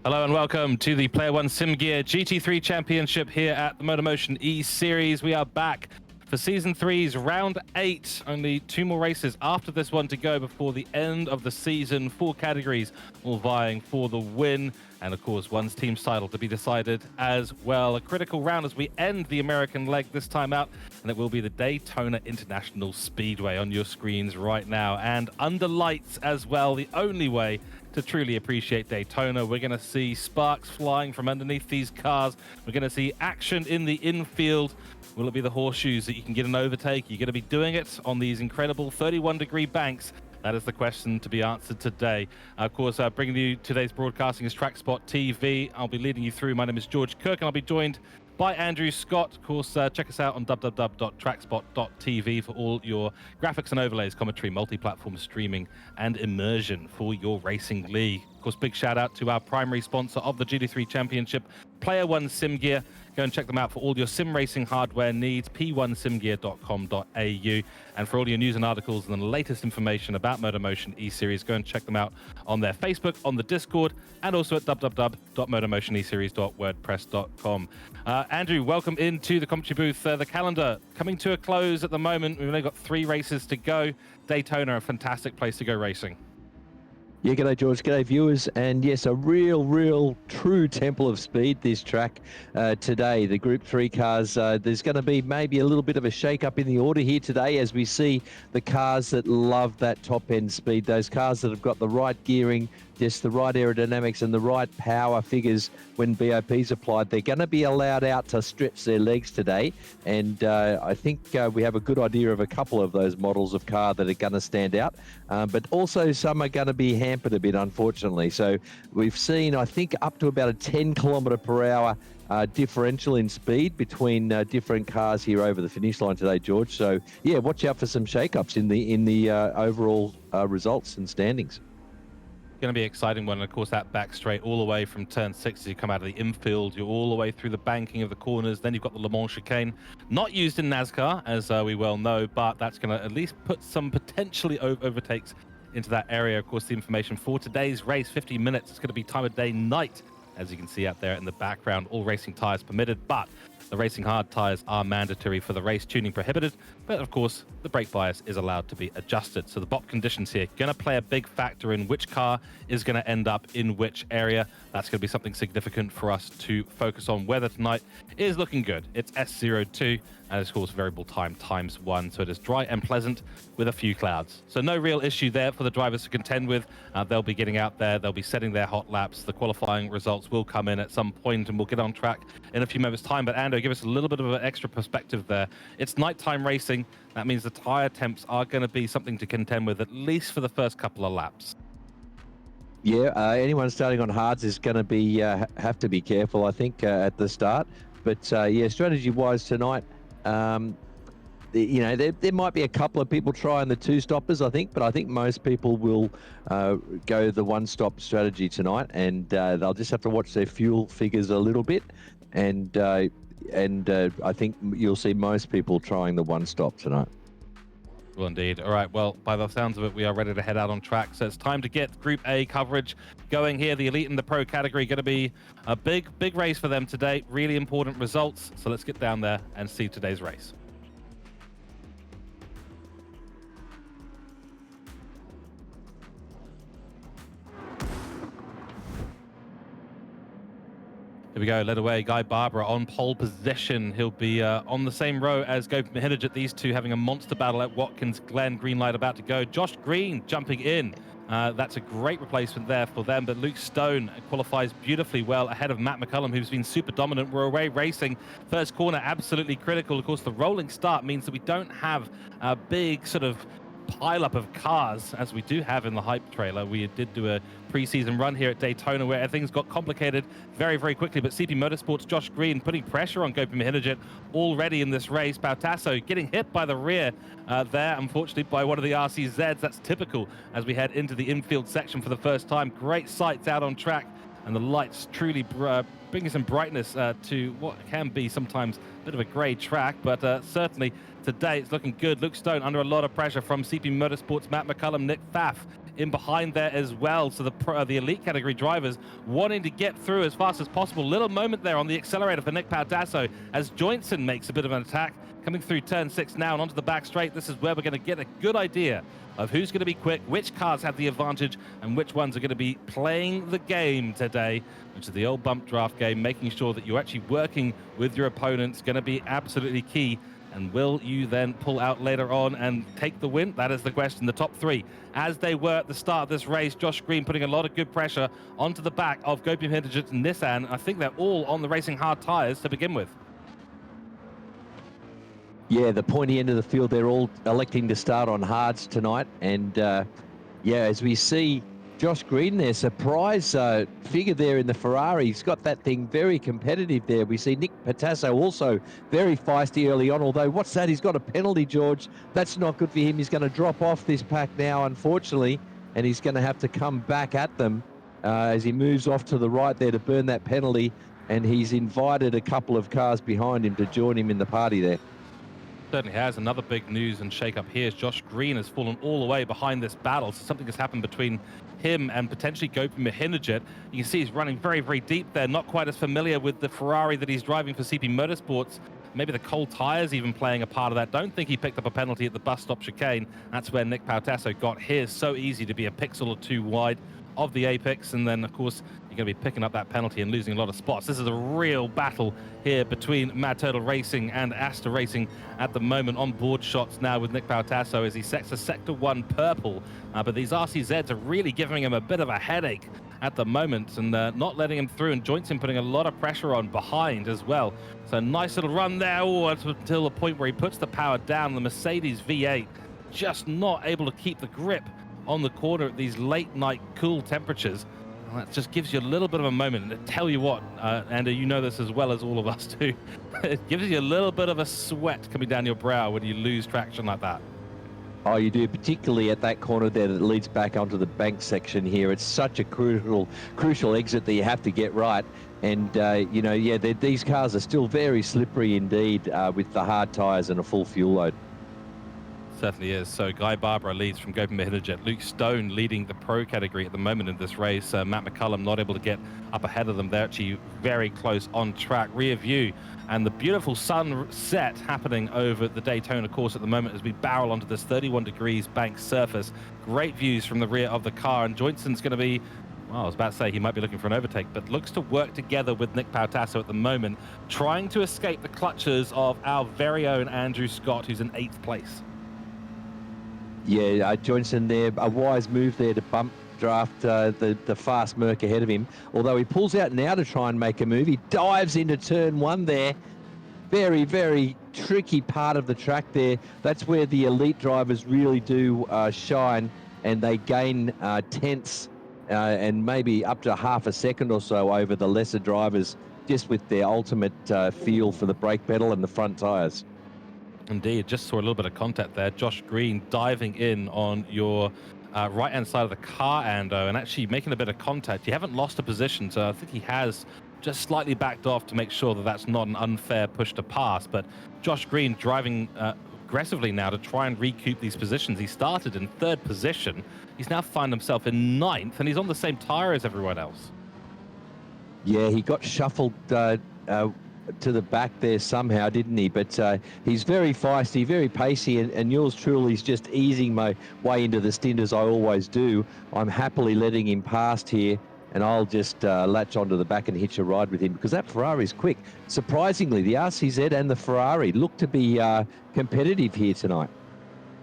Hello and welcome to the Player1 Sim Gear GT3 Championship here at the MotorMotion E-Series. We are back for Season 3's Round 8. Only 2 more races after this one to go before the end of the season. 4 categories all vying for the win. And of course, one's team's title to be decided as well. A critical round as we end the American leg this time out. And it will be the Daytona International Speedway on your screens right now. And under lights as well, the only way to truly appreciate Daytona. We're going to see sparks flying from underneath these cars. We're going to see action in the infield. Will it be the horseshoes that you can get an overtake? You're going to be doing it on these incredible 31-degree banks. That is the question to be answered today. Of course, bringing you today's broadcasting is TrackSpot TV. I'll be leading you through. My name is George Cook, and I'll be joined by Andrew Scott. Of course, check us out on www.trackspot.tv for all your graphics and overlays, commentary, multi-platform streaming, and immersion for your racing league. Of course, big shout out to our primary sponsor of the GT3 Championship, Player1 Sim Gear. Go and check them out for all your sim racing hardware needs, p1simgear.com.au. And for all your news and articles and the latest information about MotorMotion E-Series, go and check them out on their Facebook, on the Discord, and also at www.motormotioneseries.wordpress.com. Andrew, welcome into the commentary booth. The calendar coming to a close at the moment. We've only got 3 races to go. Daytona, a fantastic place to go racing. Yeah, g'day George, g'day viewers, and yes, a real true temple of speed, this track today. The Group 3 cars, there's going to be maybe a little bit of a shake-up in the order here today as we see the cars that love that top-end speed, those cars that have got the right gearing, just the right aerodynamics and the right power figures when BOP's applied. They're going to be allowed out to stretch their legs today, and I think we have a good idea of a couple of those models of car that are going to stand out, but also some are going to be hampered a bit, unfortunately. So we've seen, I think, up to about a 10km/h differential in speed between different cars here over the finish line today, George. So yeah, watch out for some shake-ups in the overall results and standings. Going to be an exciting one. And of course, that back straight all the way from turn 6 as you come out of the infield, you're all the way through the banking of the corners. Then you've got the Le Mans chicane, not used in NASCAR, as we well know, but that's going to at least put some potentially overtakes into that area. Of course, the information for today's race, 50 minutes. It's going to be time of day, night, as you can see out there in the background. All racing tires permitted, but the racing hard tires are mandatory for the race, tuning prohibited, but of course the brake bias is allowed to be adjusted. So the BOP conditions here going to play a big factor in which car is going to end up in which area. That's going to be something significant for us to focus on. Weather tonight is looking good. It's S02 and of course variable time ×1, so it is dry and pleasant with a few clouds. So no real issue there for the drivers to contend with. They'll be getting out there, they'll be setting their hot laps. The qualifying results will come in at some point and we'll get on track in a few moments time. But Ando, give us a little bit of an extra perspective there. It's nighttime racing. That means the tire temps are going to be something to contend with, at least for the first couple of laps. Yeah, anyone starting on hards is going to be have to be careful, I think, at the start. But yeah, strategy-wise tonight, you know, there might be a couple of people trying the two stoppers, I think, but I think most people will go the one-stop strategy tonight, and they'll just have to watch their fuel figures a little bit, and I think you'll see most people trying the one-stop tonight. Well, indeed. All right. Well, by the sounds of it, we are ready to head out on track. So it's time to get Group A coverage going here. The Elite and the Pro category going to be a big race for them today. Really important results. So let's get down there and see today's race. Here we go, led away, Guy Barbara on pole position. He'll be on the same row as Gopin Mahinaget. These two having a monster battle at Watkins Glen. Green light about to go. Josh Green jumping in. That's a great replacement there for them, but Luke Stone qualifies beautifully well ahead of Matt McCullum, who's been super dominant. We're away racing. First corner, absolutely critical. Of course, the rolling start means that we don't have a big sort of pile-up of cars as we do have in the hype trailer. We did do a pre-season run here at Daytona where things got complicated very quickly, but CP Motorsport's Josh Green putting pressure on Gopin Mahinaget already in this race. Bautasso getting hit by the rear there, unfortunately, by one of the RCZs. That's typical as we head into the infield section for the first time. Great sights out on track, and the lights truly bringing some brightness to what can be sometimes a bit of a grey track, but certainly today it's looking good. Luke Stone under a lot of pressure from CP Motorsports, Matt McCullum, Nick Pfaff in behind there as well. So the elite category drivers wanting to get through as fast as possible. Little moment there on the accelerator for Nick Bautasso as Jointson makes a bit of an attack. Coming through turn 6 now and onto the back straight. This is where we're going to get a good idea of who's going to be quick, which cars have the advantage, and which ones are going to be playing the game today, which is the old bump draft game. Making sure that you're actually working with your opponents going to be absolutely key. And will you then pull out later on and take the win? That is the question. The top three, as they were at the start of this race, Josh Green putting a lot of good pressure onto the back of Gopin Mahinaget and Nissan. I think they're all on the racing hard tyres to begin with. Yeah, the pointy end of the field, they're all electing to start on hards tonight. And yeah, as we see Josh Green there, surprise figure there in the Ferrari. He's got that thing very competitive there. We see Nick Bautasso also very feisty early on, although what's that? He's got a penalty, George. That's not good for him. He's going to drop off this pack now, unfortunately, and he's going to have to come back at them as he moves off to the right there to burn that penalty, and he's invited a couple of cars behind him to join him in the party there. Certainly has. Another big news and shake-up here is Josh Green has fallen all the way behind this battle. So something has happened between him and potentially Gopin Mahinaget. You can see he's running very deep there, not quite as familiar with the Ferrari that he's driving for CP Motorsports. Maybe the cold tires even playing a part of that. Don't think he picked up a penalty at the bus stop chicane. That's where Nick Bautasso got his. So easy to be a pixel or two wide of the apex, and then of course you're going to be picking up that penalty and losing a lot of spots. This is a real battle here between Mad Turtle Racing and Aster Racing at the moment. On board shots now with Nick Bautasso as he sets a Sector 1 purple, but these RCZs are really giving him a bit of a headache at the moment and not letting him through, and Jointson putting a lot of pressure on behind as well. So nice little run there until the point where he puts the power down. The Mercedes V8 just not able to keep the grip on the corner at these late night cool temperatures. And that just gives you a little bit of a moment. And I tell you what, Andy, you know this as well as all of us do. It gives you a little bit of a sweat coming down your brow when you lose traction like that. Oh, you do, particularly at that corner there that leads back onto the bank section here. It's such a crucial exit that you have to get right. And, you know, yeah, these cars are still very slippery indeed with the hard tyres and a full fuel load. Certainly is. So Guy Barbara leads from Gopin Mahinaget. Luke Stone leading the pro category at the moment in this race. Matt McCullum not able to get up ahead of them. They're actually very close on track. Rear view and the beautiful sunset happening over the Daytona course at the moment as we barrel onto this 31 degrees bank surface. Great views from the rear of the car, and Jointson's going to be, well, I was about to say he might be looking for an overtake, but looks to work together with Nick Bautasso at the moment, trying to escape the clutches of our very own Andrew Scott, who's in 8th place. Yeah, Johnson there, a wise move there to bump draft the fast Merc ahead of him. Although he pulls out now to try and make a move. He dives into turn 1 there. Very tricky part of the track there. That's where the elite drivers really do shine, and they gain tenths and maybe up to half a second or so over the lesser drivers, just with their ultimate feel for the brake pedal and the front tyres. Indeed, just saw a little bit of contact there. Josh Green diving in on your right-hand side of the car, Ando, and actually making a bit of contact. You haven't lost a position, so I think he has just slightly backed off to make sure that that's not an unfair push to pass. But Josh Green driving aggressively now to try and recoup these positions. He started in 3rd position. He's now found himself in 9th, and he's on the same tyre as everyone else. Yeah, he got shuffled to the back there somehow, didn't he? But he's very feisty, very pacey, and yours truly is just easing my way into the stint as I always do. I'm happily letting him past here, and I'll just latch onto the back and hitch a ride with him because that Ferrari's quick. Surprisingly, the RCZ and the Ferrari look to be competitive here tonight.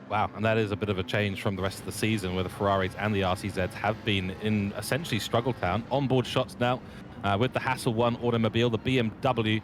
Wow, and that is a bit of a change from the rest of the season where the Ferraris and the RCZs have been in essentially struggle town. Onboard shots now with the Hasel1 automobile, the BMW,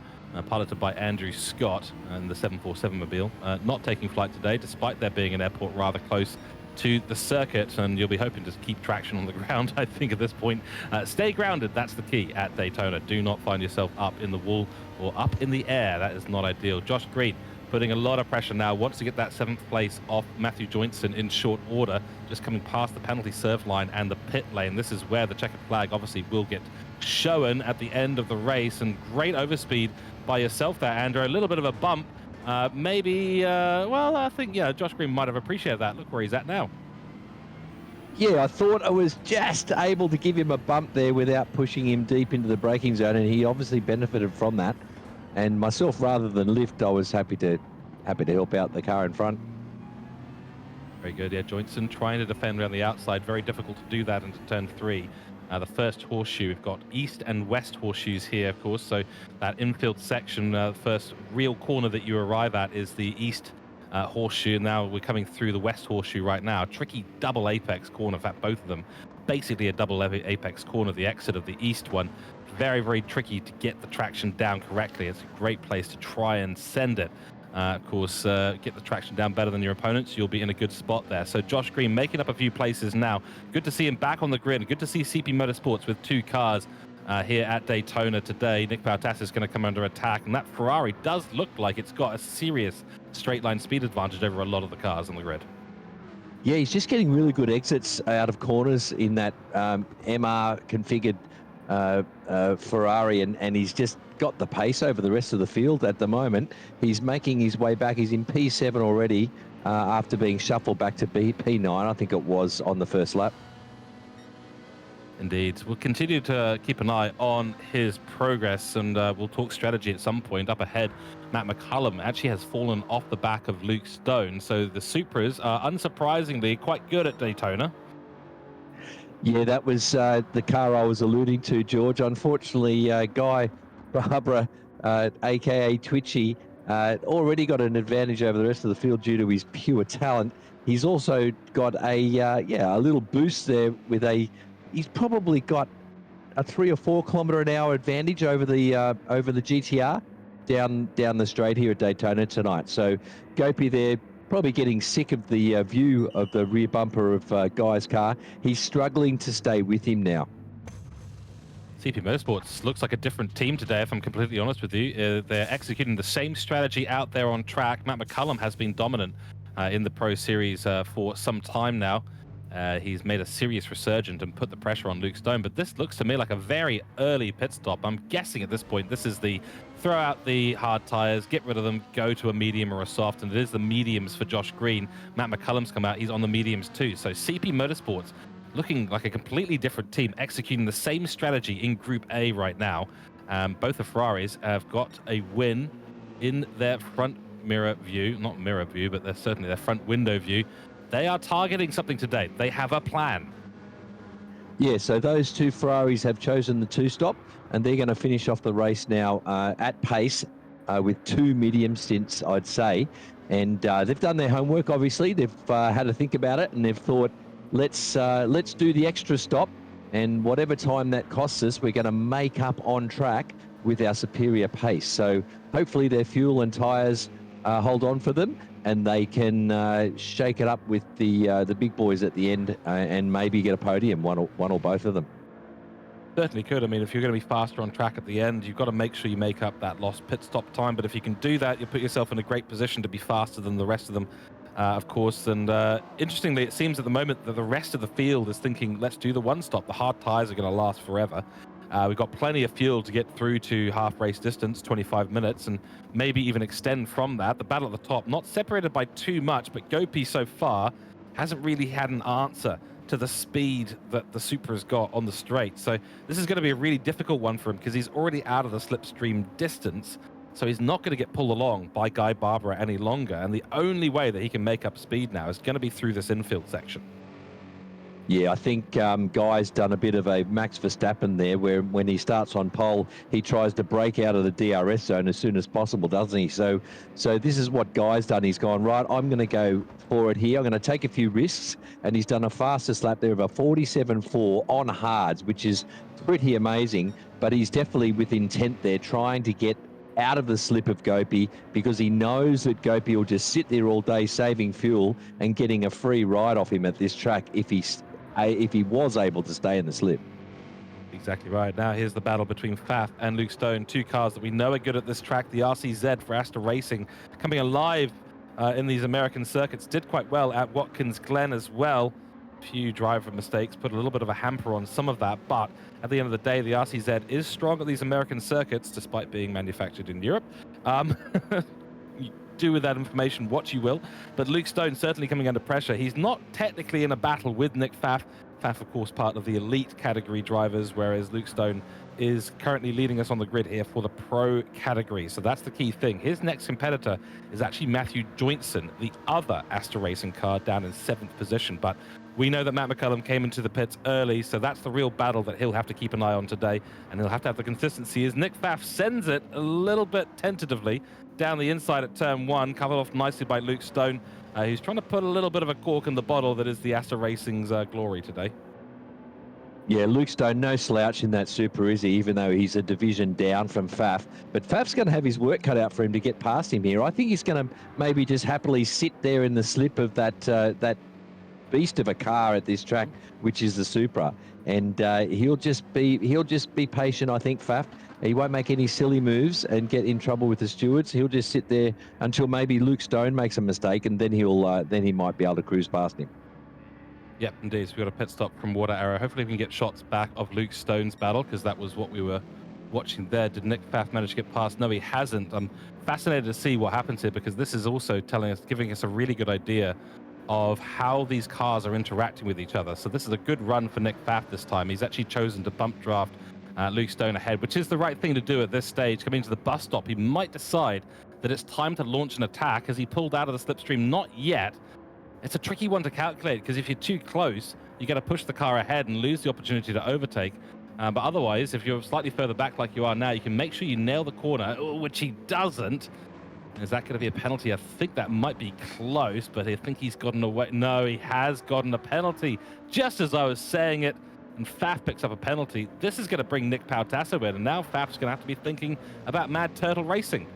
piloted by Andrew Scott, and the 747 mobile, not taking flight today, despite there being an airport rather close to the circuit, and you'll be hoping to keep traction on the ground, I think, at this point. Stay grounded, that's the key at Daytona. Do not find yourself up in the wall or up in the air. That is not ideal. Josh Green putting a lot of pressure now, wants to get that 7th place off Matthew Joinson in short order, just coming past the penalty serve line and the pit lane. This is where the checkered flag obviously will get shown at the end of the race, and great overspeed by yourself there, Andrew. A little bit of a bump. Well, I think, yeah, Josh Green might have appreciated that. Look where he's at now. Yeah, I thought I was just able to give him a bump there without pushing him deep into the braking zone, and he obviously benefited from that. And myself, rather than lift, I was happy to help out the car in front. Very good. Yeah, Joinson trying to defend around the outside. Very difficult to do that into turn 3. The first horseshoe, we've got east and west horseshoes here, of course. So that infield section, the first real corner that you arrive at is the east horseshoe. Now we're coming through the west horseshoe right now. Tricky double apex corner. In fact, both of them basically a double apex corner, the exit of the east one. Very, very tricky to get the traction down correctly. It's a great place to try and send it. Of course, get the traction down better than your opponents, you'll be in a good spot there. So Josh Green making up a few places now. Good to see him back on the grid. Good to see CP Motorsports with 2 cars here at Daytona today. Nick Bautas is going to come under attack, and that Ferrari does look like it's got a serious straight line speed advantage over a lot of the cars on the grid. Yeah, he's just getting really good exits out of corners in that MR configured Ferrari, and he's just got the pace over the rest of the field at the moment. He's making his way back. He's in P7 already after being shuffled back to P9, I think it was, on the first lap. Indeed. We'll continue to keep an eye on his progress, and we'll talk strategy at some point. Up ahead, Matt McCullum actually has fallen off the back of Luke Stone, so the Supras are unsurprisingly quite good at Daytona. Yeah, that was the car I was alluding to, George. Unfortunately, Guy Barbara, aka Twitchy, already got an advantage over the rest of the field due to his pure talent. He's also got a little boost there with he's probably got a 3 or 4 kilometre an hour advantage over the GTR down the straight here at Daytona tonight. So Gopi there, probably getting sick of the view of the rear bumper of Guy's car. He's struggling to stay with him now. CP Motorsports looks like a different team today, if I'm completely honest with you. They're executing the same strategy out there on track. Matt McCullum has been dominant in the Pro Series for some time now. He's made a serious resurgence and put the pressure on Luke Stone, but this looks to me like a very early pit stop. I'm guessing at this point this is the throw out the hard tires, get rid of them, go to a medium or a soft, and it is the mediums for Josh Green. Matt McCullum's come out, he's on the mediums too. So CP Motorsports looking like a completely different team, executing the same strategy in Group A right now. Both the Ferraris have got a win in their front mirror view, not mirror view, but they're certainly their front window view. They are targeting something today. They have a plan. Yeah, so those 2 Ferraris have chosen the 2-stop, and they're going to finish off the race now at pace with 2 medium stints, I'd say. And they've done their homework, obviously. They've had to think about it, and they've thought, let's do the extra stop, and whatever time that costs us, we're going to make up on track with our superior pace. So hopefully their fuel and tyres hold on for them. and they can shake it up with the big boys at the end and maybe get a podium, one or both of them. Certainly could. I mean, if you're going to be faster on track at the end, you've got to make sure you make up that lost pit stop time. But if you can do that, you put yourself in a great position to be faster than the rest of them, of course. And interestingly, it seems at the moment that the rest of the field is thinking, let's do the one stop. The hard tires are going to last forever. We've got plenty of fuel to get through to half race distance, 25 minutes, and maybe even extend from that. The battle at the top, not separated by too much, but Gopi so far hasn't really had an answer to the speed that the Supra has got on the straight. So this is going to be a really difficult one for him because he's already out of the slipstream distance. So he's not going to get pulled along by Guy Barbera any longer. And the only way that he can make up speed now is going to be through this infield section. Yeah, I think Guy's done a bit of a Max Verstappen there, where when he starts on pole, he tries to break out of the DRS zone as soon as possible, doesn't he? So this is what Guy's done. He's gone, right, I'm going to go for it here. I'm going to take a few risks, and he's done a fastest lap there of a 47.4 on hards, which is pretty amazing, but he's definitely with intent there, trying to get out of the slip of Gopi, because he knows that Gopi will just sit there all day saving fuel and getting a free ride off him at this track if he was able to stay in the slip. Exactly right. Now here's the battle between Faf and Luke Stone, two cars that we know are good at this track. The RCZ for Aster Racing coming alive in these American circuits. Did quite well at Watkins Glen as well. A few driver mistakes put a little bit of a hamper on some of that, but at the end of the day, the RCZ is strong at these American circuits despite being manufactured in Europe. Do with that information what you will, but Luke Stone certainly coming under pressure. He's not technically in a battle with Nick Pfaff. Pfaff, of course, part of the elite category drivers, whereas Luke Stone is currently leading us on the grid here for the pro category. So that's the key thing. His next competitor is actually Matthew Jointson, the other Aster Racing car, down in 7th position. But we know that Matt McCullum came into the pits early, so that's the real battle that he'll have to keep an eye on today, and he'll have to have the consistency as Nick Pfaff sends it a little bit tentatively down the inside at turn 1, covered off nicely by Luke Stone, who's trying to put a little bit of a cork in the bottle that is the Aster Racing's glory today. Yeah, Luke Stone, no slouch in that Super, is he? Even though he's a division down from Pfaff. But Pfaff's going to have his work cut out for him to get past him here. I think he's going to maybe just happily sit there in the slip of that beast of a car at this track, which is the Supra, and he'll just be patient. I think Pfaff. He won't make any silly moves and get in trouble with the stewards. He'll just sit there until maybe Luke Stone makes a mistake, and then he might be able to cruise past him. Yep, indeed. So we've got a pit stop from Water Arrow. Hopefully we can get shots back of Luke Stone's battle, because that was what we were watching there. Did Nick Pfaff manage to get past? No, he hasn't. I'm fascinated to see what happens here, because this is also giving us a really good idea of how these cars are interacting with each other. So this is a good run for Nick Pfaff this time. He's actually chosen to bump draft Luke Stone ahead, which is the right thing to do at this stage. Coming to the bus stop, he might decide that it's time to launch an attack as he pulled out of the slipstream. Not yet. It's a tricky one to calculate, because if you're too close, you got to push the car ahead and lose the opportunity to overtake. But otherwise, if you're slightly further back like you are now, you can make sure you nail the corner, which he doesn't. Is that going to be a penalty? I think that might be close, but I think he's gotten away. No, he has gotten a penalty. Just as I was saying it, and Pfaff picks up a penalty. This is going to bring Nick Pautasso in, and now Pfaff's going to have to be thinking about Mad Turtle Racing.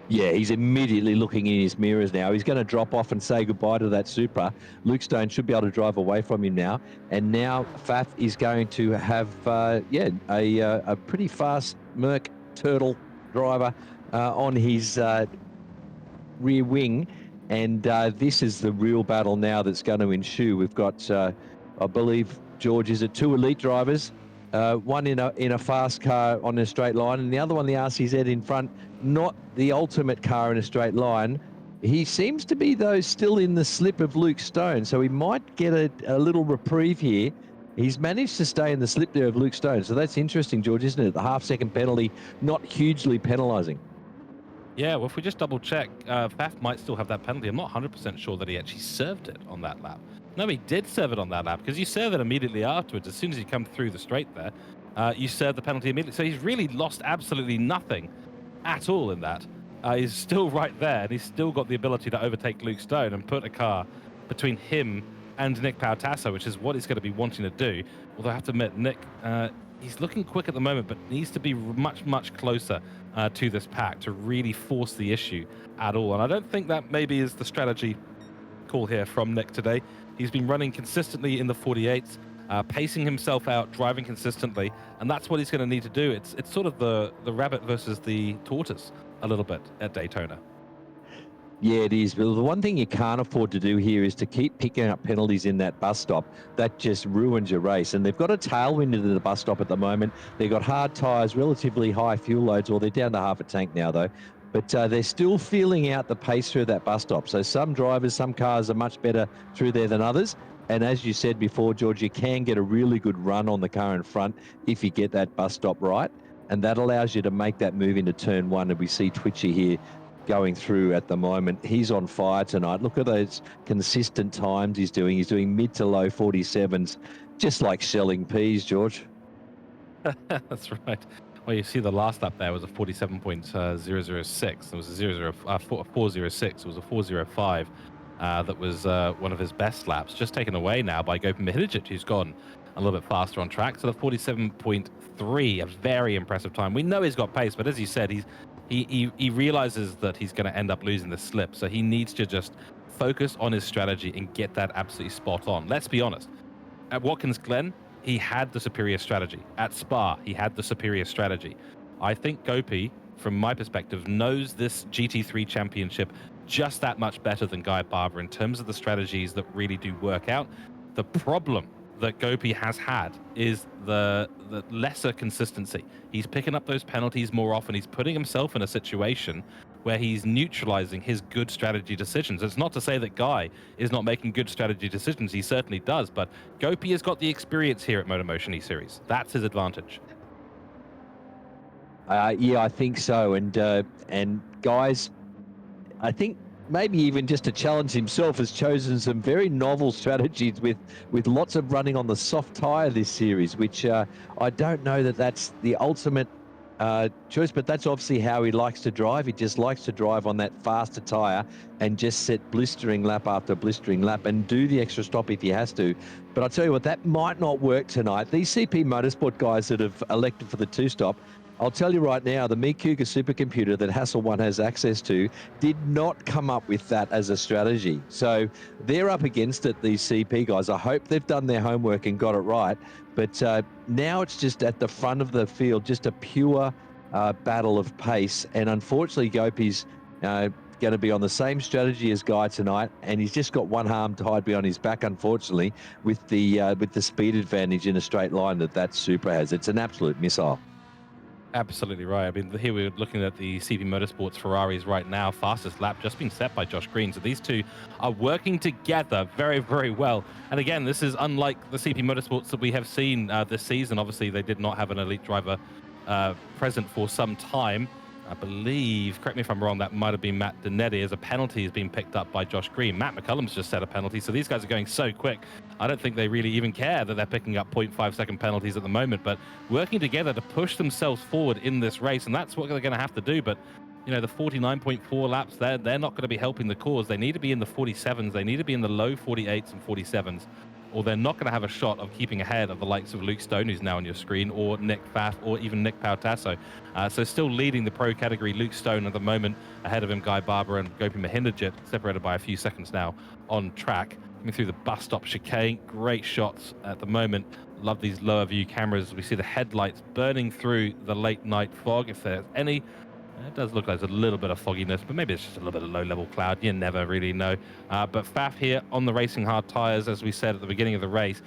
Yeah, he's immediately looking in his mirrors now. He's going to drop off and say goodbye to that Supra. Luke Stone should be able to drive away from him now. And now Pfaff is going to have, a pretty fast Merc Turtle driver on his rear wing. And this is the real battle now that's going to ensue. We've got, I believe, George, is it 2 elite drivers? One in a fast car on a straight line, and the other one, the RCZ in front, not the ultimate car in a straight line. He seems to be, though, still in the slip of Luke Stone, so he might get a little reprieve here. He's managed to stay in the slip there of Luke Stone, so that's interesting, George, isn't it? The half-second penalty, not hugely penalising. Yeah, well, if we just double-check, Pfaff might still have that penalty. I'm not 100% sure that he actually served it on that lap. No, he did serve it on that lap, because you serve it immediately afterwards. As soon as you come through the straight there, you serve the penalty immediately. So he's really lost absolutely nothing at all in that. He's still right there, and he's still got the ability to overtake Luke Stone and put a car between him and Nick Pautasso, which is what he's going to be wanting to do. Although I have to admit, Nick he's looking quick at the moment, but needs to be much closer to this pack to really force the issue at all. And I don't think that maybe is the strategy call here from Nick today. He's been running consistently in the 48s, pacing himself out, driving consistently, and that's what he's going to need to do. It's sort of the rabbit versus the tortoise a little bit at Daytona. Yeah, it is. But the one thing you can't afford to do here is to keep picking up penalties in that bus stop. That just ruins your race. And they've got a tailwind into the bus stop at the moment. They've got hard tyres, relatively high fuel loads, or they're down to half a tank now, though. But they're still feeling out the pace through that bus stop. So some drivers, some cars are much better through there than others. And as you said before, George, you can get a really good run on the car in front if you get that bus stop right. And that allows you to make that move into turn one. And we see Twitchy here going through at the moment. He's on fire tonight. Look at those consistent times he's doing. He's doing mid to low 47s, just like shelling peas, George. That's right. Well, you see the last lap there was a 47.006. It was a 406. It was a 405. That was one of his best laps, just taken away now by Gopi Mihidžić, who's gone a little bit faster on track. So the 47.3, a very impressive time. We know he's got pace, but as you said, he realizes that he's going to end up losing the slip. So he needs to just focus on his strategy and get that absolutely spot on. Let's be honest. At Watkins Glen, he had the superior strategy. At Spa, he had the superior strategy. I think Gopi, from my perspective, knows this GT3 championship just that much better than Guy Barber in terms of the strategies that really do work out. The problem that Gopi has had is the lesser consistency. He's picking up those penalties more often. He's putting himself in a situation where he's neutralizing his good strategy decisions. It's not to say that Guy is not making good strategy decisions. He certainly does, but Gopi has got the experience here at MotorMotion E-Series. That's his advantage. Yeah, I think so. And guys, I think maybe even just to challenge himself, has chosen some very novel strategies with lots of running on the soft tyre this series, which I don't know that that's the ultimate choice, but that's obviously how he likes to drive. He just likes to drive on that faster tyre and just set blistering lap after blistering lap and do the extra stop if he has to. But I'll tell you what, that might not work tonight. These CP Motorsport guys that have elected for the two-stop, I'll tell you right now, the MiCougar supercomputer that Hasel1 has access to did not come up with that as a strategy. So they're up against it, these CP guys. I hope they've done their homework and got it right. But now it's just at the front of the field, just a pure battle of pace. And unfortunately, Gopi's going to be on the same strategy as Guy tonight, and he's just got one arm tied behind his back, unfortunately, with the speed advantage in a straight line that Supra has. It's an absolute missile. Absolutely right. I mean, here we're looking at the CP Motorsports Ferraris right now. Fastest lap just being set by Josh Green. So these two are working together very well. And again, this is unlike the CP Motorsports that we have seen this season. Obviously, they did not have an elite driver present for some time. I believe, correct me if I'm wrong, that might have been Matt Donetti, as a penalty has been picked up by Josh Green. Matt McCullum's just set a penalty, so these guys are going so quick. I don't think they really even care that they're picking up 0.5-second penalties at the moment, but working together to push themselves forward in this race, and that's what they're going to have to do. But, you know, the 49.4 laps, they're not going to be helping the cause. They need to be in the 47s. They need to be in the low 48s and 47s, or they're not going to have a shot of keeping ahead of the likes of Luke Stone, who's now on your screen, or Nick Pfaff, or even Nick Pautasso. So still leading the pro category, Luke Stone at the moment, ahead of him Guy Barber and Gopi Mihidžić, separated by a few seconds now on track. Coming through the bus stop chicane, great shots at the moment. Love these lower view cameras. We see the headlights burning through the late night fog, if there's any. It does look like there's a little bit of fogginess, but maybe it's just a little bit of low-level cloud. You never really know. But Pfaff here on the racing hard tyres, as we said at the beginning of the race.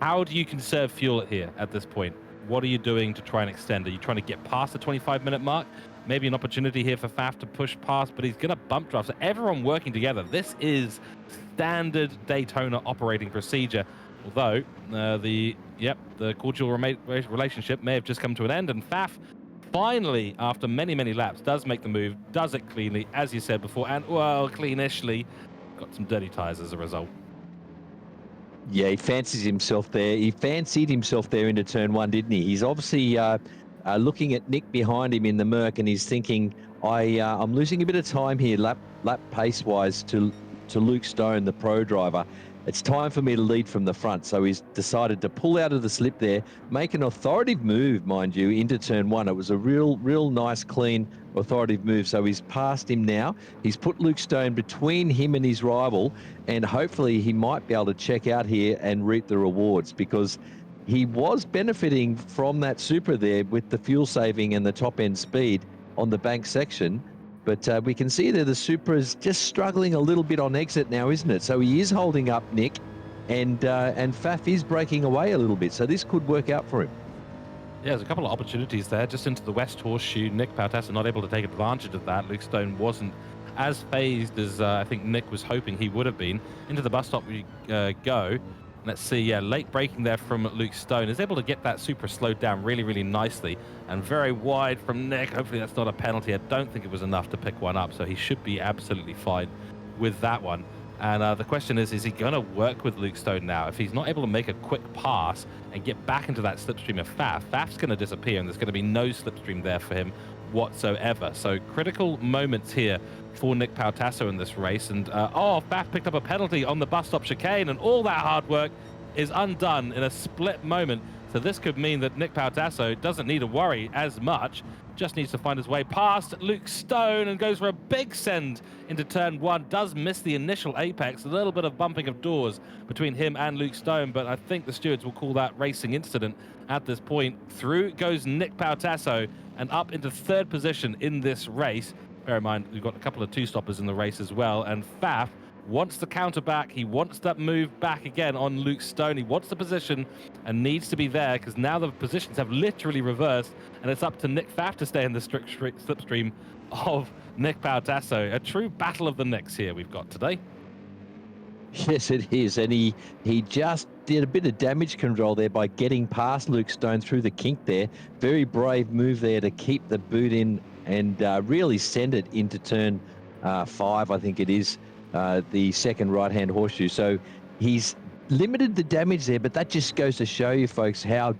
How do you conserve fuel here at this point? What are you doing to try and extend? Are you trying to get past the 25-minute mark? Maybe an opportunity here for Pfaff to push past, but he's going to bump draft. So everyone working together. This is standard Daytona operating procedure. Although the cordial relationship may have just come to an end, and Pfaff finally, after many laps, does make the move, does it cleanly, as you said before, and, well, cleanishly. Got some dirty tyres as a result. Yeah, he fancies himself there. He fancied himself there into turn one, didn't he? He's obviously looking at Nick behind him in the Merc, and he's thinking, I'm losing a bit of time here, lap pace-wise, to Luke Stone, the pro driver. it's time for me to lead from the front. So he's decided to pull out of the slip there, make an authoritative move, mind you, into turn one. It was a real nice, clean, authoritative move. So he's passed him now. He's put Luke Stone between him and his rival, and hopefully he might be able to check out here and reap the rewards, because he was benefiting from that super there with the fuel saving and the top end speed on the bank section. But we can see there the Supra is just struggling a little bit on exit now, isn't it? So he is holding up Nick, and Faf is breaking away a little bit. So this could work out for him. Yeah, there's a couple of opportunities there, just into the West Horseshoe. Nick Pautassa not able to take advantage of that. Luke Stone wasn't as phased as I think Nick was hoping he would have been. Into the bus stop we go. Let's see, yeah, late braking there from Luke Stone. Is able to get that Supra slowed down really nicely, and very wide from Nick. Hopefully that's not a penalty. I don't think it was enough to pick one up, so he should be absolutely fine with that one. And the question is he going to work with Luke Stone now? If he's not able to make a quick pass and get back into that slipstream of Faf's going to disappear, and there's going to be no slipstream there for him whatsoever. So critical moments here for Nick Pautassa in this race. And Faf picked up a penalty on the bus stop chicane, and all that hard work is undone in a split moment. So this could mean that Nick Pautassa doesn't need to worry as much, just needs to find his way past Luke Stone and goes for a big send into turn one. Does miss the initial apex, a little bit of bumping of doors between him and Luke Stone, but I think the stewards will call that racing incident at this point. Through goes Nick Pautassa and up into third position in this race. Bear in mind, we've got a couple of two-stoppers in the race as well, and Faf wants the counter back. He wants that move back again on Luke Stone. He wants the position and needs to be there, because now the positions have literally reversed, and it's up to Nick Faf to stay in the strict slipstream of Nick Pautassa. A true battle of the Nicks here we've got today. Yes, it is. And he just did a bit of damage control there by getting past Luke Stone through the kink there. Very brave move there to keep the boot in and really send it into turn 5, I think it is, the second right-hand horseshoe. So he's limited the damage there, but that just goes to show you, folks, how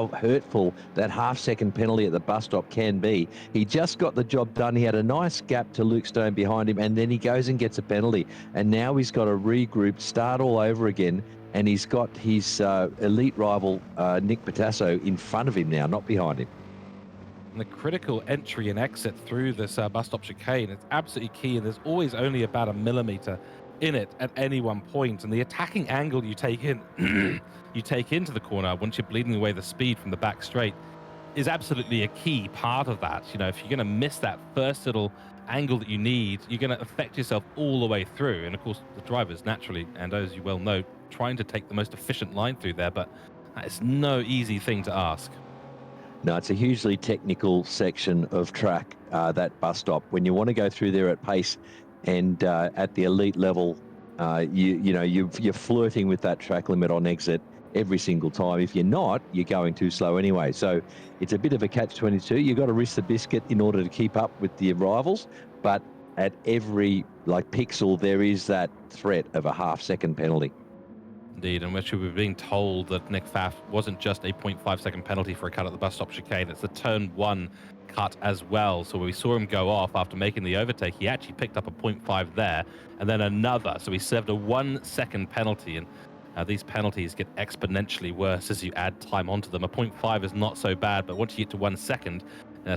hurtful that half-second penalty at the bus stop can be. He just got the job done. He had a nice gap to Luke Stone behind him, and then he goes and gets a penalty. And now he's got to regroup, start all over again, and he's got his elite rival, Nick Pautassa, in front of him now, not behind him. And the critical entry and exit through this bus stop chicane, it's absolutely key, and there's always only about a millimeter in it at any one point. And the attacking angle you take in, you take into the corner once you're bleeding away the speed from the back straight is absolutely a key part of that. You know, if you're going to miss that first little angle that you need, you're going to affect yourself all the way through. And of course, the drivers naturally, and as you well know, trying to take the most efficient line through there, but that is no easy thing to ask. No, it's a hugely technical section of track, that bus stop. When you want to go through there at pace and at the elite level, you're flirting with that track limit on exit every single time. If you're not, you're going too slow anyway. So it's a bit of a catch-22. You've got to risk the biscuit in order to keep up with the rivals, but at every pixel, there is that threat of a half-second penalty. Indeed, and we're being told that Nick Faf wasn't just a 0.5-second penalty for a cut at the bus stop chicane, it's the turn 1 cut as well. So when we saw him go off after making the overtake, he actually picked up a 0.5 there, and then another. So he served a 1-second penalty, and these penalties get exponentially worse as you add time onto them. A 0.5 is not so bad, but once you get to 1 second,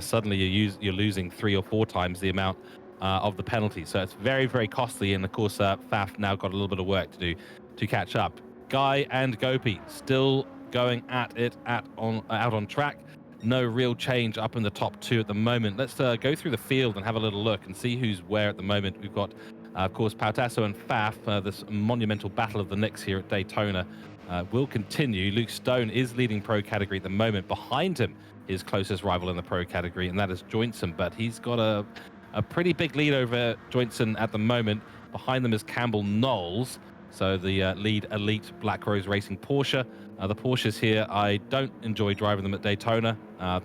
suddenly you're losing 3 or 4 times the amount of the penalty. So it's very, very costly, and of course Faf now got a little bit of work to do to catch up. Guy and Gopi still going at it out on track. No real change up in the top 2 at the moment. Let's go through the field and have a little look and see who's where at the moment. We've got, of course, Pautassa and Faf. This monumental battle of the Nicks here at Daytona will continue. Luke Stone is leading pro category at the moment. Behind him, his closest rival in the pro category, and that is Jointson. But he's got a pretty big lead over Jointson at the moment. Behind them is Campbell Knowles. So the lead elite Black Rose Racing Porsche. The Porsches here, I don't enjoy driving them at Daytona.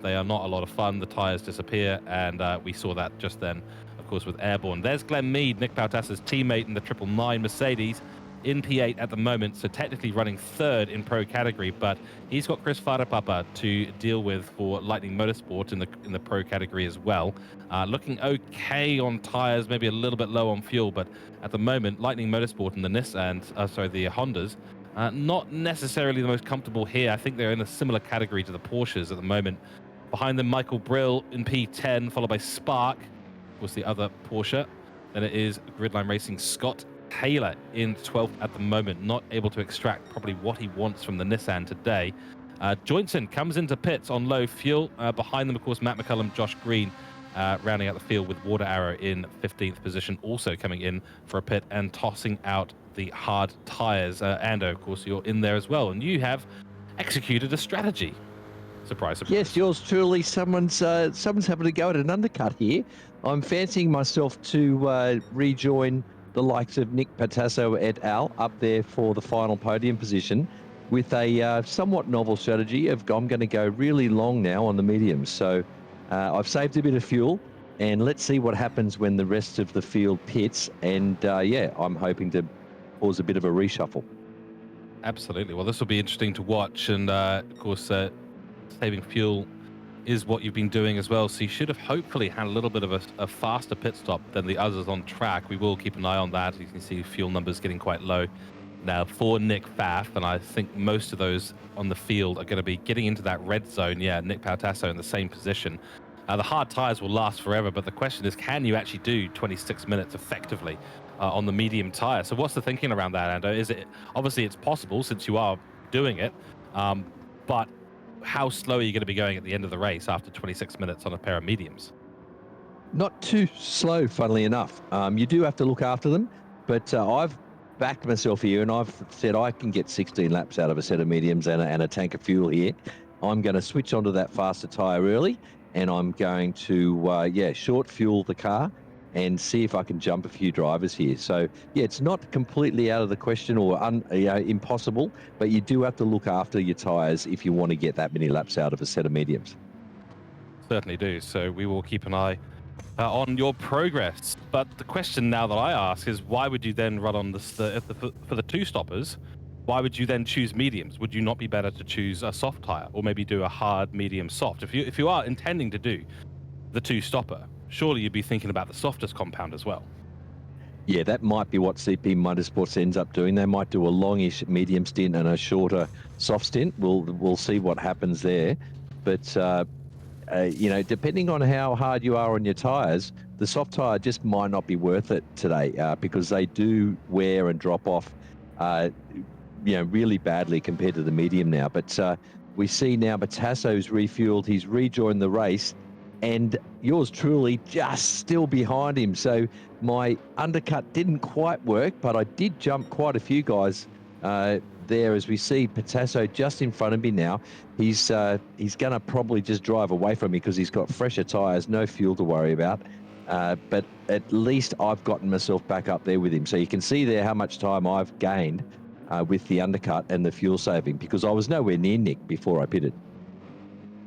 They are not a lot of fun. The tires disappear, and we saw that just then, of course, with Airborne. There's Glenn Mead, Nick Pautassa's teammate in the 999 Mercedes. in P8 at the moment, so technically running third in pro category, but he's got Chris Farapapa to deal with for Lightning Motorsport in the pro category as well. Looking okay on tires, maybe a little bit low on fuel, but at the moment, Lightning Motorsport and the the Hondas, not necessarily the most comfortable here. I think they're in a similar category to the Porsches at the moment. Behind them, Michael Brill in P10, followed by Spark, was the other Porsche. Then it is Gridline Racing Scott Taylor in 12th at the moment, not able to extract probably what he wants from the Nissan today. Joinson comes into pits on low fuel. Behind them, of course, Matt McCullum, Josh Green, rounding out the field with Water Arrow in 15th position, also coming in for a pit and tossing out the hard tires. Ando, of course, you're in there as well, and you have executed a strategy. Surprise, surprise. Yes, yours truly. Someone's having to go at an undercut here. I'm fancying myself to rejoin the likes of Nick Patasso et al. Up there for the final podium position with a somewhat novel strategy of I'm going to go really long now on the mediums. So I've saved a bit of fuel, and let's see what happens when the rest of the field pits. And yeah, I'm hoping to cause a bit of a reshuffle. Absolutely. Well, this will be interesting to watch, and of course, saving fuel is what you've been doing as well, so you should have hopefully had a little bit of a faster pit stop than the others on track. We will keep an eye on that. You can see fuel numbers getting quite low now for Nick Pfaff, and I think most of those on the field are going to be getting into that red zone. Yeah, Nick Pautasso in the same position. The hard tires will last forever, but the question is, can you actually do 26 minutes effectively on the medium tire? So what's the thinking around that, Ando? Is it, obviously it's possible since you are doing it, but how slow are you going to be going at the end of the race after 26 minutes on a pair of mediums? Not too slow, funnily enough. You do have to look after them, but I've backed myself here, and I've said I can get 16 laps out of a set of mediums and a tank of fuel here. I'm going to switch onto that faster tyre early, and I'm going to, short fuel the car and see if I can jump a few drivers here. So, yeah, it's not completely out of the question or impossible, but you do have to look after your tyres if you want to get that many laps out of a set of mediums. Certainly do. So we will keep an eye on your progress. But the question now that I ask is, why would you then run on for the two stoppers? Why would you then choose mediums? Would you not be better to choose a soft tire, or maybe do a hard, medium, soft? If you are intending to do the two stopper, surely you'd be thinking about the softest compound as well. Yeah, that might be what CP Motorsports ends up doing. They might do a longish medium stint and a shorter soft stint. We'll see what happens there. But depending on how hard you are on your tires, the soft tire just might not be worth it today because they do wear and drop off, really badly compared to the medium now. But we see now Batasso's refueled. He's rejoined the race, and yours truly just still behind him. So my undercut didn't quite work, but I did jump quite a few guys there, as we see Patasso just in front of me now. He's going to probably just drive away from me because he's got fresher tyres, no fuel to worry about. But at least I've gotten myself back up there with him. So you can see there how much time I've gained with the undercut and the fuel saving, because I was nowhere near Nick before I pitted.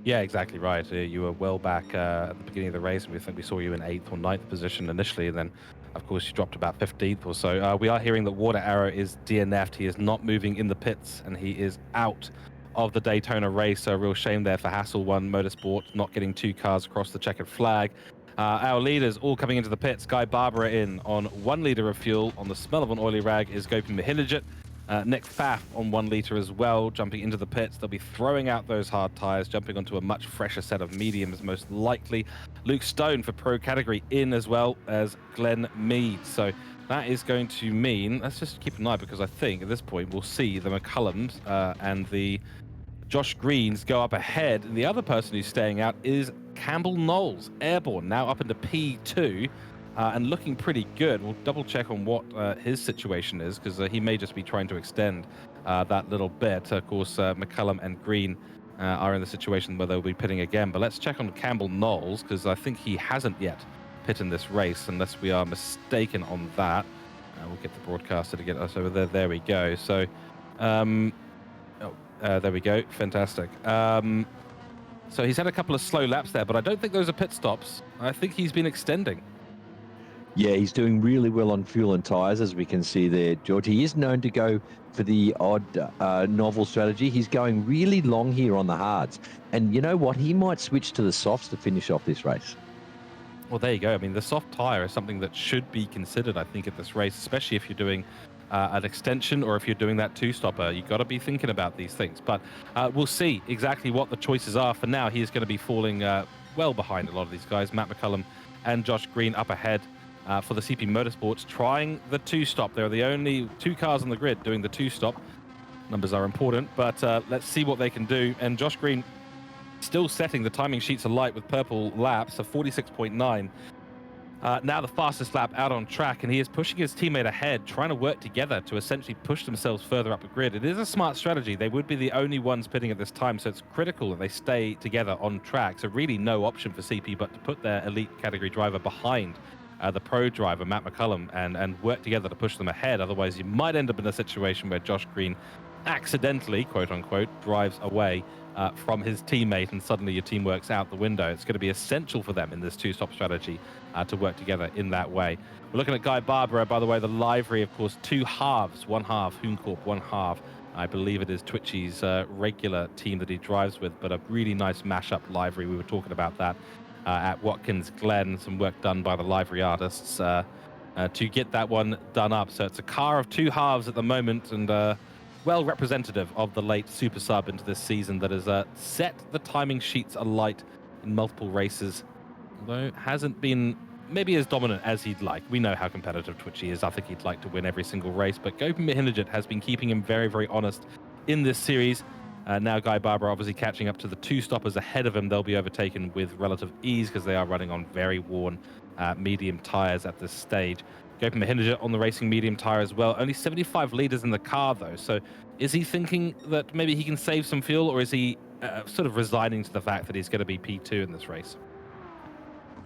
Yeah, exactly right. You were well back at the beginning of the race, and we think we saw you in 8th or 9th position initially, and then of course you dropped about 15th or so. We are hearing that Water Arrow is DNF'd. He is not moving in the pits, and he is out of the Daytona race. So a real shame there for Hasel1 Motorsport, not getting 2 cars across the checkered flag. Our leaders all coming into the pits. Guy Barbara in on 1 litre of fuel. On the smell of an oily rag is Gopi Mahilajit. Nick Pfaff on 1 litre as well, jumping into the pits. They'll be throwing out those hard tyres, jumping onto a much fresher set of mediums, most likely. Luke Stone for pro category in, as well as Glenn Mead. So that is going to mean, let's just keep an eye, because I think at this point we'll see the McCullums and the Josh Greens go up ahead. And the other person who's staying out is Campbell Knowles, airborne, now up into P2. And looking pretty good. We'll double check on what his situation is, because he may just be trying to extend that little bit. Of course, McCullum and Green are in the situation where they'll be pitting again. But let's check on Campbell Knowles, because I think he hasn't yet pit in this race, unless we are mistaken on that. We'll get the broadcaster to get us over there. There we go. So, there we go. Fantastic. So he's had a couple of slow laps there, but I don't think those are pit stops. I think he's been extending. Yeah, he's doing really well on fuel and tyres, as we can see there, George. He is known to go for the odd novel strategy. He's going really long here on the hards. And you know what? He might switch to the softs to finish off this race. Well, there you go. I mean, the soft tyre is something that should be considered, I think, at this race, especially if you're doing an extension or if you're doing that two-stopper. You've got to be thinking about these things. But we'll see exactly what the choices are. For now, he is going to be falling well behind a lot of these guys. Matt McCullum and Josh Green up ahead for the CP Motorsports, trying the two-stop. They're the only two cars on the grid doing the two-stop. Numbers are important, but let's see what they can do. And Josh Green still setting the timing sheets alight with purple laps of 46.9. Now the fastest lap out on track, and he is pushing his teammate ahead, trying to work together to essentially push themselves further up the grid. It is a smart strategy. They would be the only ones pitting at this time, so it's critical that they stay together on track. So really no option for CP but to put their elite category driver behind the pro driver, Matt McCullum, and work together to push them ahead. Otherwise, you might end up in a situation where Josh Green accidentally, quote unquote, drives away from his teammate, and suddenly your team works out the window. It's going to be essential for them in this two-stop strategy to work together in that way. We're looking at Guy Barbera, by the way, the livery, of course, two halves, one half Hooncorp, one half, I believe it is Twitchy's regular team that he drives with, but a really nice mashup livery. We were talking about that at Watkins Glen, some work done by the livery artists to get that one done up. So it's a car of two halves at the moment, and well representative of the late super sub into this season that has set the timing sheets alight in multiple races, although hasn't been maybe as dominant as he'd like. We know how competitive Twitchy is. I think he'd like to win every single race, but Gopi Mihinajit has been keeping him very, very honest in this series. Now Guy Barbera obviously catching up to the two stoppers ahead of him. They'll be overtaken with relative ease because they are running on very worn medium tires at this stage. Gopi Mihinajit on the racing medium tire as well. Only 75 litres in the car, though. So is he thinking that maybe he can save some fuel, or is he sort of resigning to the fact that he's going to be P2 in this race?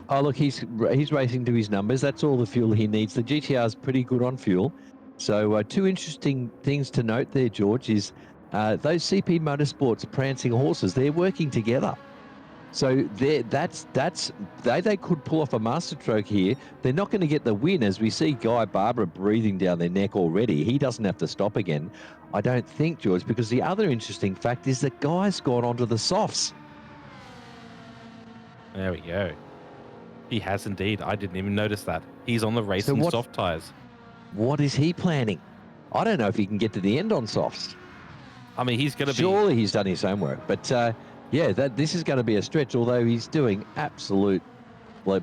Oh, look, he's racing to his numbers. That's all the fuel he needs. The GTR is pretty good on fuel. So two interesting things to note there, George, is those CP Motorsports prancing horses, they're working together. So they could pull off a masterstroke here. They're not going to get the win, as we see Guy Barbera breathing down their neck already. He doesn't have to stop again, I don't think, George, because the other interesting fact is that Guy's gone onto the softs. There we go. He has indeed. I didn't even notice that. He's on the racing soft tires. What is he planning? I don't know if he can get to the end on softs. I mean, he's going to be... Surely he's done his homework, but... yeah, this is going to be a stretch, although he's doing absolute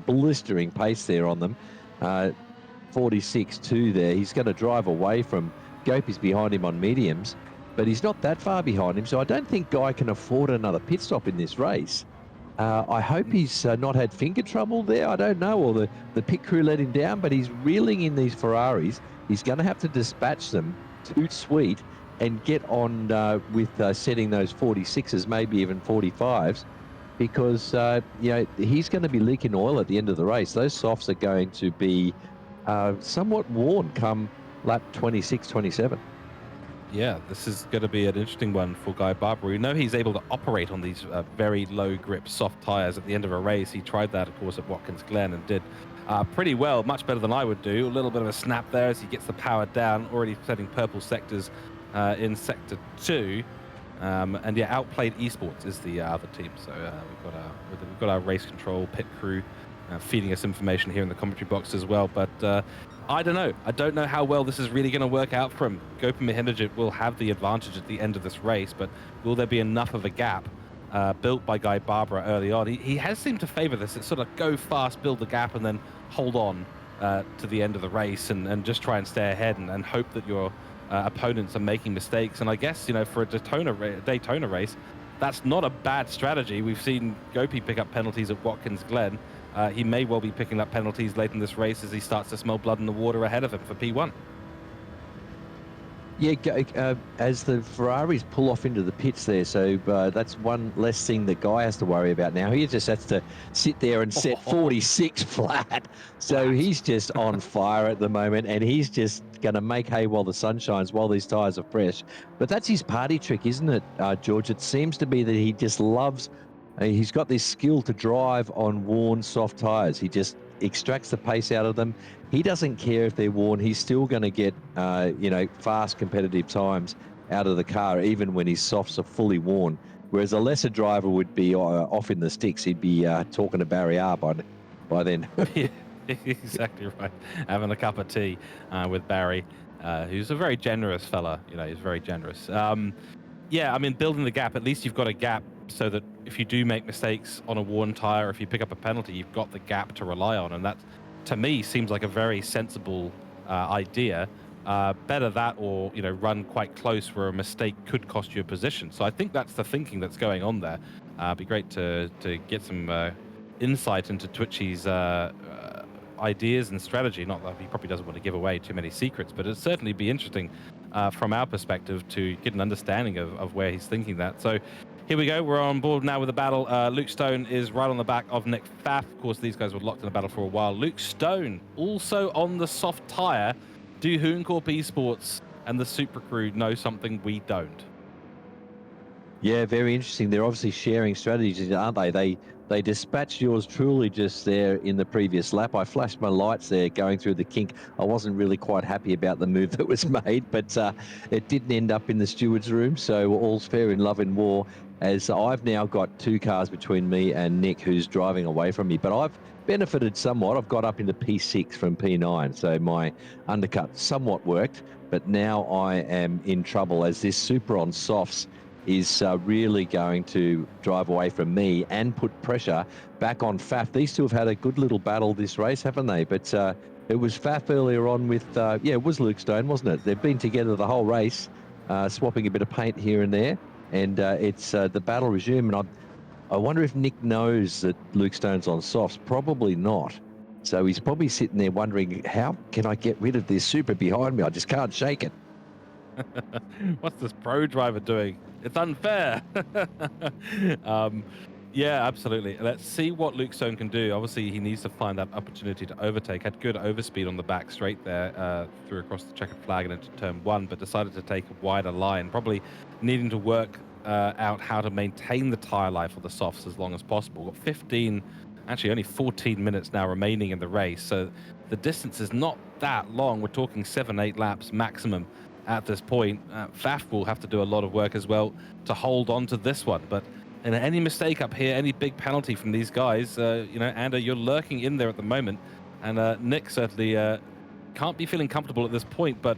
blistering pace there on them. 46.2 there. He's going to drive away from Gopi's behind him on mediums, but he's not that far behind him, so I don't think Guy can afford another pit stop in this race. I hope he's not had finger trouble there. I don't know, or the pit crew let him down, but he's reeling in these Ferraris. He's going to have to dispatch them toot sweet and get on with setting those 46s, maybe even 45s, because he's going to be leaking oil at the end of the race. Those softs are going to be somewhat worn come lap 26, 27. Yeah, this is going to be an interesting one for Guy Barbera. We know he's able to operate on these very low grip soft tires at the end of a race. He tried that, of course, at Watkins Glen and did pretty well, much better than I would do. A little bit of a snap there as he gets the power down, already setting purple sectors in Sector 2. And yeah, Outplayed Esports is the other team. So we've got our race control pit crew feeding us information here in the commentary box as well. But I don't know. I don't know how well this is really going to work out for him. Gopi Mihinajit will have the advantage at the end of this race, but will there be enough of a gap built by Guy Barbera early on? He has seemed to favor this. It's sort of go fast, build the gap, and then hold on to the end of the race and just try and stay ahead and hope that your opponents are making mistakes. And I guess, for a Daytona race, that's not a bad strategy. We've seen Gopi pick up penalties at Watkins Glen. He may well be picking up penalties late in this race as he starts to smell blood in the water ahead of him for P1. Yeah, as the Ferraris pull off into the pits there, so that's one less thing that Guy has to worry about now. He just has to sit there and set 46 flat. So he's just on fire at the moment, and he's just going to make hay while the sun shines, while these tyres are fresh. But that's his party trick, isn't it, George? It seems to be that he just loves... he's got this skill to drive on worn soft tyres. He just extracts the pace out of them. He doesn't care if they're worn. He's still going to get, fast competitive times out of the car, even when his softs are fully worn. Whereas a lesser driver would be off in the sticks. He'd be talking to Barry R by then. Yeah, exactly right. Having a cup of tea with Barry, who's a very generous fella. He's very generous. Yeah, I mean, building the gap, at least you've got a gap so that if you do make mistakes on a worn tire, if you pick up a penalty, you've got the gap to rely on. And that, to me, seems like a very sensible idea. Better that or, run quite close where a mistake could cost you a position. So I think that's the thinking that's going on there. It'd be great to get some insight into Twitchy's ideas and strategy. Not that he probably doesn't want to give away too many secrets, but it'd certainly be interesting from our perspective to get an understanding of where he's thinking that. So here we go. We're on board now with the battle. Luke Stone is right on the back of Nick Pfaff. Of course, these guys were locked in a battle for a while. Luke Stone also on the soft tire. Do Hooncorp Esports and the Super Crew know something we don't? Yeah, very interesting. They're obviously sharing strategies, aren't they? They dispatched yours truly just there in the previous lap. I flashed my lights there going through the kink. I wasn't really quite happy about the move that was made, but it didn't end up in the steward's room, so all's fair in love and war, as I've now got 2 cars between me and Nick, who's driving away from me. But I've benefited somewhat. I've got up into P6 from P9, so my undercut somewhat worked, but now I am in trouble as this Super on softs is really going to drive away from me and put pressure back on Pfaff. These two have had a good little battle this race, haven't they? But it was Pfaff earlier on with, it was Luke Stone, wasn't it? They've been together the whole race, swapping a bit of paint here and there, and it's the battle resume. And I wonder if Nick knows that Luke Stone's on softs. Probably not. So he's probably sitting there wondering, how can I get rid of this Super behind me? I just can't shake it. What's this pro driver doing? It's unfair. Yeah, absolutely. Let's see what Luke Stone can do. Obviously, he needs to find that opportunity to overtake. Had good overspeed on the back straight there, through across the checkered flag and into turn 1, but decided to take a wider line, probably needing to work out how to maintain the tire life of the softs as long as possible. Got 15, actually only 14 minutes now remaining in the race, so the distance is not that long. We're talking 7-8 laps maximum at this point. Pfaff will have to do a lot of work as well to hold on to this one, but any mistake up here, any big penalty from these guys, Ander, you're lurking in there at the moment, and Nick certainly can't be feeling comfortable at this point, but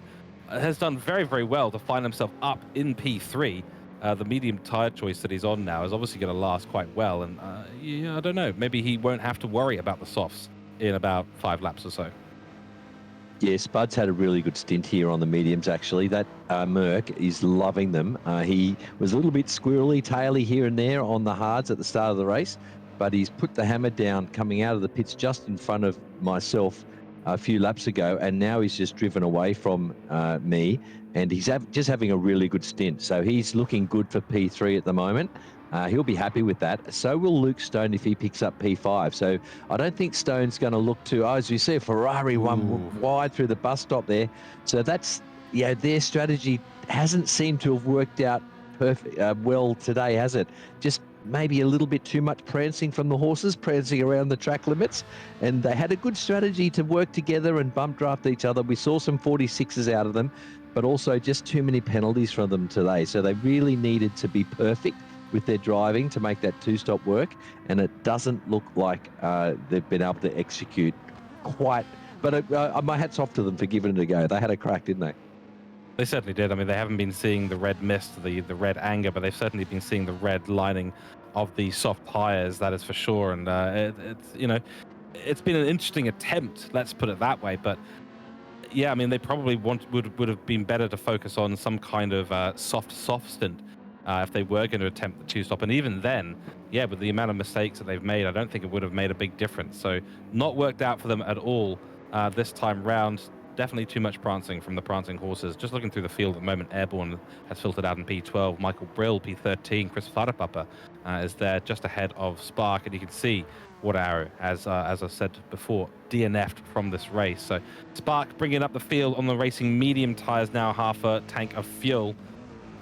has done very, very well to find himself up in P3. The medium tire choice that he's on now is obviously going to last quite well, and I don't know, maybe he won't have to worry about the softs in about 5 laps or so. Yeah, Spud's had a really good stint here on the mediums, actually. That Merc is loving them. He was a little bit squirrely, taily here and there on the hards at the start of the race, but he's put the hammer down coming out of the pits just in front of myself a few laps ago, and now he's just driven away from me, and he's just having a really good stint. So he's looking good for P3 at the moment. He'll be happy with that. So will Luke Stone if he picks up P5. So I don't think Stone's going to look to, as we see, a Ferrari one wide through the bus stop there. So that's, their strategy hasn't seemed to have worked out well today, has it? Just maybe a little bit too much prancing from the horses, prancing around the track limits. And they had a good strategy to work together and bump draft each other. We saw some 46s out of them, but also just too many penalties from them today. So they really needed to be perfect with their driving to make that 2-stop work, and it doesn't look like they've been able to execute quite. But my hat's off to them for giving it a go. They had a crack, didn't they? They certainly did. I mean, they haven't been seeing the red mist, the red anger, but they've certainly been seeing the red lining of the soft tires, that is for sure. And it's been an interesting attempt, let's put it that way. But yeah, I mean, they probably would have been better to focus on some kind of soft stint if they were going to attempt the 2-stop. And even then, with the amount of mistakes that they've made, I don't think it would have made a big difference. So not worked out for them at all this time round. Definitely too much prancing from the prancing horses. Just looking through the field at the moment, Airborne has filtered out in P12. Michael Brill, P13. Chris Farapapa is there just ahead of Spark. And you can see Water Arrow, as I said before, DNF'd from this race. So Spark bringing up the field on the racing medium tyres now, half a tank of fuel.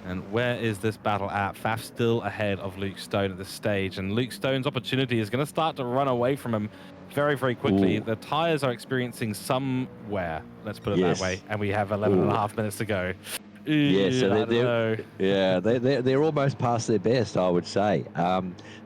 And where is this battle at? Faf still ahead of Luke Stone at this stage, and Luke Stone's opportunity is going to start to run away from him very, very quickly. Ooh. The tires are experiencing some wear, let's put it that way, Yes. and we have 11 and a half minutes to go. Yeah, so I don't know. they're almost past their best, I would say.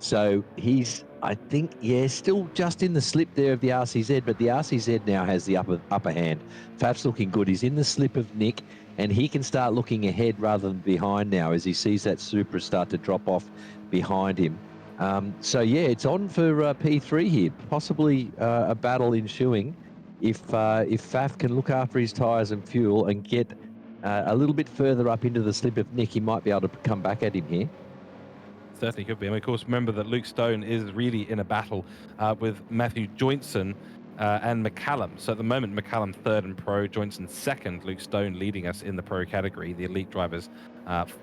So he's, I think, still just in the slip there of the RCZ, but the RCZ now has the upper hand. Faf's looking good. He's in the slip of Nick, and he can start looking ahead rather than behind now as he sees that Supra start to drop off behind him. So yeah, it's on for P3 here, possibly a battle ensuing if Faf can look after his tyres and fuel and get a little bit further up into the slip of Nick, he might be able to come back at him here. Certainly could be. And of course, remember that Luke Stone is really in a battle with Matthew Jointson and McCallum. So at the moment, McCallum third in pro, Jointson second, Luke Stone leading us in the pro category. The elite drivers,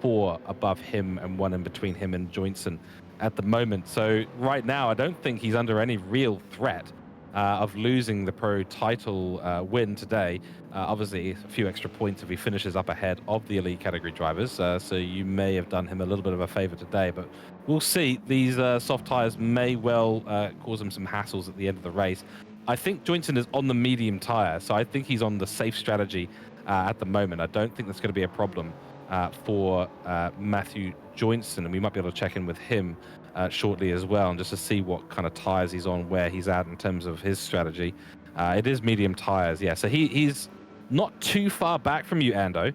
4 above him and 1 in between him and Jointson at the moment. So right now, I don't think he's under any real threat of losing the pro title win today. Obviously, a few extra points if he finishes up ahead of the elite category drivers. So you may have done him a little bit of a favor today, but we'll see. These soft tires may well cause him some hassles at the end of the race. I think Jointson is on the medium tire, so I think he's on the safe strategy at the moment. I don't think that's going to be a problem for Matthew Jointson, and we might be able to check in with him shortly as well, and just to see what kind of tires he's on, where he's at in terms of his strategy. It is medium tires, yeah. So he's not too far back from you, Ando.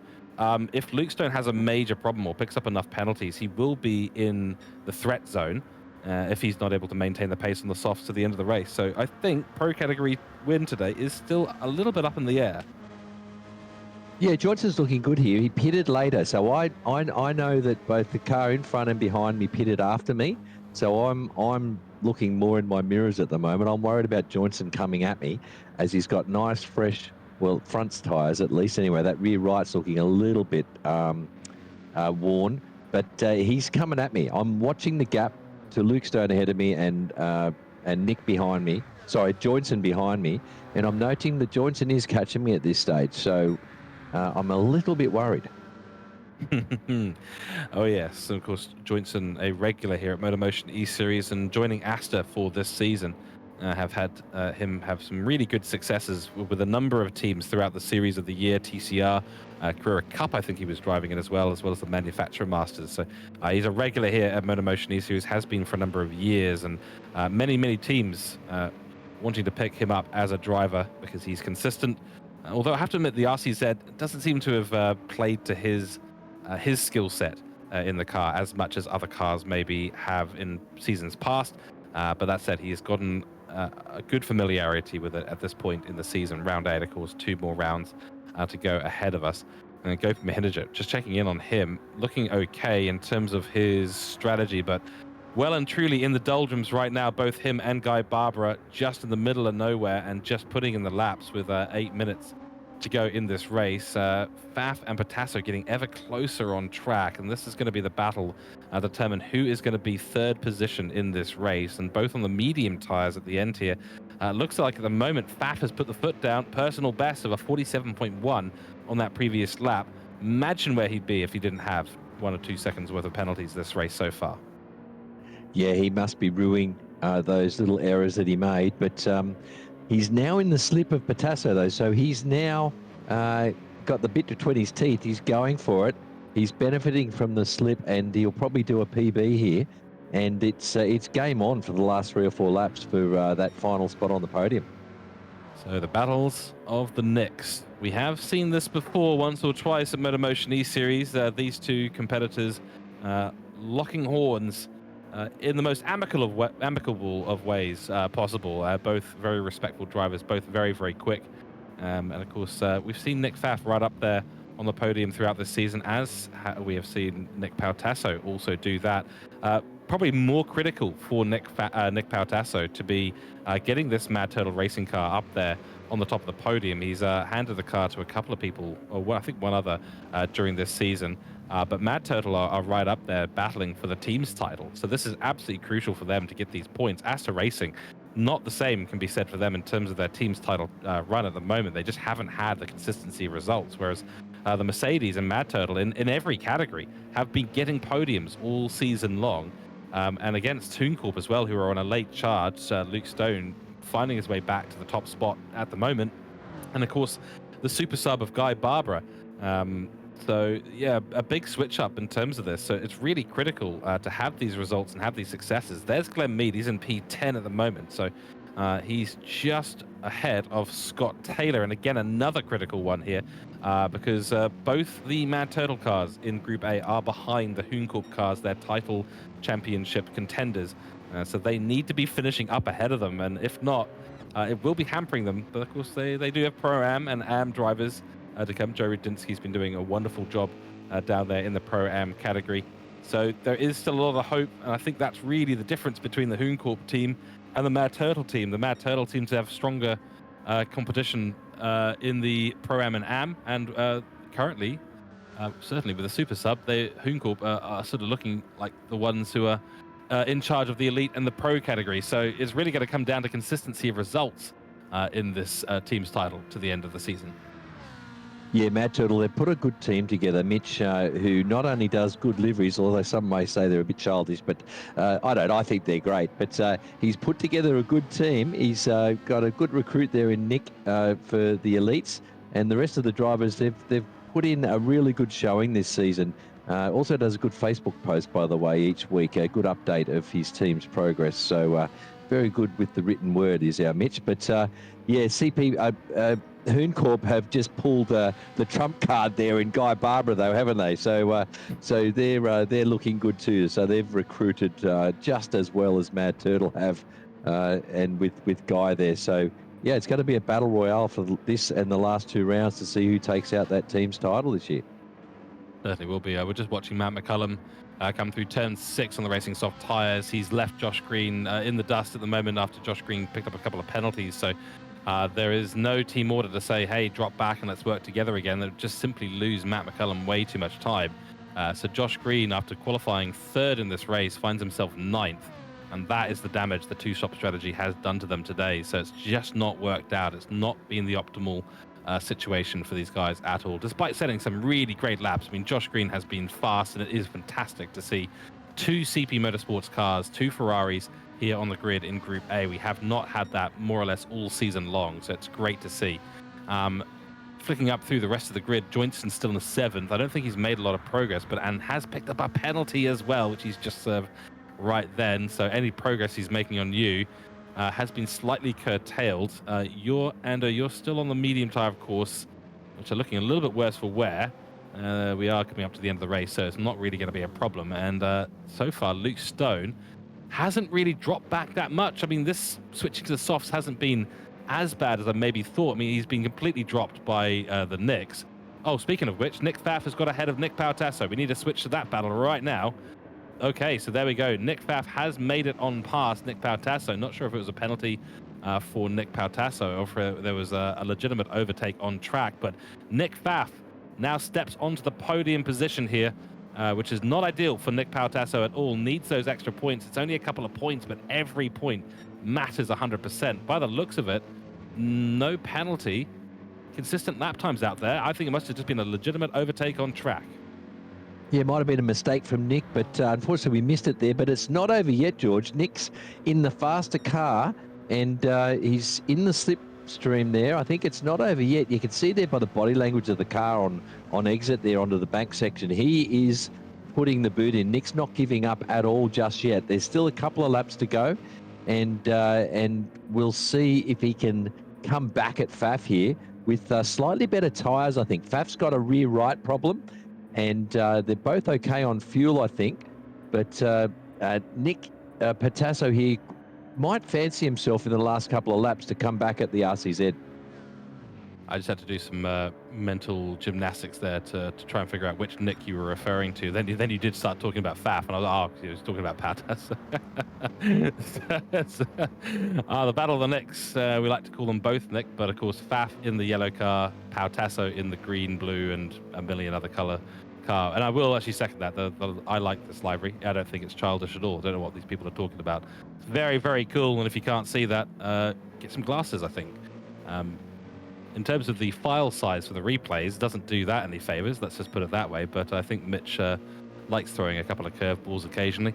If Luke Stone has a major problem or picks up enough penalties, he will be in the threat zone if he's not able to maintain the pace on the softs to the end of the race. So I think pro category win today is still a little bit up in the air. Yeah, Johnson's looking good here. He pitted later, so I know that both the car in front and behind me pitted after me. So I'm looking more in my mirrors at the moment. I'm worried about Johnson coming at me as he's got nice, fresh, well, front tyres at least anyway. That rear right's looking a little bit worn, but he's coming at me. I'm watching the gap to Luke Stone ahead of me and Nick behind me. Sorry, Johnson behind me, and I'm noting that Johnson is catching me at this stage. So I'm a little bit worried. Oh yes, of course, Jointson, a regular here at MotorMotion E-Series and joining Aster for this season. Have had him have some really good successes with a number of teams throughout the series of the year. TCR, Carrera Cup, I think he was driving it as well as the Manufacturer Masters. So he's a regular here at MotorMotion E-Series, has been for a number of years, and many teams wanting to pick him up as a driver because he's consistent. Although I have to admit, the RCZ doesn't seem to have played to his skill set in the car as much as other cars maybe have in seasons past. But that said, he's gotten a good familiarity with it at this point in the season. Round 8, of course, 2 more rounds to go ahead of us. And go for Mahindra, just checking in on him, looking okay in terms of his strategy, but well and truly in the doldrums right now. Both him and Guy Barbara just in the middle of nowhere and just putting in the laps with 8 minutes to go in this race. Faf and Potasso getting ever closer on track, and this is going to be the battle determine who is going to be third position in this race, and both on the medium tires at the end here. Looks like at the moment Faf has put the foot down, personal best of a 47.1 on that previous lap. Imagine where he'd be if he didn't have 1 or 2 seconds worth of penalties this race so far. Yeah, he must be ruining those little errors that he made, but he's now in the slip of Potasso, though, so he's now got the bit between his teeth. He's going for it. He's benefiting from the slip, and he'll probably do a PB here. And it's game on for the last 3 or 4 laps for that final spot on the podium. So the battles of the Nicks. We have seen this before once or twice at MotorMotion E-Series. These two competitors locking horns in the most amicable of ways possible. Both very respectful drivers, both very quick. And of course, we've seen Nick Pfaff right up there on the podium throughout this season, as we have seen Nick Pautasso also do that. Probably more critical for Nick Pautasso to be getting this Mad Turtle racing car up there on the top of the podium. He's handed the car to a couple of people, or I think one other, during this season. But Mad Turtle are right up there battling for the team's title. So this is absolutely crucial for them to get these points. Aster Racing, not the same can be said for them in terms of their team's title run at the moment. They just haven't had the consistency of results, whereas the Mercedes and Mad Turtle in every category have been getting podiums all season long. And against TuneCorp as well, who are on a late charge, Luke Stone finding his way back to the top spot at the moment. And of course, the super sub of Guy Barbara. So yeah, a big switch up in terms of this. So it's really critical to have these results and have these successes. There's Glenn Mead. He's in P10 at the moment. So he's just ahead of Scott Taylor. And again, another critical one here because both the Mad Turtle cars in Group A are behind the Hooncorp cars, their title championship contenders. So they need to be finishing up ahead of them. And if not, it will be hampering them. But of course, they do have Pro-Am and Am drivers to come. Joe Rudinsky's been doing a wonderful job down there in the Pro-Am category. So there is still a lot of hope. And I think that's really the difference between the Hooncorp team and the Mad Turtle team. The Mad Turtle team to have stronger competition in the Pro-Am and Am. And currently, certainly with the Super Sub, Hooncorp are sort of looking like the ones who are in charge of the Elite and the Pro category. So it's really going to come down to consistency of results in this team's title to the end of the season. Yeah, Mad Turtle, they've put a good team together. Mitch, who not only does good liveries, although some may say they're a bit childish, but I think they're great. But he's put together a good team. He's got a good recruit there in Nick for the Elites, and the rest of the drivers, they've put in a really good showing this season. Also does a good Facebook post, by the way, each week, a good update of his team's progress. So very good with the written word is our Mitch. But yeah, Hooncorp have just pulled the trump card there in Guy Barbara, though, haven't they? So they're looking good too. So they've recruited just as well as Mad Turtle have, and with Guy there. So yeah, it's going to be a battle royale for this and the last two rounds to see who takes out that team's title this year. Certainly will be. We're just watching Matt McCullum come through turn 6 on the Racing Soft tyres. He's left Josh Green in the dust at the moment after Josh Green picked up a couple of penalties. So there is no team order to say, hey, drop back and let's work together again. They'll just simply lose Matt McCullum way too much time. So Josh Green, after qualifying 3rd in this race, finds himself 9th. And that is the damage the two-stop strategy has done to them today. So it's just not worked out. It's not been the optimal situation for these guys at all, despite setting some really great laps. I mean, Josh Green has been fast, and it is fantastic to see 2 CP Motorsports cars, 2 Ferraris here on the grid in Group A. We have not had that more or less all season long, so it's great to see. Flicking up through the rest of the grid, Jointson's still in the 7th. I don't think he's made a lot of progress, and has picked up a penalty as well, which he's just served right then. So any progress he's making on you has been slightly curtailed. You're still on the medium tire, of course, which are looking a little bit worse for wear. We are coming up to the end of the race, so it's not really going to be a problem. And so far, Luke Stone hasn't really dropped back that much. I mean, this switching to the softs hasn't been as bad as I maybe thought. I mean, he's been completely dropped by the Nicks. Oh, speaking of which, Nick Pfaff has got ahead of Nick Pautasso. We need to switch to that battle right now. Okay, so there we go. Nick Pfaff has made it on past Nick Pautasso. Not sure if it was a penalty for Nick Pautasso or if there was a legitimate overtake on track, but Nick Pfaff now steps onto the podium position here, which is not ideal for Nick Pautasso at all. Needs those extra points. It's only a couple of points, but every point matters 100%. By the looks of it, no penalty. Consistent lap times out there. I think it must have just been a legitimate overtake on track. Yeah, it might have been a mistake from Nick, but unfortunately we missed it there. But it's not over yet, George. Nick's in the faster car, and he's in the slipstream there. I think it's not over yet. You can see there by the body language of the car on exit there onto the bank section. He is putting the boot in. Nick's not giving up at all just yet. There's still a couple of laps to go, and we'll see if he can come back at Pfaff here with slightly better tyres, I think. Pfaff's got a rear right problem, and they're both okay on fuel, I think. But Nick Pautasso here might fancy himself in the last couple of laps to come back at the RCZ. I just had to do some mental gymnastics there to try and figure out which Nick you were referring to. Then you did start talking about Pfaff, and I was like, oh, he was talking about Pautasso. The battle of the Nicks. We like to call them both Nick, but of course Pfaff in the yellow car, Pautasso in the green, blue, and a million other color car. And I will actually second that. I like this livery. I don't think it's childish at all. I don't know what these people are talking about. It's very, very cool. And if you can't see that, get some glasses, I think. In terms of the file size for the replays, doesn't do that any favors. Let's just put it that way. But I think Mitch likes throwing a couple of curveballs occasionally.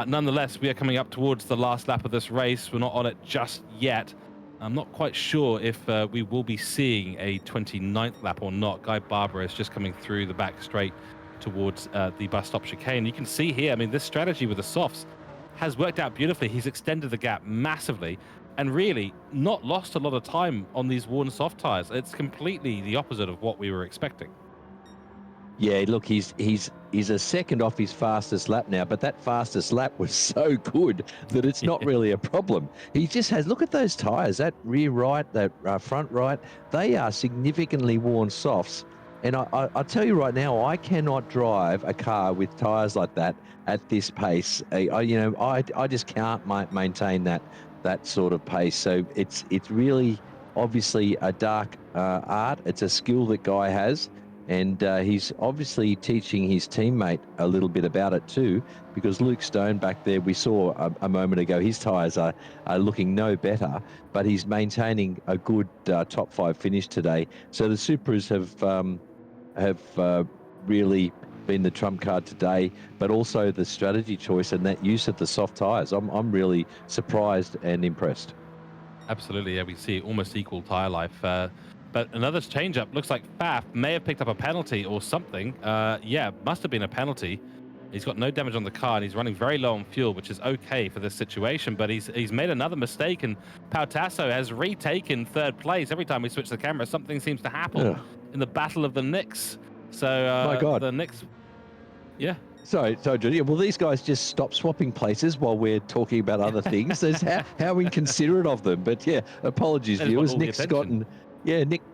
Nonetheless, we are coming up towards the last lap of this race. We're not on it just yet. I'm not quite sure if we will be seeing a 29th lap or not. Guy Barbara is just coming through the back straight towards the bus stop chicane. You can see here, I mean, this strategy with the softs has worked out beautifully. He's extended the gap massively and really not lost a lot of time on these worn soft tires. It's completely the opposite of what we were expecting. Yeah, look, he's a second off his fastest lap now, but that fastest lap was so good that it's not really a problem. He just has, look at those tyres, that rear right, that front right, they are significantly worn softs. And I'll tell you right now, I cannot drive a car with tyres like that at this pace. I just can't maintain that sort of pace. So it's really obviously a dark art. It's a skill that Guy has. And he's obviously teaching his teammate a little bit about it too, because Luke Stone back there, we saw a moment ago, his tyres are looking no better, but he's maintaining a good top 5 finish today. So the Supras have really been the trump card today, but also the strategy choice and that use of the soft tyres. I'm really surprised and impressed. Absolutely, yeah, we see almost equal tyre life. But another change-up, looks like Faf may have picked up a penalty or something. Yeah, must have been a penalty. He's got no damage on the car, and he's running very low on fuel, which is okay for this situation, but he's made another mistake, and Pau Tasso has retaken third place. Every time we switch the camera, something seems to happen in the battle of the Knicks. So, my God. The Knicks... Yeah. Sorry, Julia. Will these guys just stop swapping places while we're talking about other things? That's how inconsiderate of them. But yeah, apologies, viewers. Nick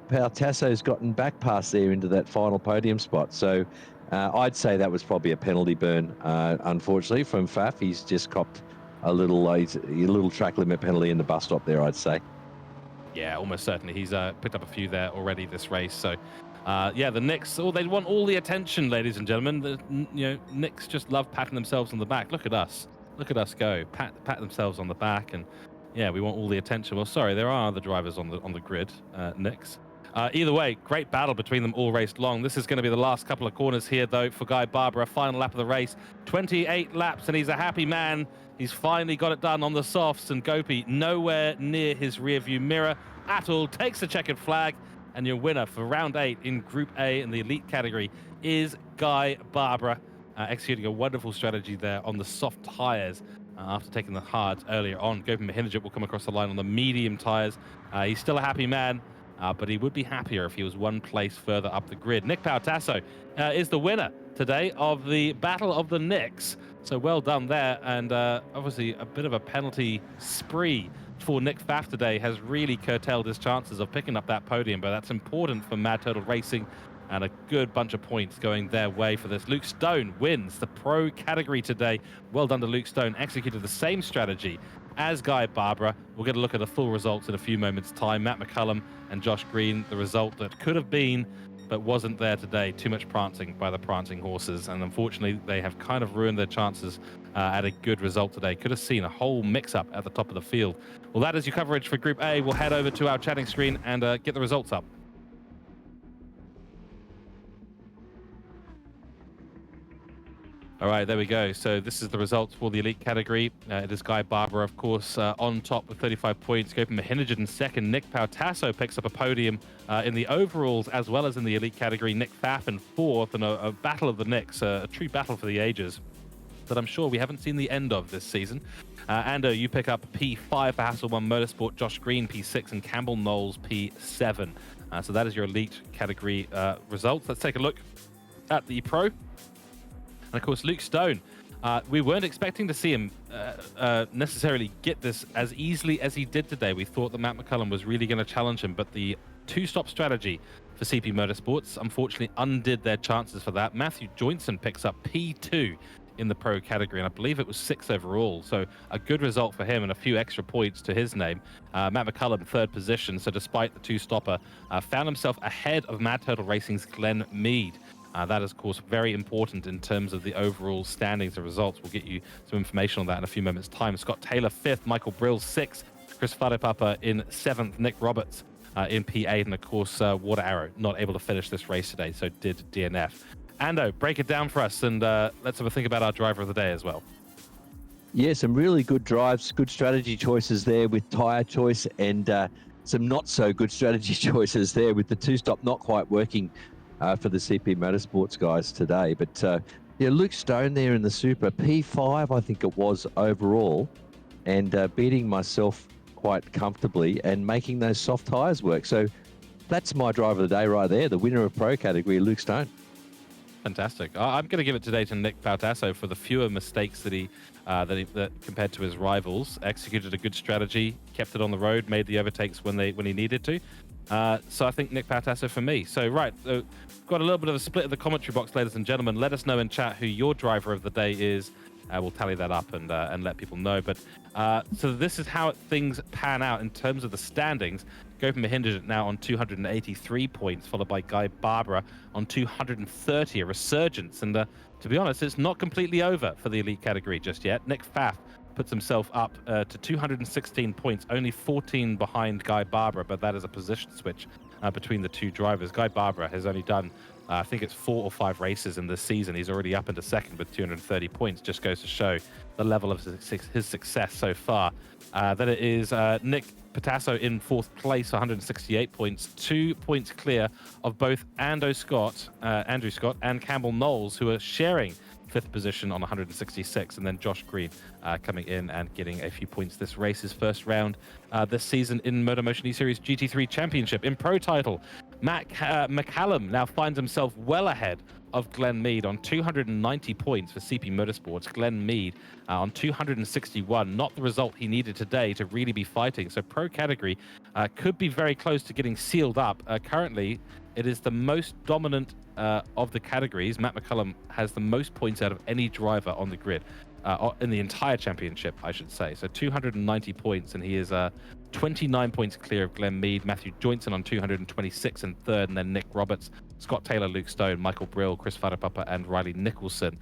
Pautasso's gotten back past there into that final podium spot. So I'd say that was probably a penalty burn. Unfortunately, from Faf, he's just copped a little track limit penalty in the bus stop there, I'd say. Yeah, almost certainly. He's picked up a few there already this race. So. Yeah, the Knicks, they want all the attention, ladies and gentlemen. Knicks just love patting themselves on the back. Look at us go, pat themselves on the back, and yeah, we want all the attention. Well, sorry, there are other drivers on the grid, Knicks. Either way, great battle between them all race long. This is going to be the last couple of corners here, though, for Guy Barbara. Final lap of the race, 28 laps, and he's a happy man. He's finally got it done on the softs, and Gopi nowhere near his rearview mirror at all. Takes the checkered flag. And your winner for round 8 in Group A in the elite category is Guy Barbara, executing a wonderful strategy there on the soft tyres after taking the hards earlier on. Gopi Mahinajit will come across the line on the medium tyres. He's still a happy man, but he would be happier if he was one place further up the grid. Nick Pautasso is the winner today of the Battle of the Knicks. So well done there, and obviously a bit of a penalty spree for Nick Pfaff today has really curtailed his chances of picking up that podium, but that's important for Mad Turtle Racing, and a good bunch of points going their way for this. Luke Stone wins the pro category today. Well done to Luke Stone, executed the same strategy as Guy Barbara. We'll get a look at the full results in a few moments' time. Matt McCullum and Josh Green, the result that could have been, but wasn't there today. Too much prancing by the prancing horses, and unfortunately they have kind of ruined their chances at a good result today. Could have seen a whole mix-up at the top of the field. Well, that is your coverage for Group A. We'll head over to our chatting screen and get the results up. All right, there we go. So this is the results for the elite category. It is Guy Barbara, of course, on top with 35 points. Gopi Mahinajit in second. Nick Pautasso picks up a podium in the overalls as well as in the elite category. Nick Pfaff in fourth, and a battle of the Knicks, a true battle for the ages that I'm sure we haven't seen the end of this season. Ando, you pick up P5 for Hasel1 Motorsport, Josh Green P6, and Campbell Knowles P7. So that is your elite category results. Let's take a look at the pro. And of course, Luke Stone, we weren't expecting to see him necessarily get this as easily as he did today. We thought that Matt McCullum was really going to challenge him, but the two-stop strategy for CP Motorsports unfortunately undid their chances for that. Matthew Joynson picks up P2 in the pro category, and I believe it was 6th overall. So a good result for him and a few extra points to his name. Matt McCullum, third position. So despite the two-stopper, found himself ahead of Mad Turtle Racing's Glenn Mead. That is, of course, very important in terms of the overall standings and results. We'll get you some information on that in a few moments' time. Scott Taylor, 5th. Michael Brill, 6th. Chris Farepapa in 7th. Nick Roberts in P8, and of course, Water Arrow not able to finish this race today, so did DNF. Ando, break it down for us, and let's have a think about our driver of the day as well. Yeah, some really good drives, good strategy choices there with tyre choice, and some not so good strategy choices there with the two-stop not quite working for the CP Motorsports guys today. But yeah, Luke Stone there in the Super, P5 I think it was overall, and beating myself quite comfortably and making those soft tyres work. So that's my driver of the day right there, the winner of Pro category, Luke Stone. Fantastic. I'm going to give it today to Nick Pautasso for the fewer mistakes that compared to his rivals. Executed a good strategy, kept it on the road, made the overtakes when he needed to. So I think Nick Pautasso for me. So got a little bit of a split of the commentary box, ladies and gentlemen. Let us know in chat who your driver of the day is. We'll tally that up and let people know. But so this is how things pan out in terms of the standings. Gopher Mahindra now on 283 points, followed by Guy Barbara on 230, a resurgence. And to be honest, it's not completely over for the elite category just yet. Nick Pfaff puts himself up to 216 points, only 14 behind Guy Barbara, but that is a position switch between the two drivers. Guy Barbara has only done, I think it's 4 or 5 races in this season. He's already up into second with 230 points. Just goes to show the level of his success so far. Then it is Nick Pautasso in 4th place, 168 points, 2 points clear of both Andrew Scott and Campbell Knowles, who are sharing 5th position on 166, and then Josh Green coming in and getting a few points. This race's first round this season in MotorMotion E-Series GT3 Championship. In Pro title, Matt McCallum now finds himself well ahead of Glenn Mead on 290 points for CP Motorsports. Glenn Mead on 261, not the result he needed today to really be fighting. So Pro category could be very close to getting sealed up. Currently, it is the most dominant of the categories. Matt McCullum has the most points out of any driver on the grid, in the entire championship, I should say. So 290 points, and he is 29 points clear of Glenn Mead. Matthew Joynson on 226 and 3rd, and then Nick Roberts, Scott Taylor, Luke Stone, Michael Brill, Chris Farapapa, and Riley Nicholson.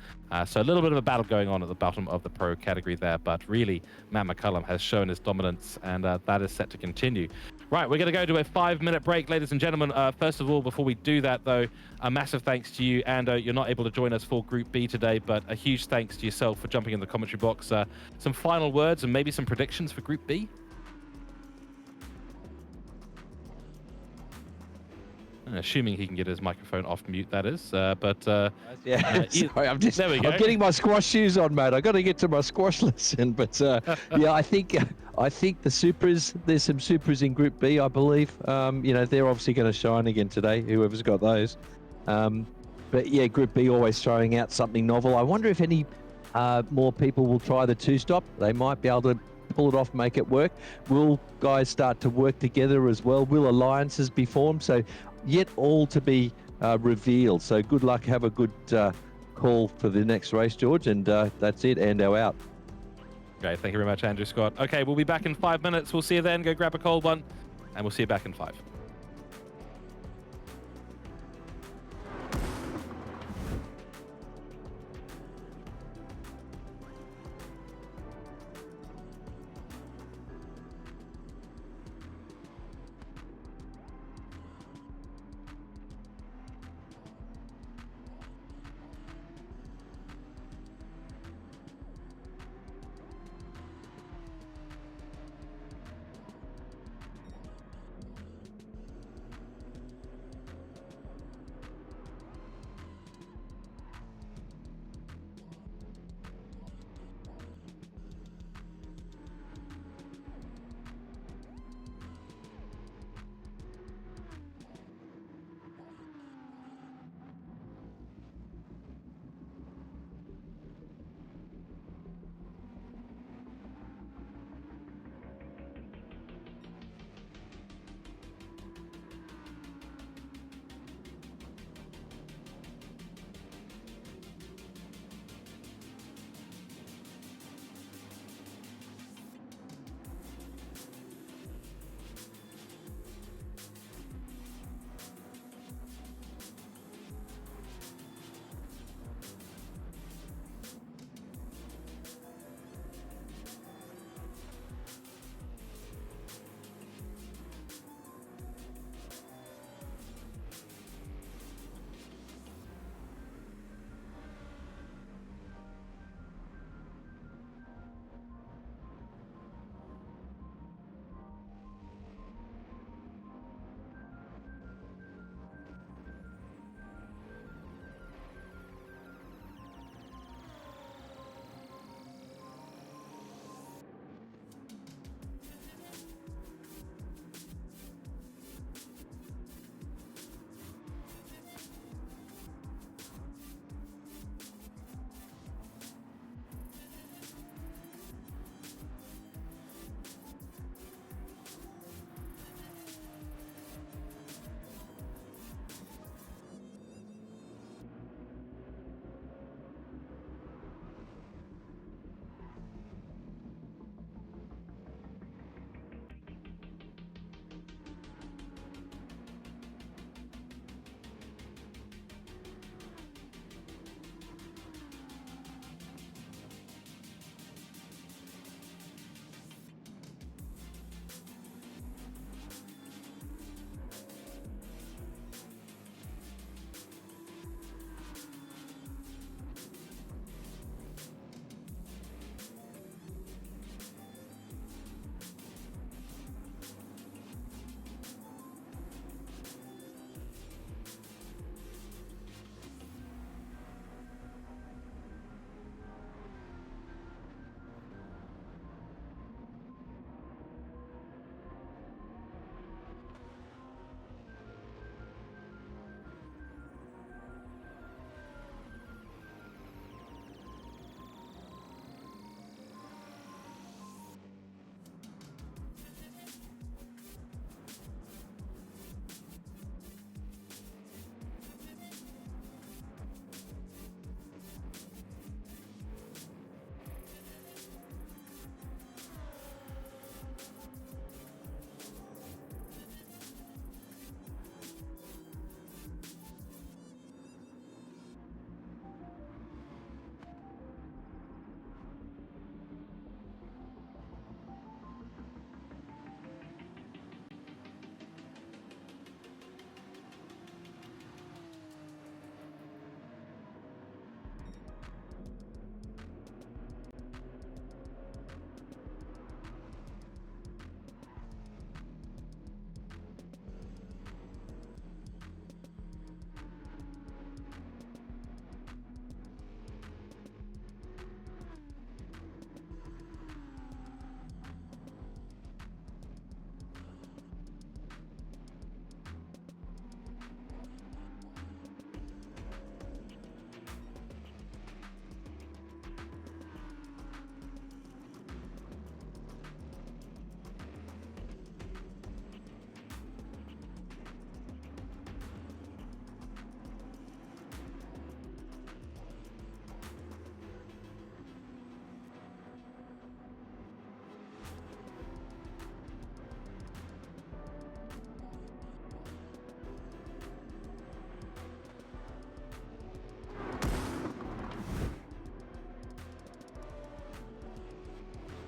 So a little bit of a battle going on at the bottom of the Pro category there, but really, Matt McCullum has shown his dominance, and that is set to continue. Right, we're going to go to a 5-minute break, ladies and gentlemen. First of all, before we do that, though, a massive thanks to you, Ando. You're not able to join us for Group B today, but a huge thanks to yourself for jumping in the commentary box. Some final words and maybe some predictions for Group B? Assuming he can get his microphone off mute, that is. Yeah, sorry, I'm getting my squash shoes on, mate. I got to get to my squash lesson. But yeah, I think the Supras. There's some Supras in Group B, I believe. They're obviously going to shine again today. Whoever's got those. But yeah, Group B always throwing out something novel. I wonder if any more people will try the two-stop. They might be able to pull it off, make it work. Will guys start to work together as well? Will alliances be formed? So yet all to be revealed. So good luck. Have a good call for the next race, George. And that's it. Ando out. Great. Thank you very much, Andrew Scott. Okay, we'll be back in 5 minutes. We'll see you then. Go grab a cold one, and we'll see you back in 5.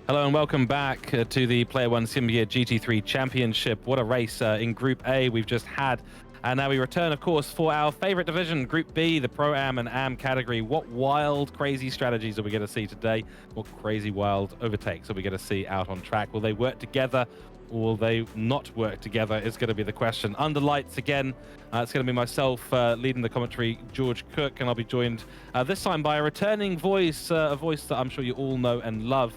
Hello and welcome back to the Player1 Simgear GT3 Championship. What a race in Group A we've just had. And now we return, of course, for our favorite division, Group B, the Pro-Am and Am category. What wild, crazy strategies are we going to see today? What crazy, wild overtakes are we going to see out on track? Will they work together or will they not work together is going to be the question. Under lights again, it's going to be myself leading the commentary, George Cook, and I'll be joined this time by a returning voice, a voice that I'm sure you all know and love.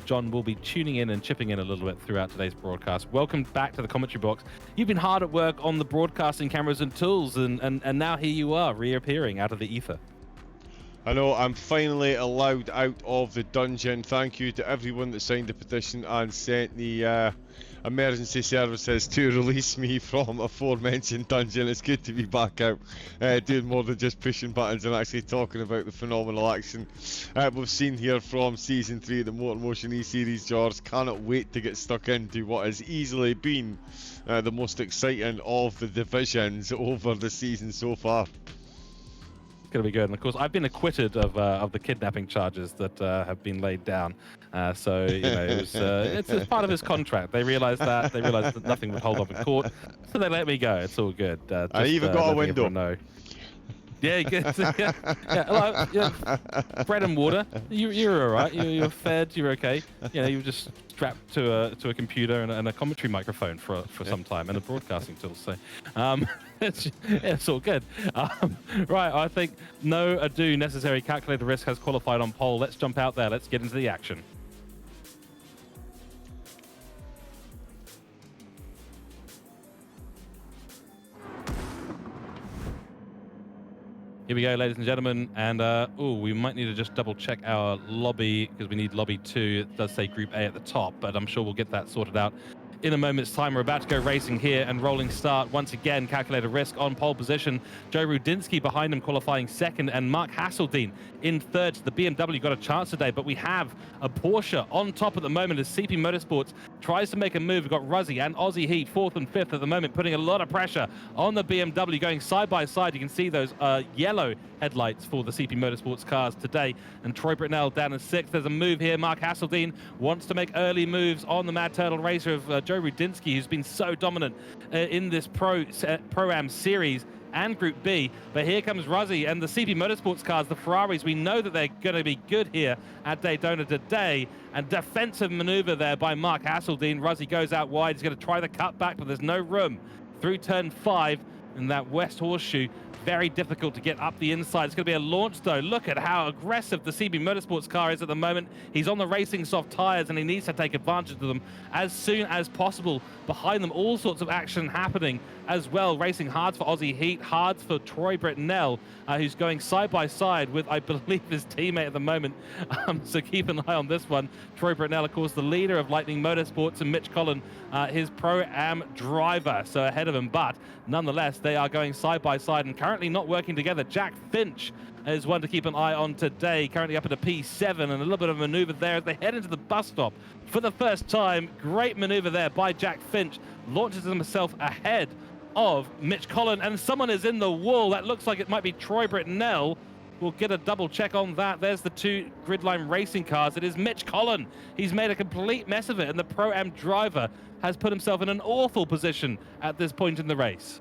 John will be tuning in and chipping in a little bit throughout today's broadcast. Welcome back to the commentary box. You've been hard at work on the broadcasting cameras and tools, and now here you are, reappearing out of the ether. I know, I'm finally allowed out of the dungeon. Thank you to everyone that signed the petition and sent the emergency services to release me from aforementioned dungeon. It's good to be back out, doing more than just pushing buttons and actually talking about the phenomenal action we've seen here from Season 3 of the MotorMotion E-Series. George, cannot wait to get stuck into what has easily been the most exciting of the divisions over the season so far. Going to be good, and of course I've been acquitted of the kidnapping charges that have been laid down, so you know it's part of his contract. They realized that nothing would hold up in court, so they let me go. It's all good. I even got a window. Know. Yeah, good. Bread and water. You're all right. You're fed. You're okay. You know, you were just strapped to a computer and a commentary microphone for some time and a broadcasting tool. So, it's all good. Right, I think no ado necessary. Calculated risk has qualified on pole. Let's jump out there. Let's get into the action. Here we go, ladies and gentlemen, and we might need to just double check our lobby because we need lobby 2. It does say Group A at the top, but I'm sure we'll get that sorted out in a moment's time. We're about to go racing here, and rolling start once again. Calculated risk on pole position. Joe Rudinsky behind him qualifying second, and Mark Hasel1 in third. The BMW got a chance today, but we have a Porsche on top at the moment as CP Motorsports tries to make a move. We've got Ruzzy and Aussie Heat fourth and fifth at the moment, putting a lot of pressure on the BMW, going side by side. You can see those yellow headlights for the CP Motorsports cars today, and Troy Britnell down in sixth. There's a move here. Mark Hasel1 wants to make early moves on the Mad Turtle racer of Joe Rudinsky, who's been so dominant in this Pro-Am series and Group B. But here comes Ruzzy and the CP Motorsports cars, the Ferraris. We know that they're going to be good here at Daytona today. And defensive maneuver there by Mark Hasel1. Ruzzy goes out wide. He's going to try the cutback, but there's no room through turn 5 in that West Horseshoe. Very difficult to get up the inside. It's going to be a launch, though. Look at how aggressive the CB Motorsports car is at the moment. He's on the racing soft tires, and he needs to take advantage of them as soon as possible. Behind them, all sorts of action happening as well. Racing hards for Aussie Heat, hards for Troy Britnell, who's going side by side with, I believe, his teammate at the moment. So keep an eye on this one. Troy Britnell, of course, the leader of Lightning Motorsports, and Mitch Collin, his Pro-Am driver, so ahead of him. But nonetheless, they are going side by side and currently not working together. Jack Finch is one to keep an eye on today, currently up at a P7, and a little bit of maneuver there as they head into the bus stop for the first time. Great maneuver there by Jack Finch, launches himself ahead of Mitch Collin, and someone is in the wall. That looks like it might be Troy Britnell. We'll get a double check on that. There's the two gridline racing cars. It is Mitch Collin. He's made a complete mess of it, and the Pro-Am driver has put himself in an awful position at this point in the race.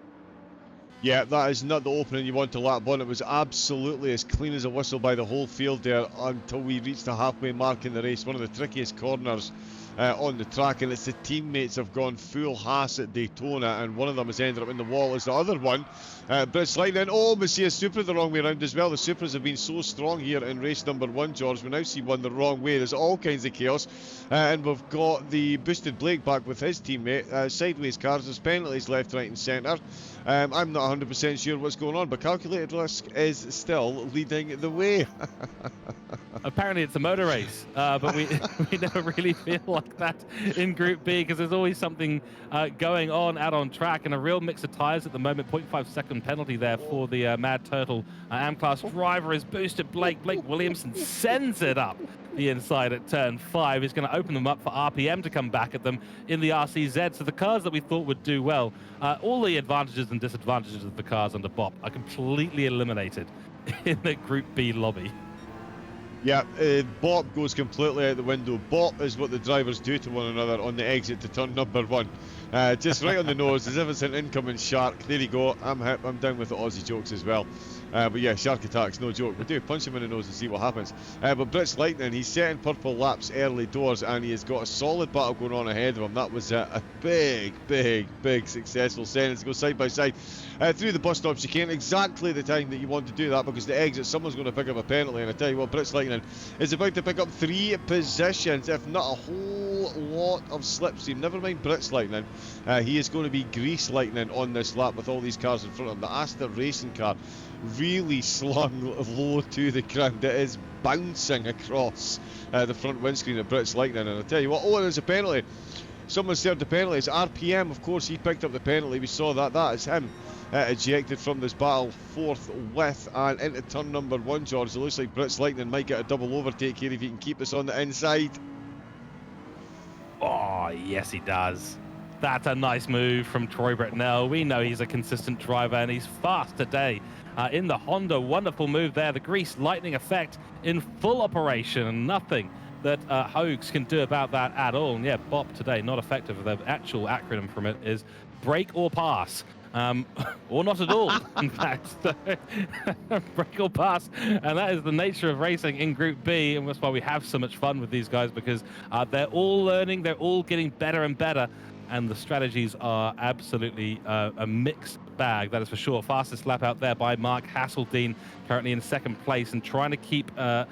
Yeah, that is not the opening you want to lap on. It was absolutely as clean as a whistle by the whole field there until we reached the halfway mark in the race. One of the trickiest corners on the track, and it's the teammates have gone full Haas at Daytona, and one of them has ended up in the wall as the other one. But slightly, oh, we see a Supra the wrong way around as well. The Supras have been so strong here in race number 1, George. We now see one the wrong way. There's all kinds of chaos, and we've got the boosted Blake back with his teammate. Sideways cars, there's penalties left, right and centre. I'm not 100% sure what's going on, but calculated risk is still leading the way. Apparently it's a motor race, but we never really feel like that in Group B because there's always something going on out on track, and a real mix of tyres at the moment. 0.5-second penalty there for the Mad Turtle Am-Class driver is boosted Blake. Blake Williamson sends it up the inside at turn 5. He's going to open them up for RPM to come back at them in the RCZ. So the cars that we thought would do well, all the advantages and disadvantages of the cars under BOP are completely eliminated in the Group B lobby. Yeah, bop goes completely out the window. Bop is what the drivers do to one another on the exit to turn number 1. Just right on the nose, as if it's an incoming shark. There you go. I'm hip. I'm down with the Aussie jokes as well. But yeah, shark attacks, no joke. We do punch him in the nose and see what happens. But Brits Lightning, he's setting purple laps early doors, and he has got a solid battle going on ahead of him. That was a big, big, big successful sentence to go side by side through the bus stop chicane. Exactly the time that you want to do that, because the exit, someone's going to pick up a penalty, and I tell you what, Brits Lightning is about to pick up 3 positions, if not a whole lot of slipstream. Never mind Brits Lightning. He is going to be Grease Lightning on this lap with all these cars in front of him. The Aster Racing car really slung low to the ground. It is bouncing across the front windscreen of Brits Lightning, and I tell you what, oh, there's a penalty. Someone served the penalty. It's RPM, of course. He picked up the penalty. We saw that. That is him ejected from this battle forthwith and into turn number 1, George. It looks like Brits Lightning might get a double overtake here if he can keep this on the inside. Oh, yes, he does. That's a nice move from Troy Britnell. We know he's a consistent driver, and he's fast today. In the Honda, wonderful move there. The Grease Lightning effect in full operation, and nothing that Hogs can do about that at all. And yeah, BOP today, not effective. The actual acronym from it is break or pass. Or not at all, in fact. So, break or pass. And that is the nature of racing in Group B, and that's why we have so much fun with these guys, because they're all learning, they're all getting better and better, and the strategies are absolutely a mixed bag, that is for sure. Fastest lap out there by Mark Hasel1, currently in 2nd place, and trying to keep the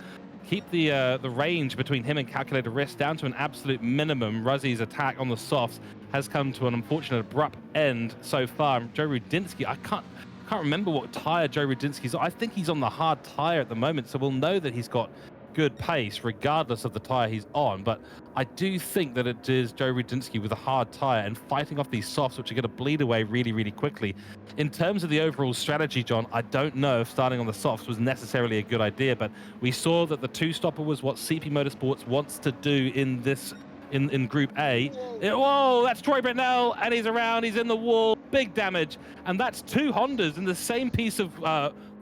range between him and Calculated Risk down to an absolute minimum. Ruzzy's attack on the softs has come to an unfortunate abrupt end so far. Joe Rudinsky, I can't remember what tyre Joe Rudinsky's on. I think he's on the hard tyre at the moment, so we'll know that he's got good pace regardless of the tyre he's on. But I do think that it is Joe Rudinsky with a hard tyre and fighting off these softs, which are going to bleed away really, really quickly. In terms of the overall strategy, John, I don't know if starting on the softs was necessarily a good idea, but we saw that the 2-stopper was what CP Motorsports wants to do in this in Group A. Whoa, that's Troy Britnell, and he's around, he's in the wall, big damage, and that's 2 Hondas in the same piece of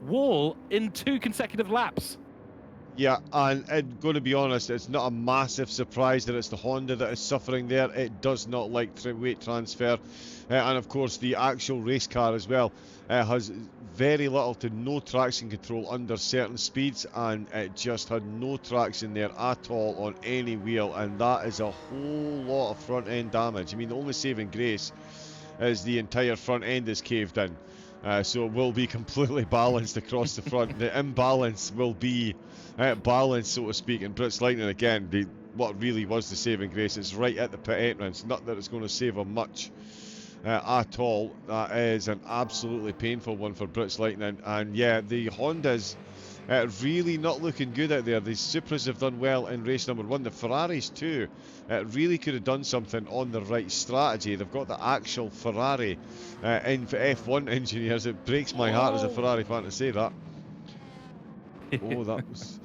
wall in 2 consecutive laps. Yeah, and going to be honest, it's not a massive surprise that it's the Honda that is suffering there. It does not like weight transfer, and of course the actual race car as well has very little to no traction control under certain speeds, and it just had no traction there at all on any wheel, and that is a whole lot of front end damage. I mean, the only saving grace is the entire front end is caved in, so it will be completely balanced across the front. The imbalance will be balanced, so to speak, and Brits Lightning again, what really was the saving grace, it's right at the pit entrance. Not that it's going to save him much at all. That is an absolutely painful one for Brits Lightning, and yeah, the Hondas really not looking good out there. The Supras have done well in race number 1. The Ferraris too really could have done something on the right strategy. They've got the actual Ferrari in for F1 engineers. It breaks my heart as a Ferrari fan to say that. Oh, that was...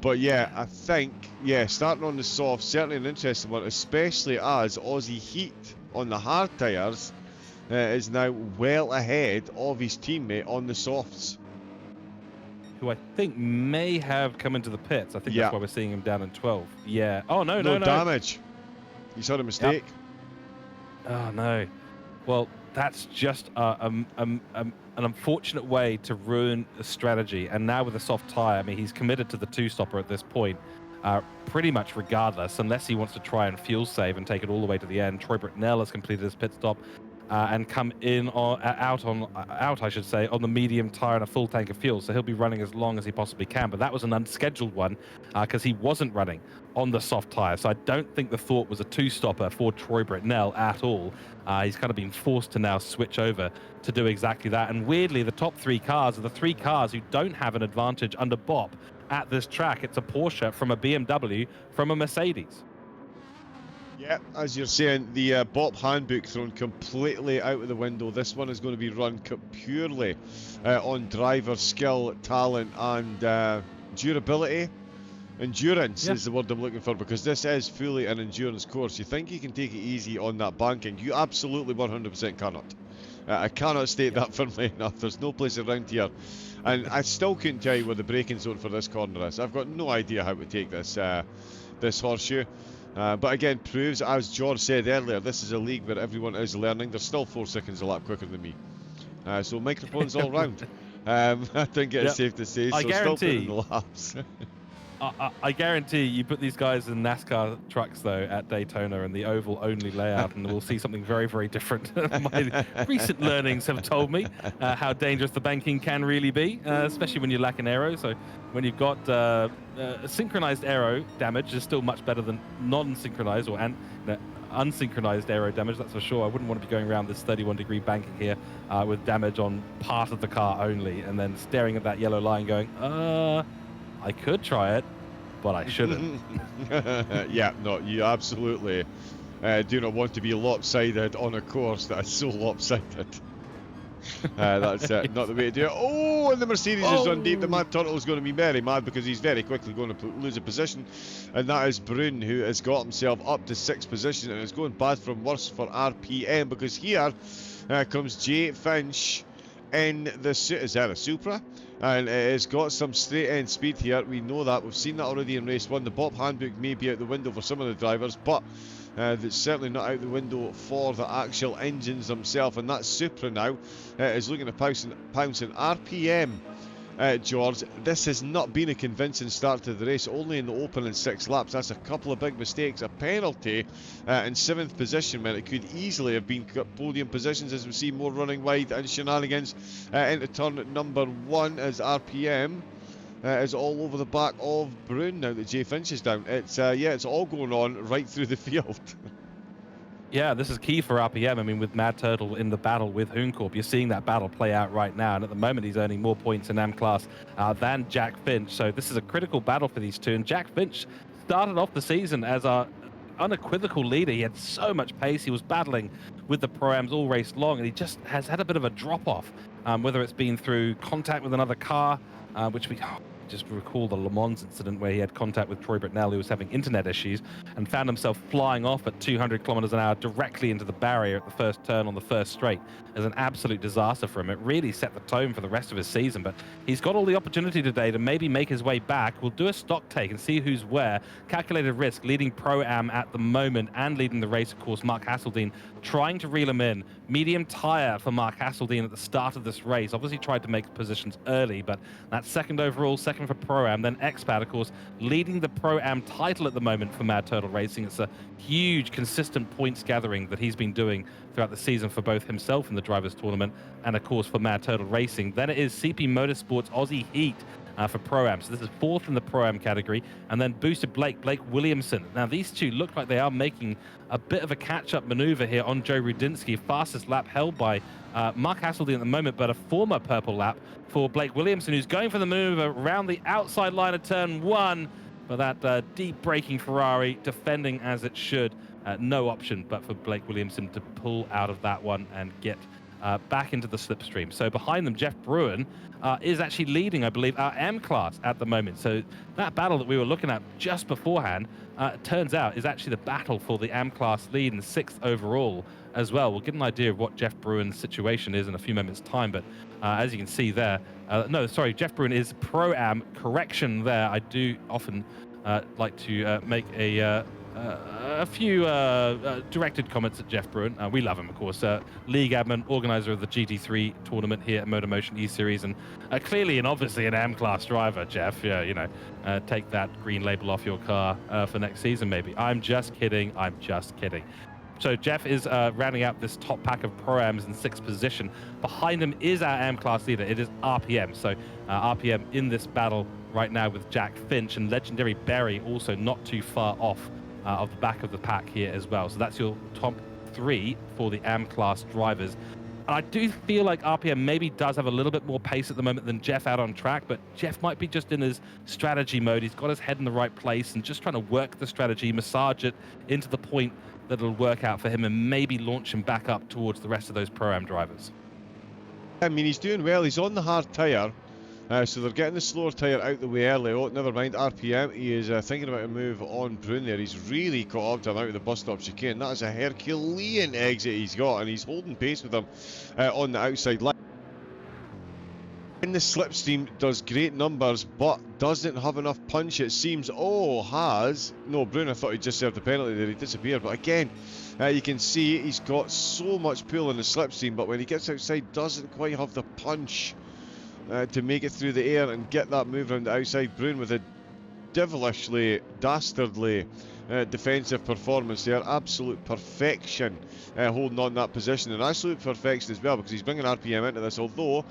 but yeah, I think, yeah, starting on the soft, certainly an interesting one, especially as Aussie Heat on the hard tyres is now well ahead of his teammate on the softs. Who I think may have come into the pits. I think that's why we're seeing him down in 12. Yeah. Oh, no. No damage. He's had a mistake. Yep. Oh, no. Well, that's just an unfortunate way to ruin a strategy. And now with a soft tyre, I mean, he's committed to the 2-stopper at this point, pretty much regardless, unless he wants to try and fuel save and take it all the way to the end. Troy Britnell has completed his pit stop and come in or out, I should say, on the medium tyre and a full tank of fuel. So he'll be running as long as he possibly can. But that was an unscheduled one because he wasn't running on the soft tyre. So I don't think the thought was a 2-stopper for Troy Britnell at all. He's kind of been forced to now switch over to do exactly that. And weirdly, the top 3 cars are the 3 cars who don't have an advantage under BOP at this track. It's a Porsche from a BMW from a Mercedes. Yeah, as you're saying, the BOP handbook thrown completely out of the window. This one is going to be run purely on driver skill, talent, and durability. Endurance is the word I'm looking for, because this is fully an endurance course. You think you can take it easy on that banking, you absolutely 100% cannot. I cannot state that firmly enough. There's no place around here, and I still couldn't tell you where the braking zone for this corner is. I've got no idea how to take this this horseshoe. But again, proves, as George said earlier, this is a league where everyone is learning. They're still 4 seconds a lap quicker than me. So microphones all round. I think it's safe to say. I so guarantee, still putting the laps. I guarantee you put these guys in NASCAR trucks, though, at Daytona and the oval-only layout, and we'll see something very, very different. My recent learnings have told me how dangerous the banking can really be, especially when you lack an aero. So when you've got synchronized aero damage is still much better than non-synchronized or unsynchronized aero damage, that's for sure. I wouldn't want to be going around this 31-degree banking here with damage on part of the car only, and then staring at that yellow line going, I could try it, but I shouldn't. Yeah, no, you absolutely do not want to be lopsided on a course that is so lopsided. That's not the way to do it. Oh, and the Mercedes is on deep. The Mad Turtle is going to be very mad because he's very quickly going to lose a position. And that is Brun, who has got himself up to 6th position, and is going bad from worse for RPM, because here comes Jay Finch in the is that a Supra? And it has got some straight end speed here. We know that. We've seen that already in race 1. The Bob handbook may be out the window for some of the drivers, but that's certainly not out the window for the actual engines themselves. And that Supra now is looking to pounce in RPM. George, this has not been a convincing start to the race, only in the opening 6 laps. That's a couple of big mistakes, a penalty in 7th position when it could easily have been podium positions, as we see more running wide and shenanigans into turn number 1 as RPM is all over the back of Brun now that Jay Finch is down. It's it's all going on right through the field. Yeah, this is key for RPM. I mean, with Mad Turtle in the battle with Hooncorp, you're seeing that battle play out right now. And at the moment, he's earning more points in AM class than Jack Finch. So this is a critical battle for these two. And Jack Finch started off the season as our unequivocal leader. He had so much pace. He was battling with the Pro-Ams all race long, and he just has had a bit of a drop-off, whether it's been through contact with another car, which we just recall the Le Mans incident where he had contact with Troy Britnell, who was having internet issues, and found himself flying off at 200 kilometers an hour directly into the barrier at the first turn on the first straight. As an absolute disaster for him. It really set the tone for the rest of his season, but he's got all the opportunity today to maybe make his way back. We'll do a stock take and see who's where. Calculated risk, leading Pro-Am at the moment and leading the race, of course, Mark Hasel1 trying to reel him in. Medium tire for Mark Hasel1 at the start of this race. Obviously tried to make positions early, but that's 2nd overall, 2nd for Pro-Am. Then Expat, of course, leading the Pro-Am title at the moment for Mad Turtle Racing. It's a huge, consistent points gathering that he's been doing throughout the season for both himself and the Drivers' Tournament, and of course for Mad Turtle Racing. Then it is CP Motorsport's Aussie Heat for Pro-Am. So this is 4th in the Pro-Am category. And then Boosted Blake Williamson. Now these two look like they are making a bit of a catch-up maneuver here on Joe Rudinsky. Fastest lap held by Mark Hasel1 at the moment, but a former purple lap for Blake Williamson, who's going for the maneuver around the outside line of turn 1. But that deep braking Ferrari defending as it should. No option but for Blake Williamson to pull out of that one and get back into the slipstream. So behind them, Jeff Bruin is actually leading, I believe, our M class at the moment. So that battle that we were looking at just beforehand turns out is actually the battle for the AM class lead and 6th overall as well. We'll get an idea of what Jeff Bruin's situation is in a few moments' time, but as you can see there, Jeff Bruin is Pro-Am. Correction there. I do often like to make a few directed comments at Jeff Bruin. We love him, of course. League admin, organizer of the GT3 tournament here at MotorMotion E-Series, and clearly and obviously an M-class driver, Jeff. Yeah, take that green label off your car for next season, maybe. I'm just kidding. So Jeff is rounding out this top pack of Pro-Ams in 6th position. Behind him is our M-class leader. It is RPM. So RPM in this battle right now with Jack Finch, and Legendary Berry also not too far off of the back of the pack here as well. So that's your top 3 for the AM class drivers. And I do feel like RPM maybe does have a little bit more pace at the moment than Jeff out on track, but Jeff might be just in his strategy mode. He's got his head in the right place and just trying to work the strategy, massage it into the point that it'll work out for him and maybe launch him back up towards the rest of those Pro-Am drivers. I mean, he's doing well. He's on the hard tyre. So they're getting the slower tyre out the way early. Oh, never mind, RPM. He is thinking about a move on Brune there. He's really caught up to him out of the bus stop chicane. That is a Herculean exit he's got, and he's holding pace with him on the outside line. In the slipstream, does great numbers, but doesn't have enough punch, it seems. Oh, no, Brune, I thought he just served the penalty there. He disappeared, but again, you can see he's got so much pull in the slipstream, but when he gets outside, doesn't quite have the punch to make it through the air and get that move around the outside. Brune with a devilishly, dastardly defensive performance there. Absolute perfection holding on that position, and absolute perfection as well, because he's bringing RPM into this. Although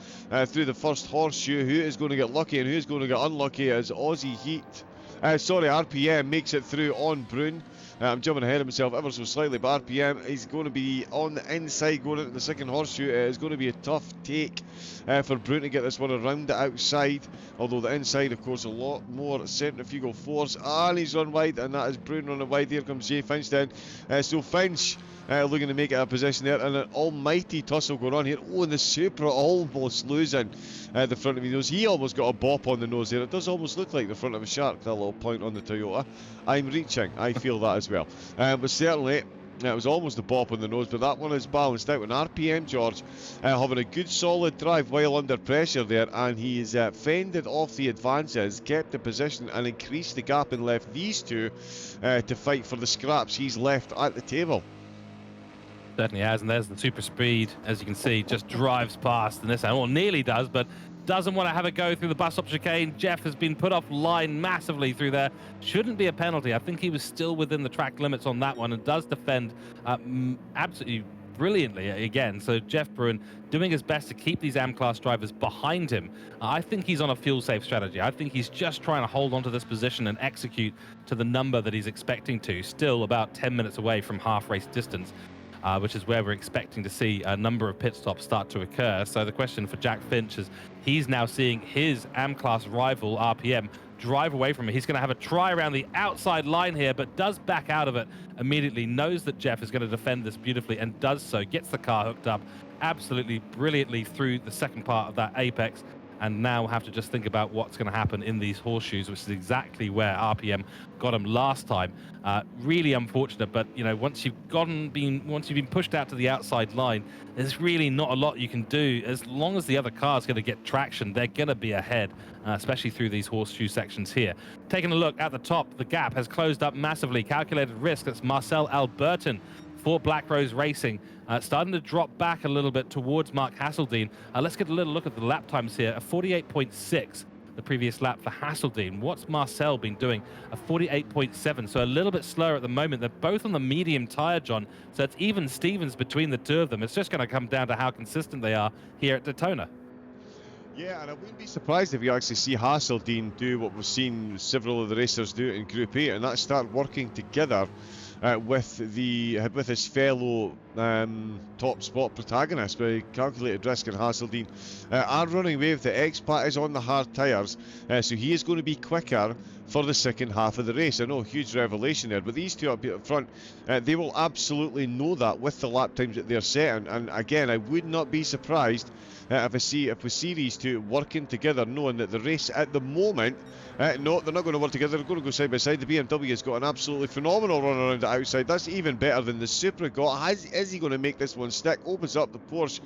through the first horseshoe, who is going to get lucky and who is going to get unlucky as Aussie Heat, RPM makes it through on Brune. I'm jumping ahead of myself ever so slightly, but RPM is going to be on the inside going into the second horseshoe. It is going to be a tough take for Brune to get this one around the outside, although the inside, of course, a lot more centrifugal force, and he's run wide, and that is Brune running wide. Here comes Jay Finch then. So Finch looking to make it a position there, and an almighty tussle going on here. Oh, and the Supra almost losing the front of his nose. He almost got a bop on the nose there. It does almost look like the front of a shark, that little point on the Toyota. I'm reaching, I feel that as well. But certainly, it was almost a bop on the nose, but that one is balanced out. And RPM, George, having a good solid drive while under pressure there, and he's fended off the advances, kept the position, and increased the gap and left these two to fight for the scraps he's left at the table. Certainly has, and there's the super speed, as you can see, just drives past, and this or nearly does, but doesn't want to have it go through the bus stop chicane. Jeff has been put off line massively through there. Shouldn't be a penalty. I think he was still within the track limits on that one, and does defend absolutely brilliantly again. So Jeff Brune doing his best to keep these AM-class drivers behind him. I think he's on a fuel-safe strategy. I think he's just trying to hold on to this position and execute to the number that he's expecting to. Still about 10 minutes away from half-race distance. Which is where we're expecting to see a number of pit stops start to occur. So the question for Jack Finch is he's now seeing his AM-class rival, RPM, drive away from him. He's going to have a try around the outside line here, but does back out of it immediately, knows that Jeff is going to defend this beautifully, and does so, gets the car hooked up absolutely brilliantly through the second part of that apex. And now we'll have to just think about what's going to happen in these horseshoes, which is exactly where RPM got him last time. Really unfortunate, but you know, once you've been pushed out to the outside line, there's really not a lot you can do. As long as the other car's going to get traction, they're going to be ahead, especially through these horseshoe sections here. Taking a look at the top, the gap has closed up massively. Calculated risk. That's Marcel Albertin for Black Rose Racing. Starting to drop back a little bit towards Mark Hasel1. Let's get a little look at the lap times here. A 48.6 the previous lap for Hasel1. What's Marcel been doing? A 48.7, so a little bit slower at the moment. They're both on the medium tyre, John, so it's even Stevens between the two of them. It's just going to come down to how consistent they are here at Daytona. Yeah, and I wouldn't be surprised if you actually see Hasel1 do what we've seen several of the racers do in Group 8, and that's start working together with his fellow top spot protagonist. Calculated risk and Hasel1 are running away with the expat is on the hard tyres, so he is going to be quicker for the second half of the race. I know, huge revelation there, but these two up front, they will absolutely know that with the lap times that they're setting. And again, I would not be surprised if we see these two working together, knowing that the race at the moment, no, they're not going to work together. They're going to go side by side. The BMW has got an absolutely phenomenal run around the outside. That's even better than the Supra got. Is he going to make this one stick? Opens up the Porsche.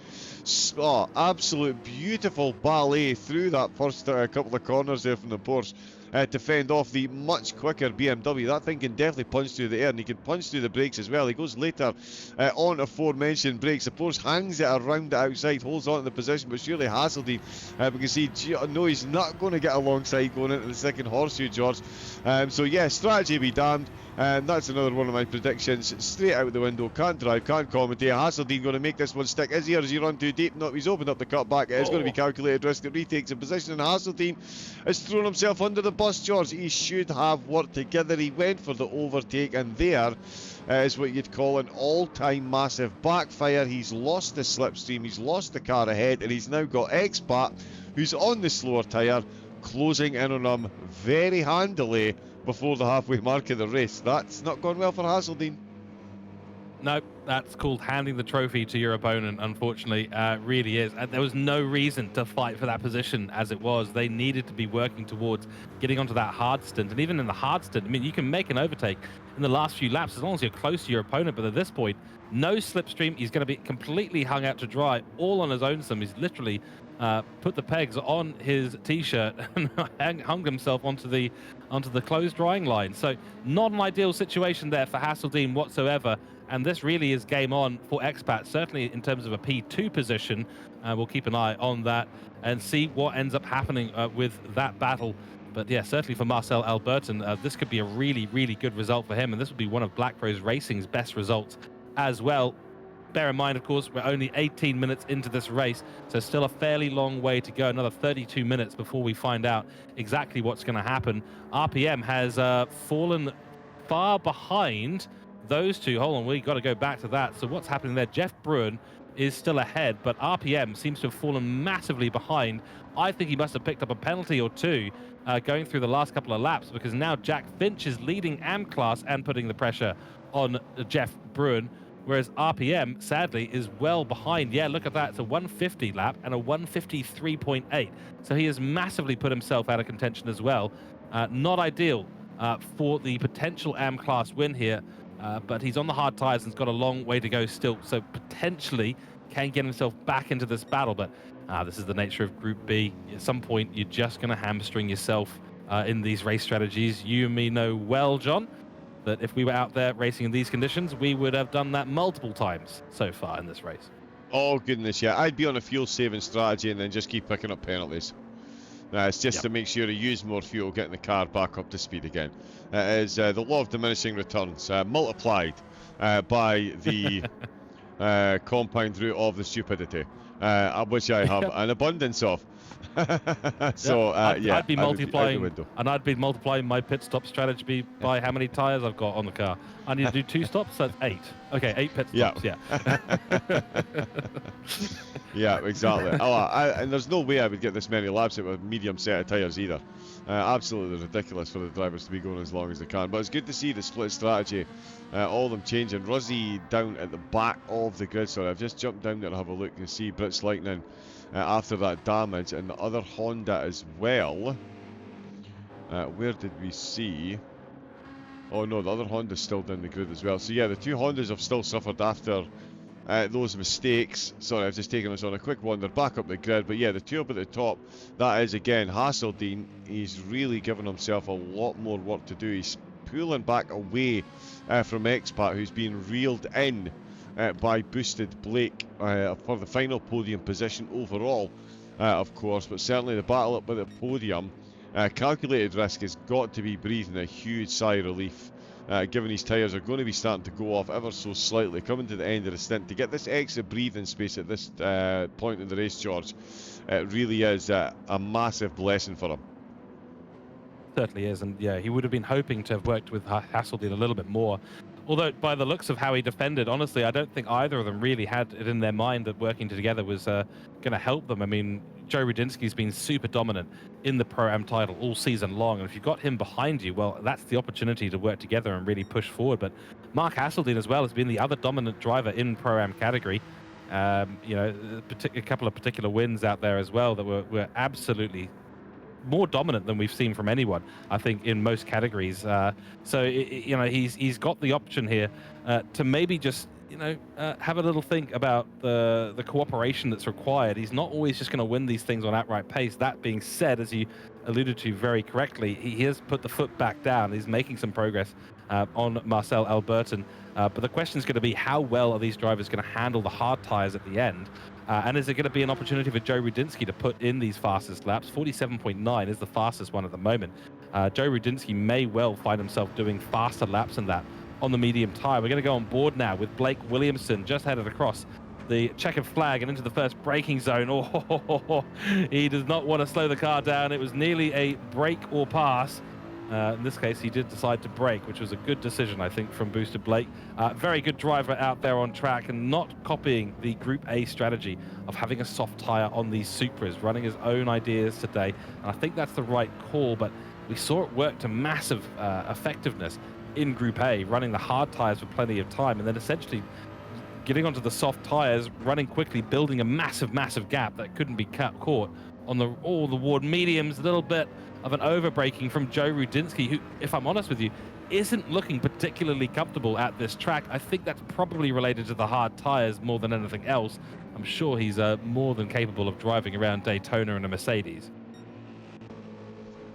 Oh, absolute beautiful ballet through that first couple of corners there from the Porsche. To fend off the much quicker BMW. That thing can definitely punch through the air, and he can punch through the brakes as well. He goes later on aforementioned brakes. The Porsche hangs it around the outside, holds on to the position, but surely Hasel1, we can see, no, he's not going to get alongside going into the second horseshoe, George. So yeah, strategy be damned. And that's another one of my predictions. Straight out the window. Can't drive, can't commentate. Hasel1 going to make this one stick. Is he, or does he run too deep? No, he's opened up the cutback. It is going to be calculated risk. It retakes a position, and Hasel1 has thrown himself under the bus, George. He should have worked together. He went for the overtake, and there is what you'd call an all-time massive backfire. He's lost the slipstream. He's lost the car ahead, and he's now got Expat, who's on the slower tyre, closing in on him very handily before the halfway mark of the race. That's not gone well for Hasel1. No, that's called handing the trophy to your opponent, unfortunately. Really is. And there was no reason to fight for that position as it was. They needed to be working towards getting onto that hard stint. And even in the hard stint, I mean, you can make an overtake in the last few laps as long as you're close to your opponent. But at this point, no slipstream. He's going to be completely hung out to dry, all on his own. He's literally put the pegs on his t-shirt and hung himself onto the closed drying line. So not an ideal situation there for Hasel1 whatsoever. And this really is game on for Expat, certainly in terms of a P2 position. We'll keep an eye on that and see what ends up happening with that battle. But yeah, certainly for Marcel Albertin, this could be a really, really good result for him. And this would be one of Black Pros Racing's best results as well. Bear in mind, of course, we're only 18 minutes into this race, so still a fairly long way to go, another 32 minutes before we find out exactly what's going to happen. RPM has fallen far behind those two. Hold on, we got to go back to that. So what's happening there? Jeff Bruin is still ahead, but RPM seems to have fallen massively behind. I think he must have picked up a penalty or two going through the last couple of laps, because now Jack Finch is leading AM class and putting the pressure on Jeff Bruin, whereas RPM, sadly, is well behind. Yeah, look at that. It's a 150 lap and a 153.8. So he has massively put himself out of contention as well. Not ideal for the potential AM class win here. But he's on the hard tires and has got a long way to go still, so potentially can get himself back into this battle. But this is the nature of Group B. At some point, you're just going to hamstring yourself in these race strategies. You and me know well, John, that if we were out there racing in these conditions, we would have done that multiple times so far in this race. Oh, goodness, yeah. I'd be on a fuel-saving strategy and then just keep picking up penalties. It's just to make sure to use more fuel, getting the car back up to speed again. It is the law of diminishing returns, multiplied by the compound root of the stupidity, which I have an abundance of. So I'd be multiplying, and I'd be multiplying my pit stop strategy by how many tires I've got on the car. I need to do 2 stops, so that's 8. Okay, 8 pit stops. Yeah. Yeah, exactly. And there's no way I would get this many laps with a medium set of tires either. Absolutely ridiculous for the drivers to be going as long as they can. But it's good to see the split strategy, all of them changing. Ruzzy down at the back of the grid. Sorry, I've just jumped down there to have a look and see Brits Lightning after that damage, and the other Honda as well. Where did we see? Oh no, the other Honda's still down the grid as well. So yeah, the two Hondas have still suffered after those mistakes. Sorry, I've just taken us on a quick wander back up the grid. But yeah, the two up at the top, that is again Hasel1. He's really given himself a lot more work to do. He's pulling back away from Expat, who's being reeled in by Boosted Blake for the final podium position overall, of course. But certainly the battle up at the podium, Calculated Risk has got to be breathing a huge sigh of relief, given his tyres are going to be starting to go off ever so slightly, coming to the end of the stint. To get this extra breathing space at this point in the race, George, it really is a massive blessing for him. Certainly is, and yeah, he would have been hoping to have worked with Hasel1 a little bit more. Although, by the looks of how he defended, honestly, I don't think either of them really had it in their mind that working together was going to help them. I mean, Joe Rudinsky's been super dominant in the Pro-Am title all season long, and if you've got him behind you, well, that's the opportunity to work together and really push forward. But Mark Hasel1 as well has been the other dominant driver in Pro-Am category. You know, a couple of particular wins out there as well that were absolutely more dominant than we've seen from anyone, I think, in most categories. So you know, he's got the option here to maybe just, you know, have a little think about the cooperation that's required. He's not always just going to win these things on outright pace. That being said, as you alluded to very correctly, he has put the foot back down. He's making some progress on Marcel Albertin. But the question is going to be, how well are these drivers going to handle the hard tires at the end? And is it going to be an opportunity for Joe Rudinsky to put in these fastest laps? 47.9 is the fastest one at the moment. Joe Rudinsky may well find himself doing faster laps than that on the medium tire. We're going to go on board now with Blake Williamson, just headed across the checkered flag and into the first braking zone. Oh, he does not want to slow the car down. It was nearly a brake or pass. In this case, he did decide to brake, which was a good decision, I think, from Boosted Blake. Very good driver out there on track and not copying the Group A strategy of having a soft tyre on these Supras, running his own ideas today. And I think that's the right call, but we saw it work to massive effectiveness in Group A, running the hard tyres for plenty of time, and then essentially getting onto the soft tyres, running quickly, building a massive, massive gap that couldn't be caught on all the Ward mediums. A little bit of an overbraking from Joe Rudinsky, who, if I'm honest with you, isn't looking particularly comfortable at this track. I think that's probably related to the hard tyres more than anything else. I'm sure he's more than capable of driving around Daytona in a Mercedes.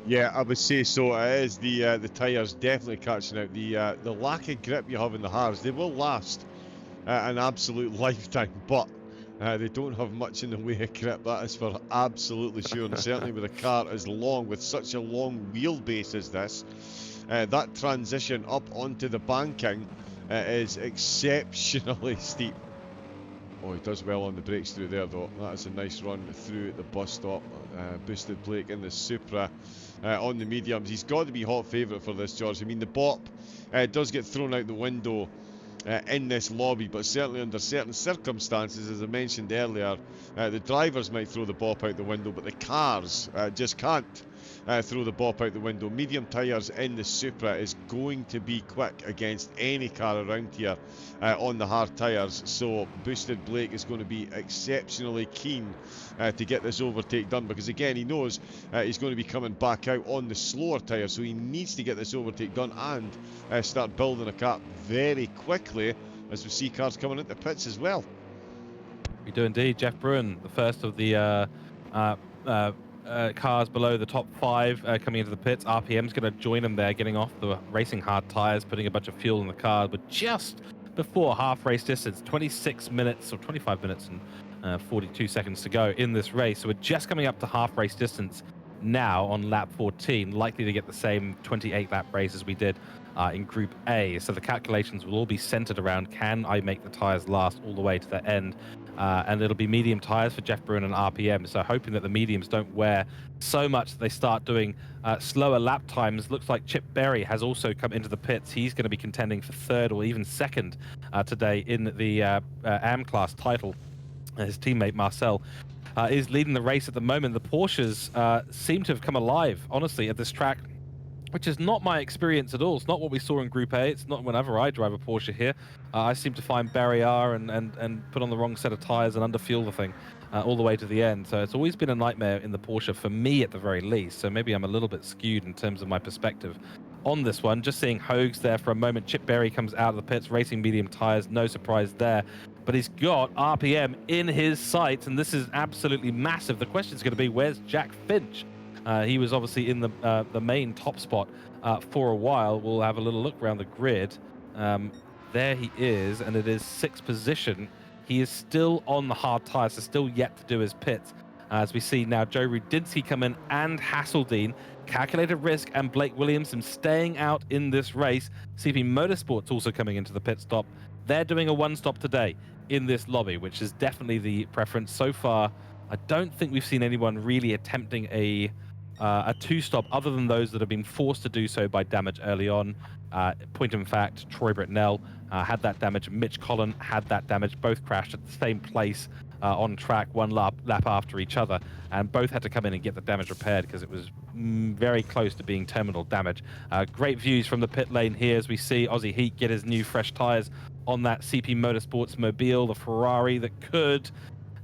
Yeah, I would say so. It is the tyres definitely catching out. The lack of grip you have in the hards, they will last an absolute lifetime, but they don't have much in the way of grip. That is for absolutely sure, and certainly with a car as long, with such a long wheelbase as this, that transition up onto the banking is exceptionally steep. Oh, he does well on the brakes through there, though. That is a nice run through the bus stop. Boosted Blake in the Supra on the mediums. He's got to be hot favourite for this, George. I mean, the BOP does get thrown out the window in this lobby, but certainly under certain circumstances, as I mentioned earlier, the drivers might throw the BOP out the window, but the cars just can't throw the BOP out the window. Medium tyres in the Supra is going to be quick against any car around here on the hard tyres, so Boosted Blake is going to be exceptionally keen to get this overtake done, because again, he knows he's going to be coming back out on the slower tyres, so he needs to get this overtake done and start building a gap very quickly, as we see cars coming into pits as well. We do indeed. Jeff Bruin, the first of the cars below the top 5 coming into the pits. RPM's going to join him there, getting off the racing hard tyres, putting a bunch of fuel in the car, but just before half race distance, 26 minutes or 25 minutes and 42 seconds to go in this race. So we're just coming up to half race distance now on lap 14, likely to get the same 28 lap race as we did in Group A. So the calculations will all be centered around, can I make the tyres last all the way to the end? And it'll be medium tyres for Jeff Bruin and RPM. So hoping that the mediums don't wear so much that they start doing slower lap times. Looks like Chip Berry has also come into the pits. He's going to be contending for 3rd or even 2nd today in the AM class title. His teammate Marcel is leading the race at the moment. The Porsches seem to have come alive, honestly, at this track, which is not my experience at all. It's not what we saw in Group A. It's not whenever I drive a Porsche here. I seem to find barrier and put on the wrong set of tyres and underfuel the thing all the way to the end. So it's always been a nightmare in the Porsche, for me at the very least. So maybe I'm a little bit skewed in terms of my perspective on this one. Just seeing Hogues there for a moment. Chip Berry comes out of the pits, racing medium tyres. No surprise there. But he's got RPM in his sights, and this is absolutely massive. The question is going to be, where's Jack Finch? He was obviously in the main top spot for a while. We'll have a little look around the grid. There he is, and it is 6th position. He is still on the hard tyres, so still yet to do his pits. As we see now, Joe Rudinsky come in and Hasel1, Calculated Risk and Blake Williamson staying out in this race. CP Motorsport's also coming into the pit stop. They're doing a 1-stop today in this lobby, which is definitely the preference so far. I don't think we've seen anyone really attempting a 2-stop other than those that have been forced to do so by damage early on. Point in fact, Troy Britnell had that damage. Mitch Collin had that damage. Both crashed at the same place on track, one lap after each other, and both had to come in and get the damage repaired because it was very close to being terminal damage. Great views from the pit lane here as we see Aussie Heat get his new fresh tyres on that CP Motorsports Mobile, the Ferrari that could.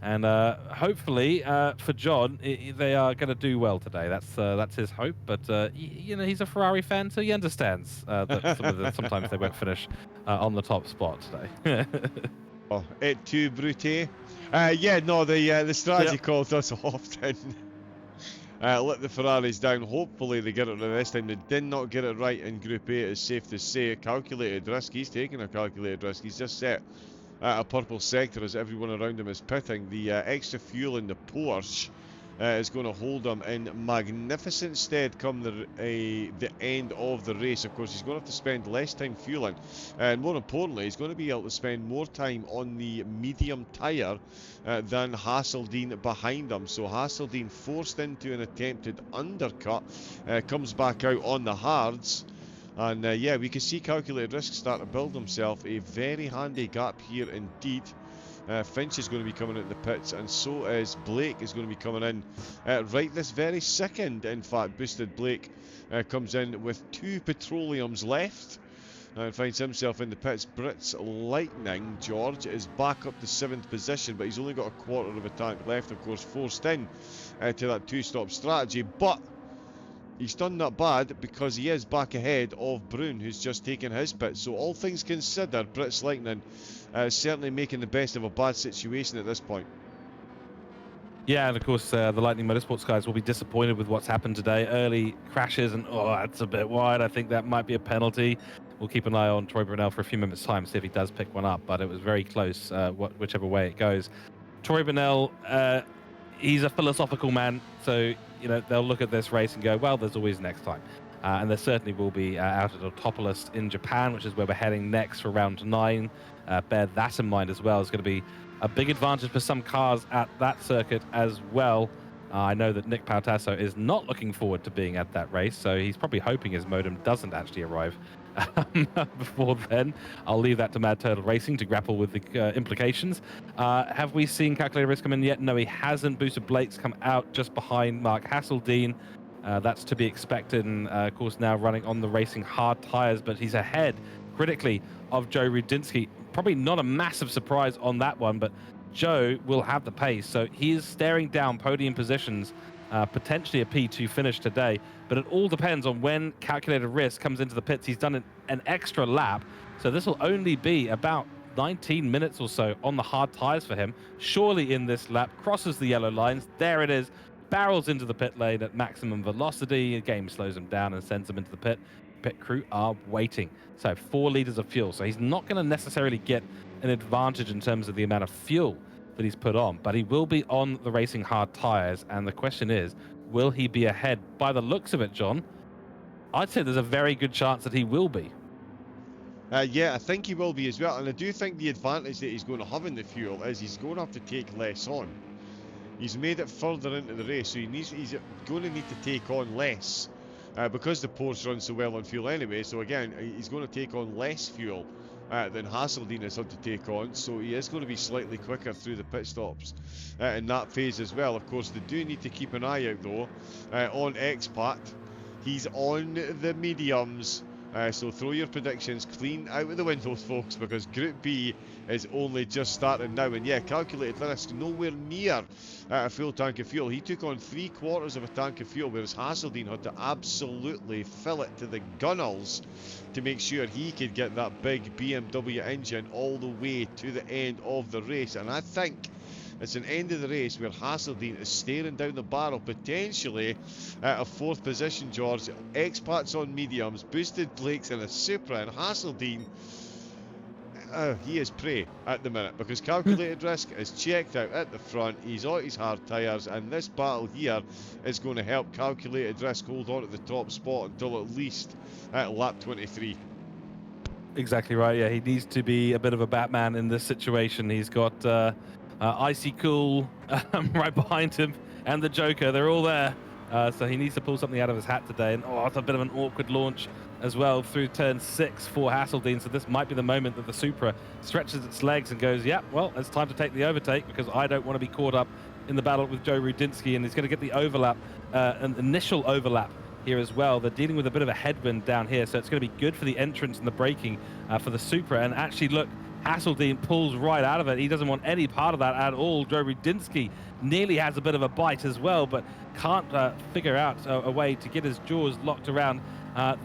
And hopefully for John, they are going to do well today. That's his hope. But you know, he's a Ferrari fan, so he understands that sometimes they won't finish on the top spot today. Oh, et tu, Brute? Yeah, no, the strategy calls us often. Let the Ferraris down. Hopefully they get it right this time. They did not get it right in Group A, it's safe to say. A calculated risk. He's taking a calculated risk. He's just set a purple sector as everyone around him is pitting. The extra fuel in the Porsche is going to hold him in magnificent stead come the end of the race. Of course, he's going to have to spend less time fueling, and more importantly, he's going to be able to spend more time on the medium tyre than Hasel1 behind him. So Hasel1 forced into an attempted undercut, comes back out on the hards. And yeah, we can see Calculated Risk start to build himself a very handy gap here indeed. Finch is going to be coming into the pits, and so is Blake is going to be coming in right this very second. In fact, Boosted Blake comes in with 2 petroleums left. and finds himself in the pits. Brits Lightning, George, is back up to 7th position, but he's only got a quarter of a tank left, of course, forced in to that two-stop strategy. But he's done that bad because he is back ahead of Brune, who's just taken his pit. So all things considered, Brits Lightning certainly making the best of a bad situation at this point. Yeah, and of course, the Lightning Motorsports guys will be disappointed with what's happened today. Early crashes, and oh, that's a bit wide. I think that might be a penalty. We'll keep an eye on Troy Brunel for a few minutes' time, see if he does pick one up, but it was very close, whichever way it goes. Troy Brunel, he's a philosophical man, so they'll look at this race and go, well, there's always next time. And there certainly will be out at Autopolis in Japan, which is where we're heading next for round 9. Bear that in mind as well. It's going to be a big advantage for some cars at that circuit as well. I know that Nick Pautasso is not looking forward to being at that race, so he's probably hoping his modem doesn't actually arrive before then. I'll leave that to Mad Turtle Racing to grapple with the implications. Have we seen Calculated Risk come in yet? No, he hasn't. Booster Blake's come out just behind Mark Hasel1. That's to be expected, and of course now running on the racing hard tyres, but he's ahead critically of Joe Rudinsky. Probably not a massive surprise on that one, but Joe will have the pace, so he is staring down podium positions, potentially a P2 finish today, but it all depends on when Calculated Risk comes into the pits. He's done an extra lap, so this will only be about 19 minutes or so on the hard tyres for him. Surely in this lap, crosses the yellow lines, there it is, barrels into the pit lane at maximum velocity. The game slows him down and sends him into the pit. Pit crew are waiting. So 4 liters of fuel. So he's not going to necessarily get an advantage in terms of the amount of fuel that he's put on, but he will be on the racing hard tires. And the question is, will he be ahead? By the looks of it, John, I'd say there's a very good chance that he will be. Yeah, I think he will be as well. And I do think the advantage that he's going to have in the fuel is he's going to have to take less on. He's made it further into the race, so he's going to need to take on less. Because the Porsche runs so well on fuel anyway, so again, he's going to take on less fuel than Hasel1 has had to take on, so he is going to be slightly quicker through the pit stops in that phase as well. Of course, they do need to keep an eye out though on Expat. He's on the mediums, so throw your predictions clean out of the windows, folks, because Group B is only just starting now. And yeah, Calculated Risk nowhere near a full tank of fuel. He took on 3/4 of a tank of fuel, whereas Hasel1 had to absolutely fill it to the gunnels to make sure he could get that big BMW engine all the way to the end of the race. And I think it's an end of the race where Hasel1 is staring down the barrel, potentially at a 4th position, George. Expats on mediums, Boosted Blake's in a Supra, and Hasel1, he is prey at the minute, because Calculated Risk is checked out at the front. He's on his hard tyres, and this battle here is going to help Calculated Risk hold on to the top spot until at least lap 23. Exactly right. Yeah, he needs to be a bit of a Batman in this situation. He's got Icy Cool right behind him, and the Joker. They're all there. So he needs to pull something out of his hat today. And it's a bit of an awkward launch as well through turn 6 for Hasel1. So this might be the moment that the Supra stretches its legs and goes, yeah, well, it's time to take the overtake, because I don't want to be caught up in the battle with Joe Rudinsky. And he's going to get the overlap, an initial overlap here as well. They're dealing with a bit of a headwind down here, so it's going to be good for the entrance and the braking for the Supra. And actually, look, Hasel1 pulls right out of it. He doesn't want any part of that at all. Joe Rudinsky nearly has a bit of a bite as well, but can't figure out a way to get his jaws locked around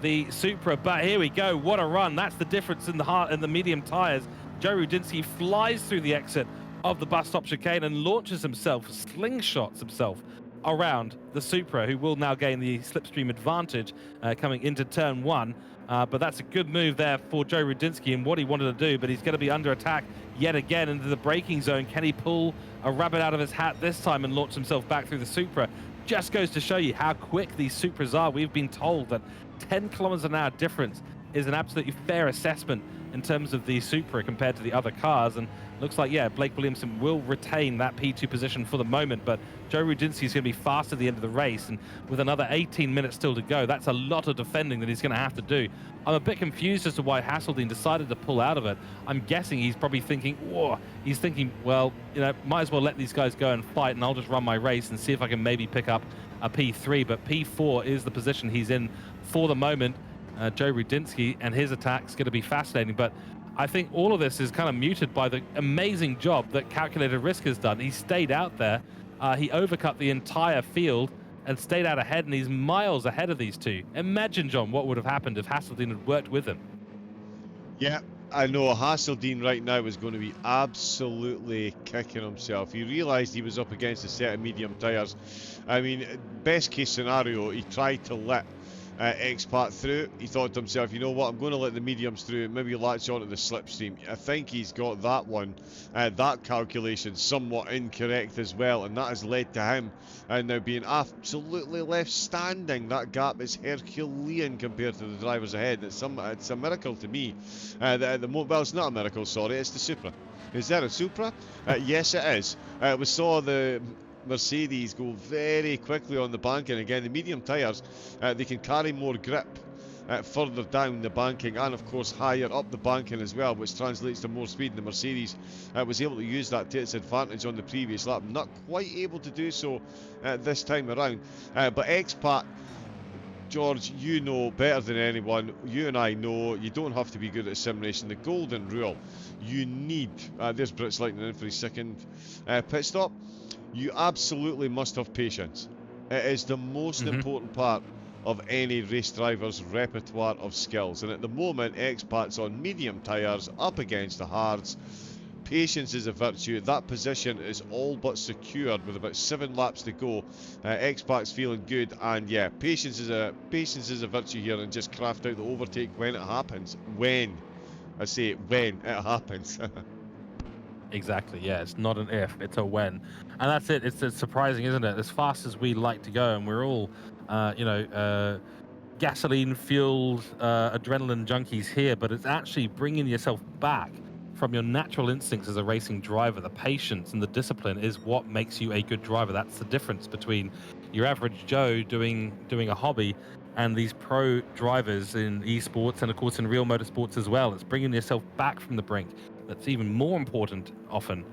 the Supra. But here we go. What a run. That's the difference in the medium tires. Joe Rudinsky flies through the exit of the bus stop chicane and launches himself, slingshots himself around the Supra, who will now gain the slipstream advantage coming into turn 1. But that's a good move there for Joe Rudinsky and what he wanted to do, but he's going to be under attack yet again into the braking zone. Can he pull a rabbit out of his hat this time and launch himself back through the Supra? Just goes to show you how quick these Supras are. We've been told that 10 kilometers an hour difference is an absolutely fair assessment in terms of the Supra compared to the other cars, and looks like, yeah, Blake Williamson will retain that P2 position for the moment, but Joe Rudinsky is going to be fast at the end of the race, and with another 18 minutes still to go, that's a lot of defending that he's going to have to do. I'm a bit confused as to why Hasel1 decided to pull out of it. I'm guessing he's probably thinking, whoa, he's thinking, well, might as well let these guys go and fight, and I'll just run my race and see if I can maybe pick up a P3, but P4 is the position he's in for the moment. Joe Rudinsky, and his attack's going to be fascinating. But I think all of this is kind of muted by the amazing job that Calculated Risk has done. He stayed out there. He overcut the entire field and stayed out ahead, and he's miles ahead of these two. Imagine, John, what would have happened if Hasel1 had worked with him. Yeah, I know Hasel1 right now is going to be absolutely kicking himself. He realised he was up against a set of medium tyres. I mean, best case scenario, he tried to let Expat through. He thought to himself, you know what, I'm going to let the mediums through, maybe latch onto the slipstream. I think he's got that one, that calculation somewhat incorrect as well, and that has led to him now being absolutely left standing. That gap is Herculean compared to the drivers ahead. It's a miracle to me. Well, it's not a miracle, sorry, it's the Supra. Is that a Supra? Yes, it is. We saw the Mercedes go very quickly on the banking. Again, the medium tyres, they can carry more grip further down the banking, and of course higher up the banking as well, which translates to more speed. And the Mercedes was able to use that to its advantage on the previous lap. Not quite able to do so this time around. But Expat, George, you know better than anyone, you and I know, you don't have to be good at sim racing. The golden rule, you need, there's Brits Lightning in for his second pit stop. You absolutely must have patience. It is the most important part of any race driver's repertoire of skills. And at the moment, Expat's on medium tyres, up against the hards. Patience is a virtue. That position is all but secured with about 7 laps to go. Expat's feeling good, and yeah, patience is a virtue here, and just craft out the overtake when it happens. When. I say when it happens. Exactly, yeah, it's not an if, it's a when. And that's it. It's surprising, isn't it? As fast as we like to go, and we're all, gasoline-fueled adrenaline junkies here, but it's actually bringing yourself back from your natural instincts as a racing driver. The patience and the discipline is what makes you a good driver. That's the difference between your average Joe doing a hobby and these pro drivers in esports, and of course in real motorsports as well. It's bringing yourself back from the brink. That's even more important often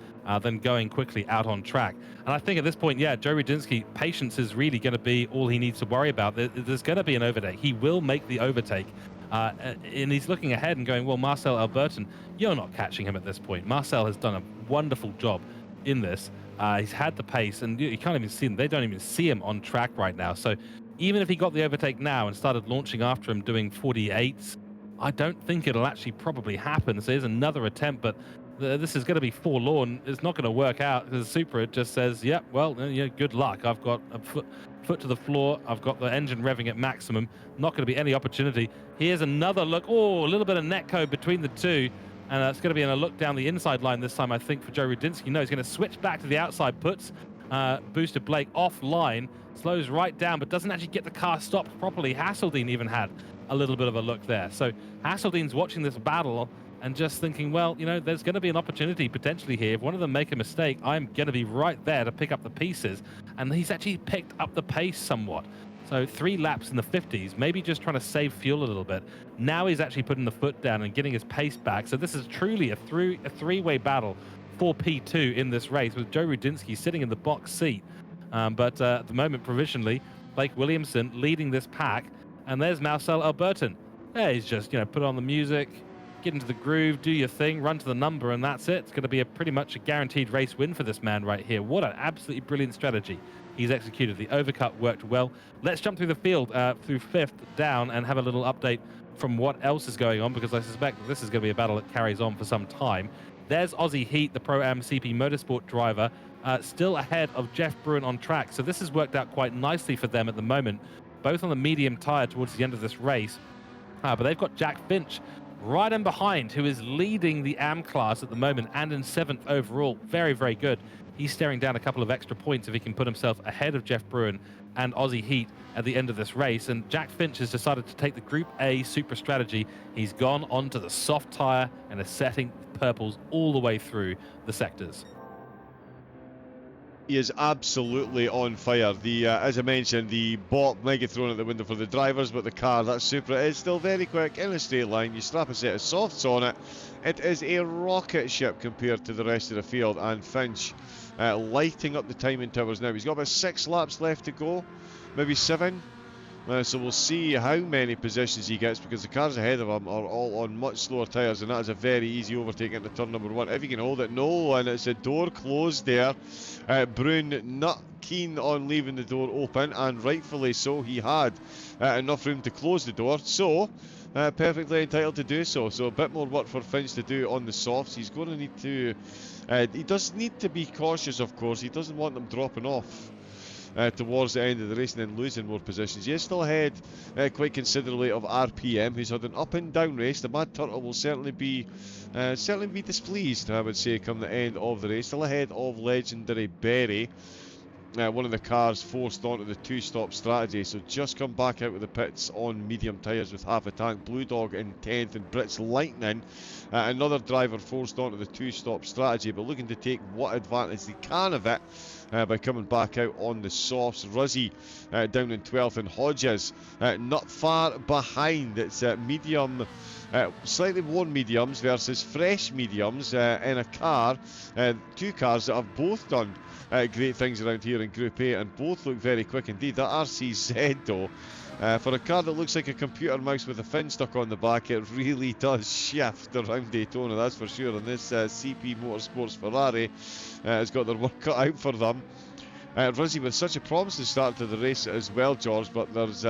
than going quickly out on track. And I think at this point, yeah, Joe Rudinsky, patience is really going to be all he needs to worry about. There's going to be an overtake. He will make the overtake. And he's looking ahead and going, well, Marcel Albertin, you're not catching him at this point. Marcel has done a wonderful job in this. He's had the pace, and you can't even see him. They don't even see him on track right now. So even if he got the overtake now and started launching after him doing 48s, I don't think it'll actually probably happen. So here's another attempt, but this is going to be forlorn. It's not going to work out because Supra just says, yep, well, good luck. I've got a foot to the floor. I've got the engine revving at maximum. Not going to be any opportunity. Here's another look. Oh, a little bit of netcode between the two. And it's going to be a look down the inside line this time, I think, for Joe Rudinsky. No, he's going to switch back to the outside, puts Booster Blake offline, slows right down, but doesn't actually get the car stopped properly. Hasel1 even had a little bit of a look there. So Hasel1's watching this battle and just thinking, well, there's going to be an opportunity potentially here. If one of them make a mistake, I'm going to be right there to pick up the pieces. And he's actually picked up the pace somewhat. So 3 laps in the 50s, maybe just trying to save fuel a little bit. Now he's actually putting the foot down and getting his pace back. So this is truly a three-way battle for P2 in this race, with Joe Rudinsky sitting in the box seat. But at the moment, provisionally, Blake Williamson leading this pack. And there's Marcel Albertin. There he's just, put on the music, get into the groove, do your thing, run to the number, and that's it. It's going to be pretty much a guaranteed race win for this man right here. What an absolutely brilliant strategy he's executed. The overcut worked well. Let's jump through the field, through 5th down, and have a little update from what else is going on, because I suspect that this is going to be a battle that carries on for some time. There's Aussie Heat, the Pro-Am CP Motorsport driver, still ahead of Jeff Bruin on track. So this has worked out quite nicely for them at the moment, both on the medium tyre towards the end of this race. But they've got Jack Finch right in behind, who is leading the AM class at the moment and in 7th overall. Very, very good. He's staring down a couple of extra points if he can put himself ahead of Jeff Bruin and Aussie Heat at the end of this race. And Jack Finch has decided to take the Group A Super strategy. He's gone onto the soft tyre and is setting purples all the way through the sectors. He is absolutely on fire. As I mentioned, the bot might get thrown out the window for the drivers, but the car, that Supra, is still very quick in a straight line. You strap a set of softs on it, it is a rocket ship compared to the rest of the field. And Finch lighting up the timing towers now. He's got about 6 laps left to go, maybe 7. So we'll see how many positions he gets, because the cars ahead of him are all on much slower tyres, and that is a very easy overtake into turn number 1. If he can hold it, no, and it's a door closed there. Brune not keen on leaving the door open, and rightfully so. He had enough room to close the door, so perfectly entitled to do so. So a bit more work for Finch to do on the softs. He's going to need to... he does need to be cautious, of course. He doesn't want them dropping off towards the end of the race and then losing more positions. He is still ahead quite considerably of RPM, who's had an up and down race. The Mad Turtle will certainly be displeased, I would say, come the end of the race. Still ahead of Legendary Berry. One of the cars forced onto the two-stop strategy, so just come back out of the pits on medium tyres with half a tank. Blue Dog in 10th and Brits Lightning, another driver forced onto the two-stop strategy, but looking to take what advantage they can of it by coming back out on the softs. Ruzzy down in 12th, and Hodges not far behind. It's medium, slightly worn mediums versus fresh mediums in a car. Two cars that have both done great things around here in Group A, and both look very quick indeed. That RCZ though, for a car that looks like a computer mouse with a fin stuck on the back, it really does shift around Daytona, that's for sure. And this CP Motorsports Ferrari has got their work cut out for them. Ruzzy with such a promising start to the race as well, George, but there's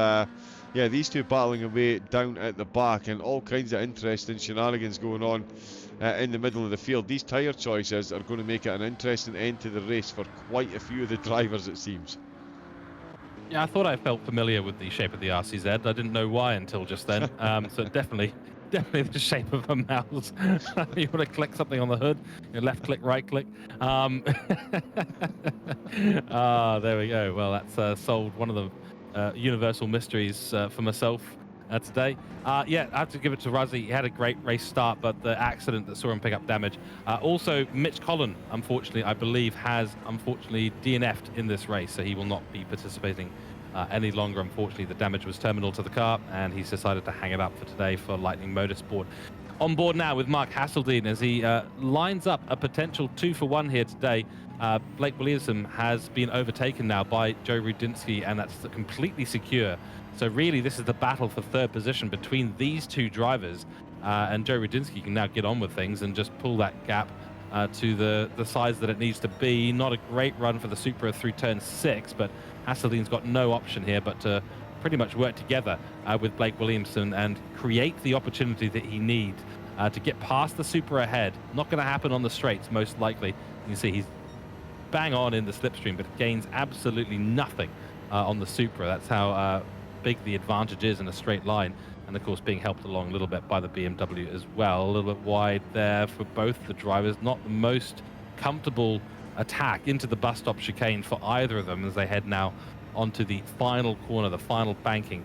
yeah, these two battling away down at the back, and all kinds of interesting shenanigans going on in the middle of the field. These tyre choices are going to make it an interesting end to the race for quite a few of the drivers, it seems. Yeah, I thought I felt familiar with the shape of the RCZ. I didn't know why until just then. So definitely the shape of a mouse. You want to click something on the hood, left click, right click. There we go. Well, that's solved one of the universal mysteries for myself today. Yeah, I have to give it to Ruzzy. He had a great race start, but the accident that saw him pick up damage. Also, Mitch Collin, unfortunately, I believe, has unfortunately DNF'd in this race, so he will not be participating any longer. Unfortunately, the damage was terminal to the car, and he's decided to hang it up for today for Lightning Motorsport. On board now with Mark Hasel1 as he lines up a potential 2-for-1 here today. Blake Williamson has been overtaken now by Joe Rudinsky, and that's completely secure. So really, this is the battle for third position between these two drivers, and Joe Rudinsky can now get on with things and just pull that gap to the size that it needs to be. Not a great run for the Supra through turn 6, but Hasel1's got no option here but to pretty much work together with Blake Williamson and create the opportunity that he needs to get past the Supra ahead. Not going to happen on the straights, most likely. You can see he's bang on in the slipstream, but gains absolutely nothing on the Supra. That's how big the advantage is in a straight line, and of course being helped along a little bit by the BMW as well. A little bit wide there for both the drivers. Not the most comfortable attack into the bus stop chicane for either of them as they head now onto the final corner, the final banking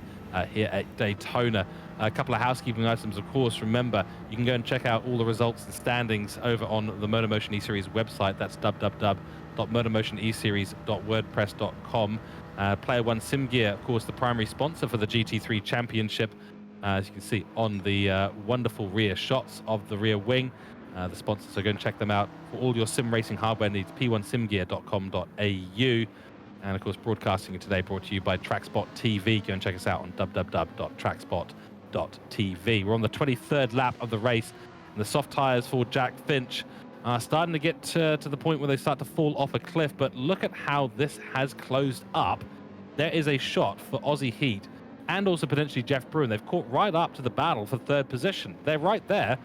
here at Daytona. A couple of housekeeping items, of course. Remember, you can go and check out all the results and standings over on the MotorMotion E-Series website. That's www.motormotioneseries.wordpress.com. Player1 Sim Gear, of course, the primary sponsor for the GT3 Championship. As you can see on the wonderful rear shots of the rear wing. The sponsors, so go and check them out for all your sim racing hardware needs, p1simgear.com.au. And of course, broadcasting today brought to you by TrackSpot TV. Go and check us out on www.trackspot.tv. We're on the 23rd lap of the race, and the soft tyres for Jack Finch are starting to get to the point where they start to fall off a cliff. But look at how this has closed up. There is a shot for Aussie Heat and also potentially Jeff Bruin. They've caught right up to the battle for third position. They're right there.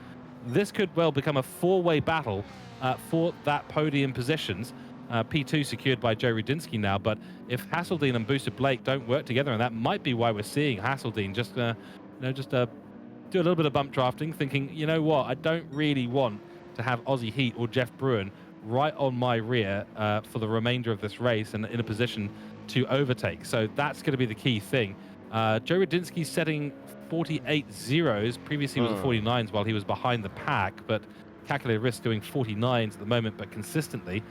This could well become a four-way battle for that podium positions. P2 secured by Joe Rudinsky now, but if Hasel1 and Booster Blake don't work together, and that might be why we're seeing Hasel1 just do a little bit of bump drafting, thinking, you know what, I don't really want to have Aussie Heat or Jeff Bruin right on my rear for the remainder of this race and in a position to overtake. So that's going to be the key thing. Joe Rudinsky's setting 48 zeros. Previously was 49s while he was behind the pack, but calculated risk doing 49s at the moment, but consistently.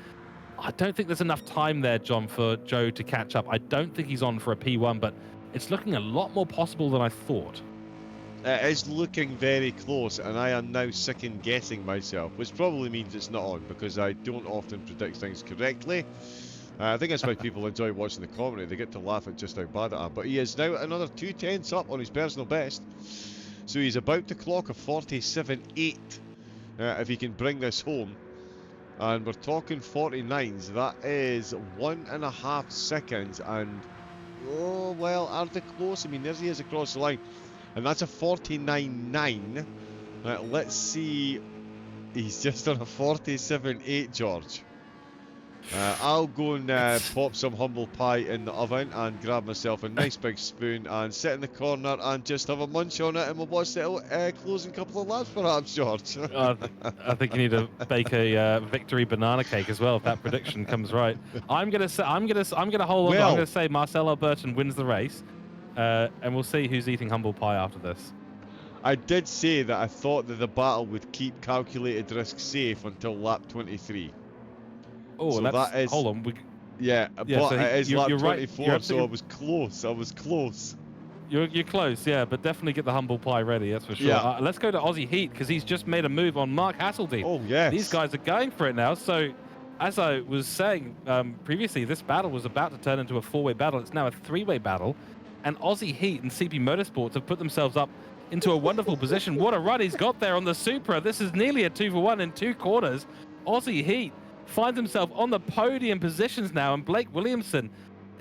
I don't think there's enough time there, John, for Joe to catch up. I don't think he's on for a P1, but it's looking a lot more possible than I thought. It is looking very close, and I am now second guessing myself, which probably means it's not on, because I don't often predict things correctly. I think that's why people enjoy watching the commentary. They get to laugh at just how bad I am. But he is now another 2/10 up on his personal best. So he's about to clock a 47.8 if he can bring this home. And we're talking 49s. That is 1.5 seconds. And, oh, well, are they close? I mean, there he is across the line. And that's a 49.9. Let's see. He's just on a 47.8, George. I'll go and pop some humble pie in the oven and grab myself a nice big spoon and sit in the corner and just have a munch on it, and we'll watch the closing couple of laps, perhaps, George. I think you need to bake a victory banana cake as well if that prediction comes right. I'm gonna hold on. Well, I'm gonna say Marcel Albertin wins the race, and we'll see who's eating humble pie after this. I did say that I thought that the battle would keep calculated risk safe until lap 23. Oh, so that is, hold on. Yeah, but so it is lap 24, right. so I was close. I was close. You're close, yeah, but definitely get the humble pie ready, that's for sure. Yeah. Let's go to Aussie Heat, because he's just made a move on Mark Hasel1. Oh, yes. These guys are going for it now. So, as I was saying previously, this battle was about to turn into a four-way battle. It's now a three-way battle. And Aussie Heat and CP Motorsports have put themselves up into a wonderful position. What a run he's got there on the Supra. This is nearly a 2-for-1 in 2 quarters. Aussie Heat finds himself on the podium positions now, and Blake Williamson,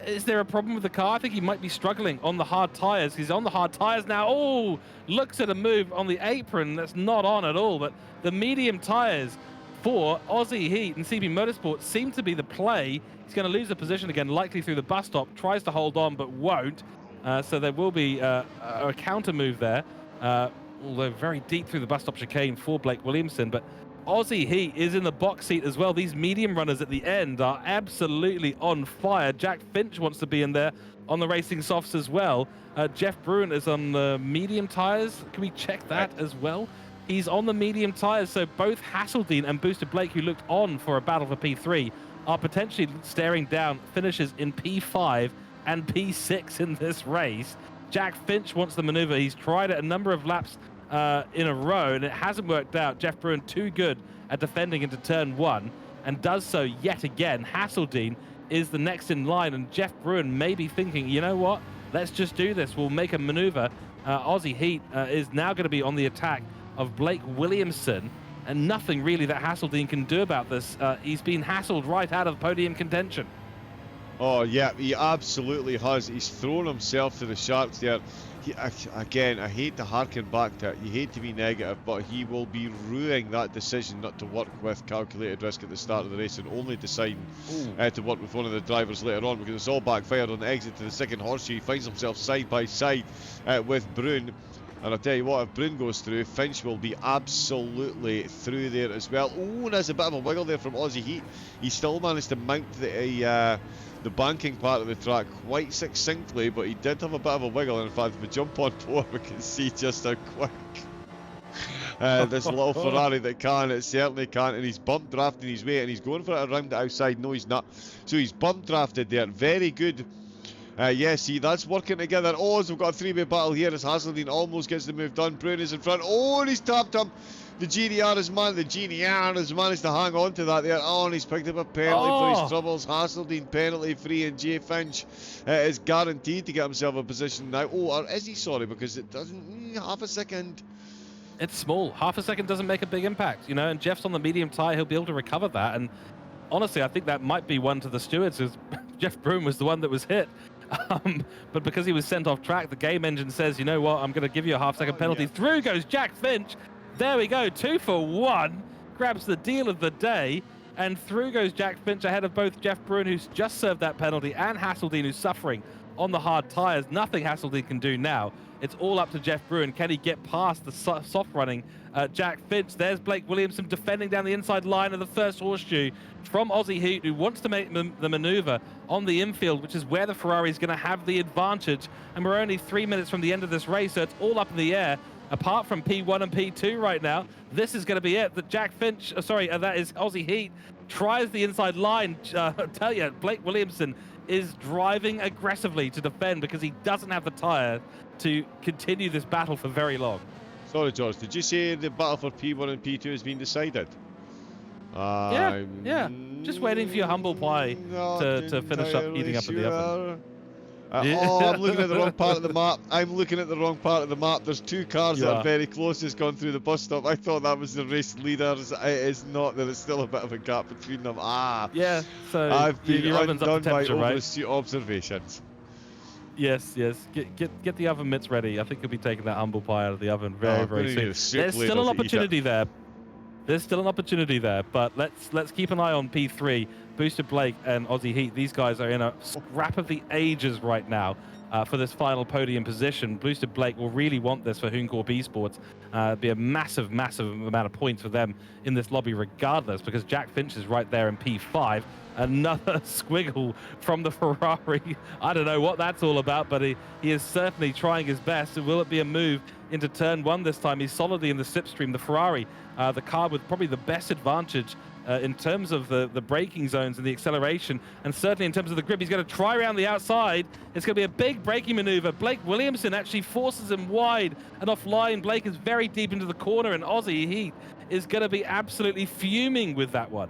is there a problem with the car? I think he might be struggling on the hard tires. He's on the hard tires now. Oh, looks at a move on the apron that's not on at all, but the medium tires for Aussie Heat and CB Motorsport seem to be the play. He's going to lose the position again, likely through the bus stop, tries to hold on but won't. So there will be a counter move there, although very deep through the bus stop chicane for Blake Williamson. But Aussie Heat is in the box seat as well. These medium runners at the end are absolutely on fire. Jack Finch wants to be in there on the racing softs as well. Jeff Bruin is on the medium tires. Can we check that as well? He's on the medium tires, so both Hasel1 and Booster Blake, who looked on for a battle for P3, are potentially staring down finishes in P5 and P6 in this race. Jack Finch wants the maneuver. He's tried it a number of laps in a row, and it hasn't worked out. Jeff Bruin too good at defending into turn 1, and does so yet again. Hasel1 is the next in line, and Jeff Bruin may be thinking, you know what, let's just do this. We'll make a maneuver. Aussie Heat is now going to be on the attack of Blake Williamson, and nothing really that Hasel1 can do about this. He's been hassled right out of podium contention. Oh, yeah, he absolutely has. He's thrown himself to the sharks there. Again, I hate to harken back to it. You hate to be negative, but he will be ruining that decision not to work with calculated risk at the start of the race and only deciding to work with one of the drivers later on, because it's all backfired on the exit to the second horseshoe. He finds himself side by side with Bruin. And I'll tell you what, if Bruin goes through, Finch will be absolutely through there as well. Oh, there's a bit of a wiggle there from Aussie Heat. He still managed to mount the banking part of the track quite succinctly, but he did have a bit of a wiggle. In fact, if we jump on board, we can see just how quick this little Ferrari that can, it certainly can. And he's bump drafting his way, and he's going for it around the outside. No, he's not. So he's bump drafted there. Very good. Yeah, see, that's working together. Oh, so we've got a three-way battle here as Hasel1 almost gets the move done. Bruin is in front. Oh, and he's tapped him. The GDR has managed to hang on to that there. Oh, and he's picked up a penalty for his troubles. Hasel1 penalty free, and Jay Finch is guaranteed to get himself a position now. Oh, or is he? Sorry, because it doesn't. Half a second. It's small. Half a second doesn't make a big impact, you know, and Jeff's on the medium tyre. He'll be able to recover that. And honestly, I think that might be one to the stewards, because Jeff Bruin was the one that was hit. But because he was sent off track, the game engine says, you know what, I'm going to give you a half-second penalty. Yeah. Through goes Jack Finch. There we go, 2 for 1. Grabs the deal of the day. And through goes Jack Finch ahead of both Jeff Bruin, who's just served that penalty, and Hasel1, who's suffering on the hard tyres. Nothing Hasel1 can do now. It's all up to Jeff Bruin. Can he get past the soft running Jack Finch? There's Blake Williamson defending down the inside line of the first horseshoe from Aussie Heat, who wants to make the maneuver on the infield, which is where the Ferrari is going to have the advantage. And we're only 3 minutes from the end of this race, so it's all up in the air. Apart from P1 and P2 right now, this is going to be it. That Jack Finch, that is Aussie Heat, tries the inside line. I tell you, Blake Williamson is driving aggressively to defend because he doesn't have the tyre to continue this battle for very long. Sorry, George, did you say the battle for P1 and P2 has been decided? Yeah. Just waiting for your humble pie to finish up heating up in the oven. I'm looking at the wrong part of the map. I'm looking at the wrong part of the map. There's two cars that are very close just gone through the bus stop. I thought that was the race leaders. It is not. There is still a bit of a gap between them. Yeah, so I've been your oven's up to undone by temperature, right? overastute observations. Yes. Get the oven mitts ready. I think you'll be taking that humble pie out of the oven very soon. There's still an opportunity there. There's still an opportunity there, but let's keep an eye on P3. Boosted Blake and Aussie Heat. These guys are in a scrap of the ages right now for this final podium position. Boosted Blake will really want this for Hooncorp Esports. Be a massive amount of points for them in this lobby regardless, because Jack Finch is right there in P5. Another squiggle from the Ferrari. I don't know what that's all about, but he is certainly trying his best. Will it be a move into turn one this time? He's solidly in the slipstream. The Ferrari, the car with probably the best advantage in terms of the braking zones and the acceleration, and certainly in terms of the grip. He's going to try around the outside. It's going to be a big braking maneuver. Blake Williamson actually forces him wide and offline. Blake is very deep into the corner, and Aussie Heat is going to be absolutely fuming with that one.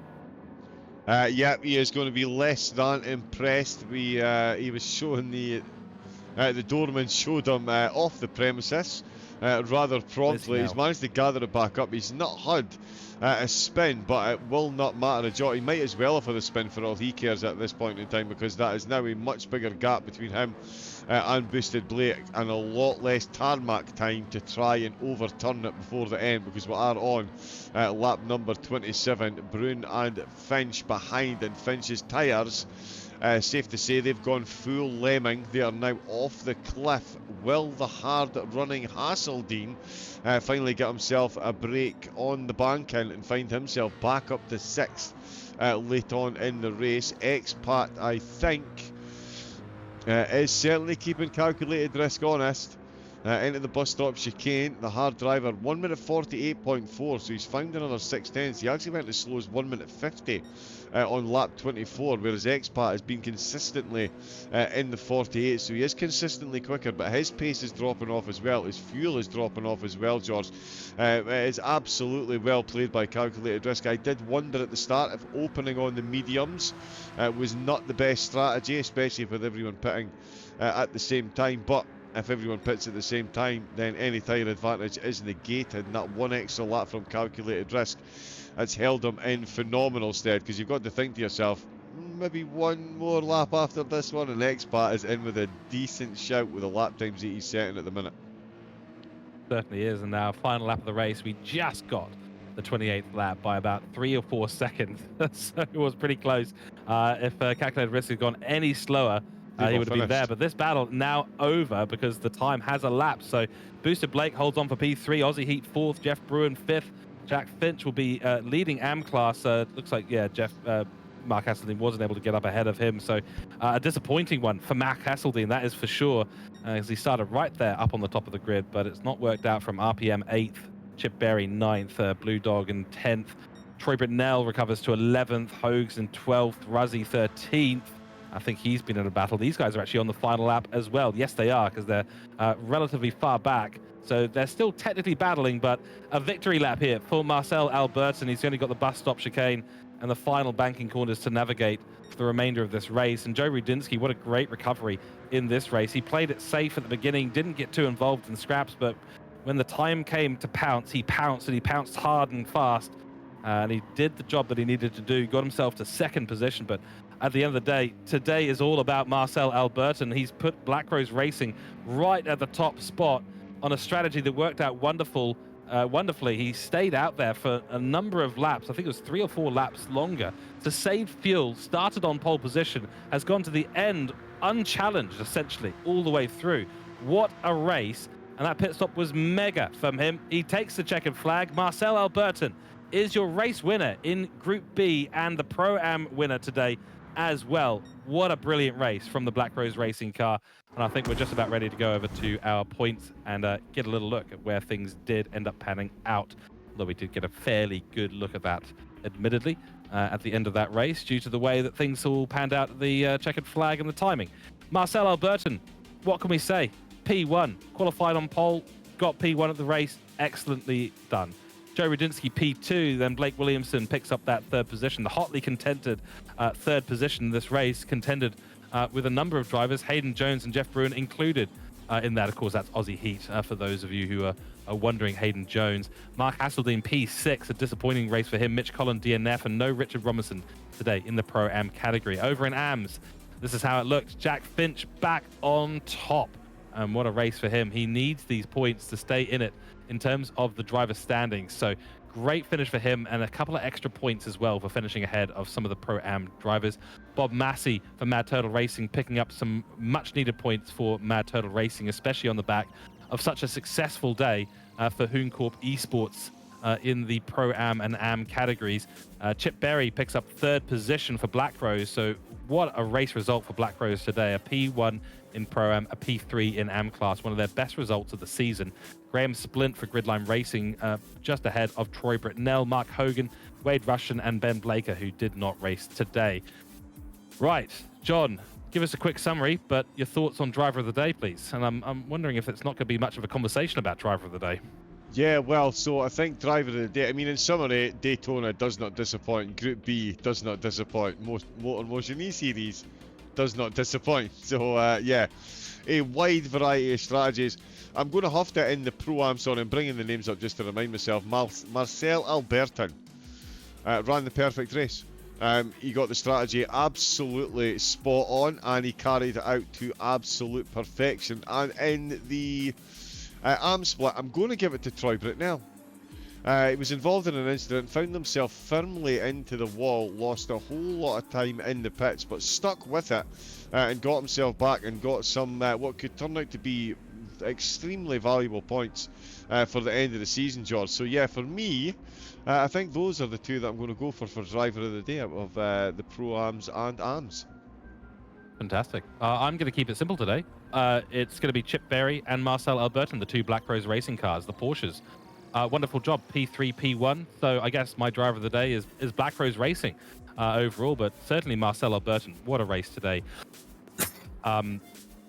Yeah, he is going to be less than impressed. He was showing the doorman showed him off the premises rather promptly. He's managed to gather it back up. He's not had a spin, but it will not matter a jot. He might as well have had a spin for all he cares at this point in time, because that is now a much bigger gap between him and Boosted Blake, and a lot less tarmac time to try and overturn it before the end, because we are on lap number 27. Brune and Finch behind, and Finch's tyres, safe to say, they've gone full lemming. They are now off the cliff. Will the hard-running Hasel1 finally get himself a break on the banking and find himself back up to 6th late on in the race? Expat, I think, is certainly keeping calculated risk honest. Into the bus stop chicane, the hard driver, 1 minute 48.4, so he's found another 6/10. He actually went as slow as 1 minute 50 on lap 24, whereas Expat has been consistently in the 48, so he is consistently quicker, but his pace is dropping off as well. His fuel is dropping off as well, George. It is absolutely well played by calculated risk. I did wonder at the start if opening on the mediums was not the best strategy, especially with everyone pitting at the same time, but if everyone pits at the same time, then any tyre advantage is negated, and that one extra lap from calculated risk has held him in phenomenal stead, because you've got to think to yourself, maybe one more lap after this one, and Expat is in with a decent shout with the lap times that he's setting at the minute. Certainly is, and now final lap of the race, we just got the 28th lap by about 3 or 4 seconds, so it was pretty close. If calculated risk had gone any slower, he would have been there, but this battle now over because the time has elapsed. So Boosted Blake holds on for P3, Aussie Heat 4th, Jeff Bruin 5th. Jack Finch will be leading AM class. Looks like, yeah, Mark Hasel1 wasn't able to get up ahead of him. So a disappointing one for Mark Hasel1, that is for sure, as he started right there up on the top of the grid, but it's not worked out from RPM 8th, Chip Berry 9th, Blue Dog in 10th. Troy Britnell recovers to 11th, Hogues in 12th, Ruzzy 13th. I think he's been in a battle. These guys are actually on the final lap as well. Yes, they are, because they're relatively far back. So they're still technically battling, but a victory lap here for Marcel Albertin. He's only got the bus stop chicane and the final banking corners to navigate for the remainder of this race. And Joe Rudinsky, what a great recovery in this race. He played it safe at the beginning, didn't get too involved in scraps, but when the time came to pounce, he pounced, and he pounced hard and fast. And he did the job that he needed to do, got himself to 2nd position. But at the end of the day, today is all about Marcel Albertin. He's put Black Rose Racing right at the top spot on a strategy that worked out wonderfully. He stayed out there for a number of laps. I think it was 3 or 4 laps longer to save fuel, started on pole position, has gone to the end unchallenged, essentially, all the way through. What a race. And that pit stop was mega from him. He takes the checkered flag. Marcel Albertin is your race winner in Group B and the Pro-Am winner today as well. What a brilliant race from the Black Rose Racing car. And I think we're just about ready to go over to our points and get a little look at where things did end up panning out. Although we did get a fairly good look at that, admittedly, at the end of that race, due to the way that things all panned out, the checkered flag and the timing. Marcel Albertin, what can we say? P1, qualified on pole, got P1 at the race, excellently done. Joe Rudinsky P2, then Blake Williamson picks up that third position. The hotly contended third position in this race, contended with a number of drivers, Hayden Jones and Jeff Bruin included in that. Of course, that's Aussie Heat for those of you who are wondering. Hayden Jones. Mark Hasel1 P6, a disappointing race for him. Mitch Collin DNF, and no Richard Robinson today in the Pro-Am category. Over in AMS, this is how it looked. Jack Finch back on top. And what a race for him. He needs these points to stay in it in terms of the driver standings. So great finish for him, and a couple of extra points as well for finishing ahead of some of the Pro-Am drivers. Bob Massey for Mad Turtle Racing picking up some much needed points for Mad Turtle Racing, especially on the back of such a successful day for HoonCorp Esports in the Pro-Am and Am categories. Chip Berry picks up third position for Black Rose. So what a race result for Black Rose today. A P1 in Pro-Am, a P3 in Am class, one of their best results of the season. Graham Splint for Gridline Racing, just ahead of Troy Britnell, Mark Hogan, Wade Russian, and Ben Blaker, who did not race today. Right, John, give us a quick summary, but your thoughts on Driver of the Day, please. And I'm wondering if it's not going to be much of a conversation about Driver of the Day. Yeah, well, so I think Driver of the Day, I mean, in summary, Daytona does not disappoint. Group B does not disappoint. MotorMotion E-Series does not disappoint. So, yeah, a wide variety of strategies. I'm going to have to end the Pro-Am, sorry, I'm bringing the names up just to remind myself. Marcel Albertin ran the perfect race. He got the strategy absolutely spot on, and he carried it out to absolute perfection. And in the Am split, I'm going to give it to Troy Britnell. He was involved in an incident, found himself firmly into the wall, lost a whole lot of time in the pits, but stuck with it and got himself back and got some what could turn out to be extremely valuable points for the end of the season, George. So yeah, for me, I think those are the two that I'm going to go for Driver of the Day out of the Pro-Ams and Ams. Fantastic. I'm going to keep it simple today. It's going to be Chip Berry and Marcel Albertin, the two Black Rose racing cars, the Porsches. Wonderful job, P3, P1. So I guess my Driver of the Day is Black Rose Racing overall, but certainly Marcel Albertin. What a race today.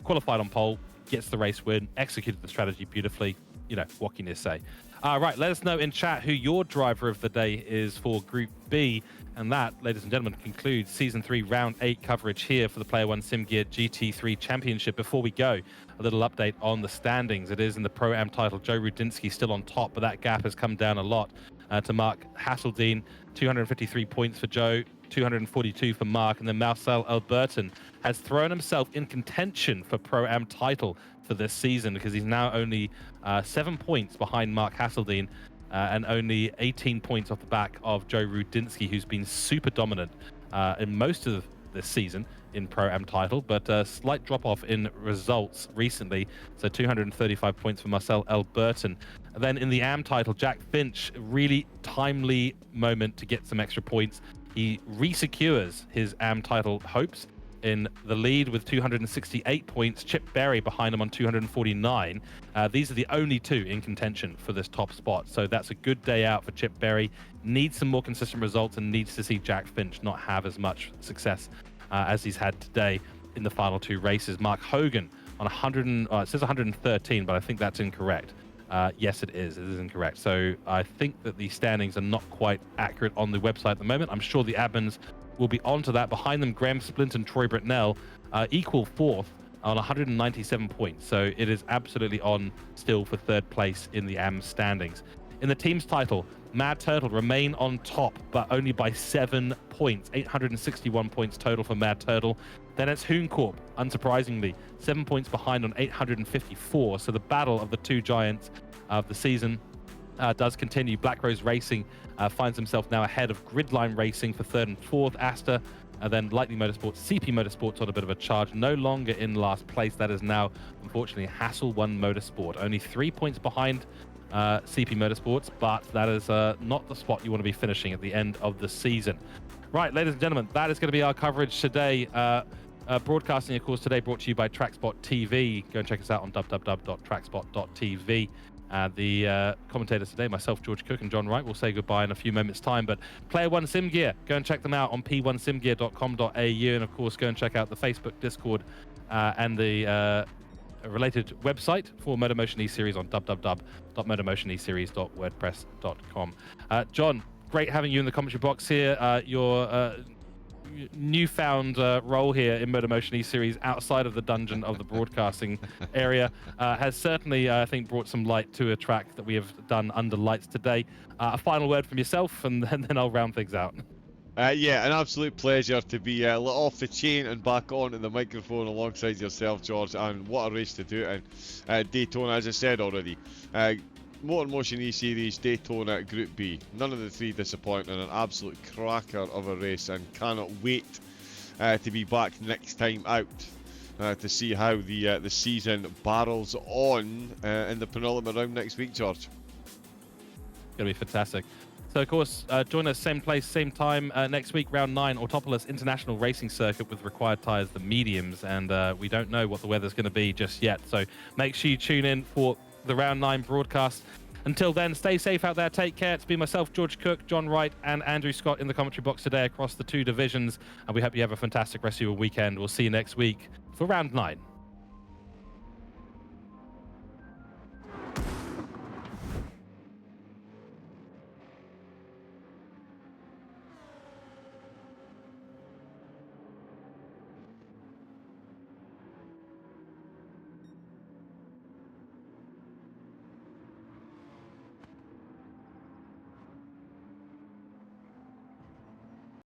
Qualified on pole, gets the race win, executed the strategy beautifully. You know, what can you say? Right, let us know in chat who your Driver of the Day is for Group B. And that, ladies and gentlemen, concludes Season 3 Round 8 coverage here for the Player1 SimGear GT3 Championship. Before we go, a little update on the standings. It is in the Pro-Am title. Joe Rudinsky still on top, but that gap has come down a lot to Mark Hasel1. 253 points for Joe, 242 for Mark, and then Marcel Albertin has thrown himself in contention for Pro-Am title for this season because he's now only 7 points behind Mark Hasel1. And only 18 points off the back of Joe Rudinsky, who's been super dominant in most of this season in Pro-Am title, but a slight drop-off in results recently. So 235 points for Marcel Albertin. And then in the Am title, Jack Finch, really timely moment to get some extra points. He resecures his Am title hopes in the lead with 268 points. Chip Berry behind him on 249. These are the only two in contention for this top spot. So that's a good day out for Chip Berry. Needs some more consistent results and needs to see Jack Finch not have as much success as he's had today in the final two races. Mark Hogan on 100, it says 113, but I think that's incorrect. Yes, it is incorrect. So I think that the standings are not quite accurate on the website at the moment. I'm sure the admins will be onto that. Behind them, Graham Splint and Troy Britnell equal fourth on 197 points. So it is absolutely on still for third place in the AM standings. In the team's title, Mad Turtle remain on top, but only by 7 points. 861 points total for Mad Turtle. Then it's HoonCorp, unsurprisingly, 7 points behind on 854. So the battle of the two giants of the season does continue. Black Rose Racing finds himself now ahead of Gridline Racing for third and fourth. Aster, then Lightning Motorsports, CP Motorsports on a bit of a charge. No longer in last place. That is now, unfortunately, Hasel1 Motorsport. Only 3 points behind CP Motorsports, but that is not the spot you want to be finishing at the end of the season. Right, ladies and gentlemen, that is going to be our coverage today. Broadcasting, of course, today brought to you by TrackSpot TV. Go and check us out on www.trackspot.tv. The commentators today, myself, George Cook, and John Wright, will say goodbye in a few moments' time. But Player1 SimGear, go and check them out on p1simgear.com.au. And, of course, go and check out the Facebook, Discord, and the related website for MotorMotion E-Series on www.motormotioneseries.wordpress.com. John, great having you in the commentary box here. Your newfound role here in MotorMotion E-Series outside of the dungeon of the broadcasting area has certainly, I think, brought some light to a track that we have done under lights today. A final word from yourself, and then I'll round things out. Yeah, an absolute pleasure to be off the chain and back onto the microphone alongside yourself, George, and what a race to do it in. Daytona, as I said already. MotorMotion E-Series Daytona Group B. None of the three disappointing. An absolute cracker of a race, and cannot wait to be back next time out to see how the season barrels on in the penultimate round next week, George. Going to be fantastic. So, of course, join us same place, same time next week, round 9, Autopolis International Racing Circuit with required tyres, the mediums. And we don't know what the weather's going to be just yet. So make sure you tune in for the round 9 broadcast. Until then, stay safe out there. Take care. It's been myself, George Cook, John Wright, and Andrew Scott in the commentary box today across the 2 divisions. And we hope you have a fantastic rest of your weekend. We'll see you next week for round 9.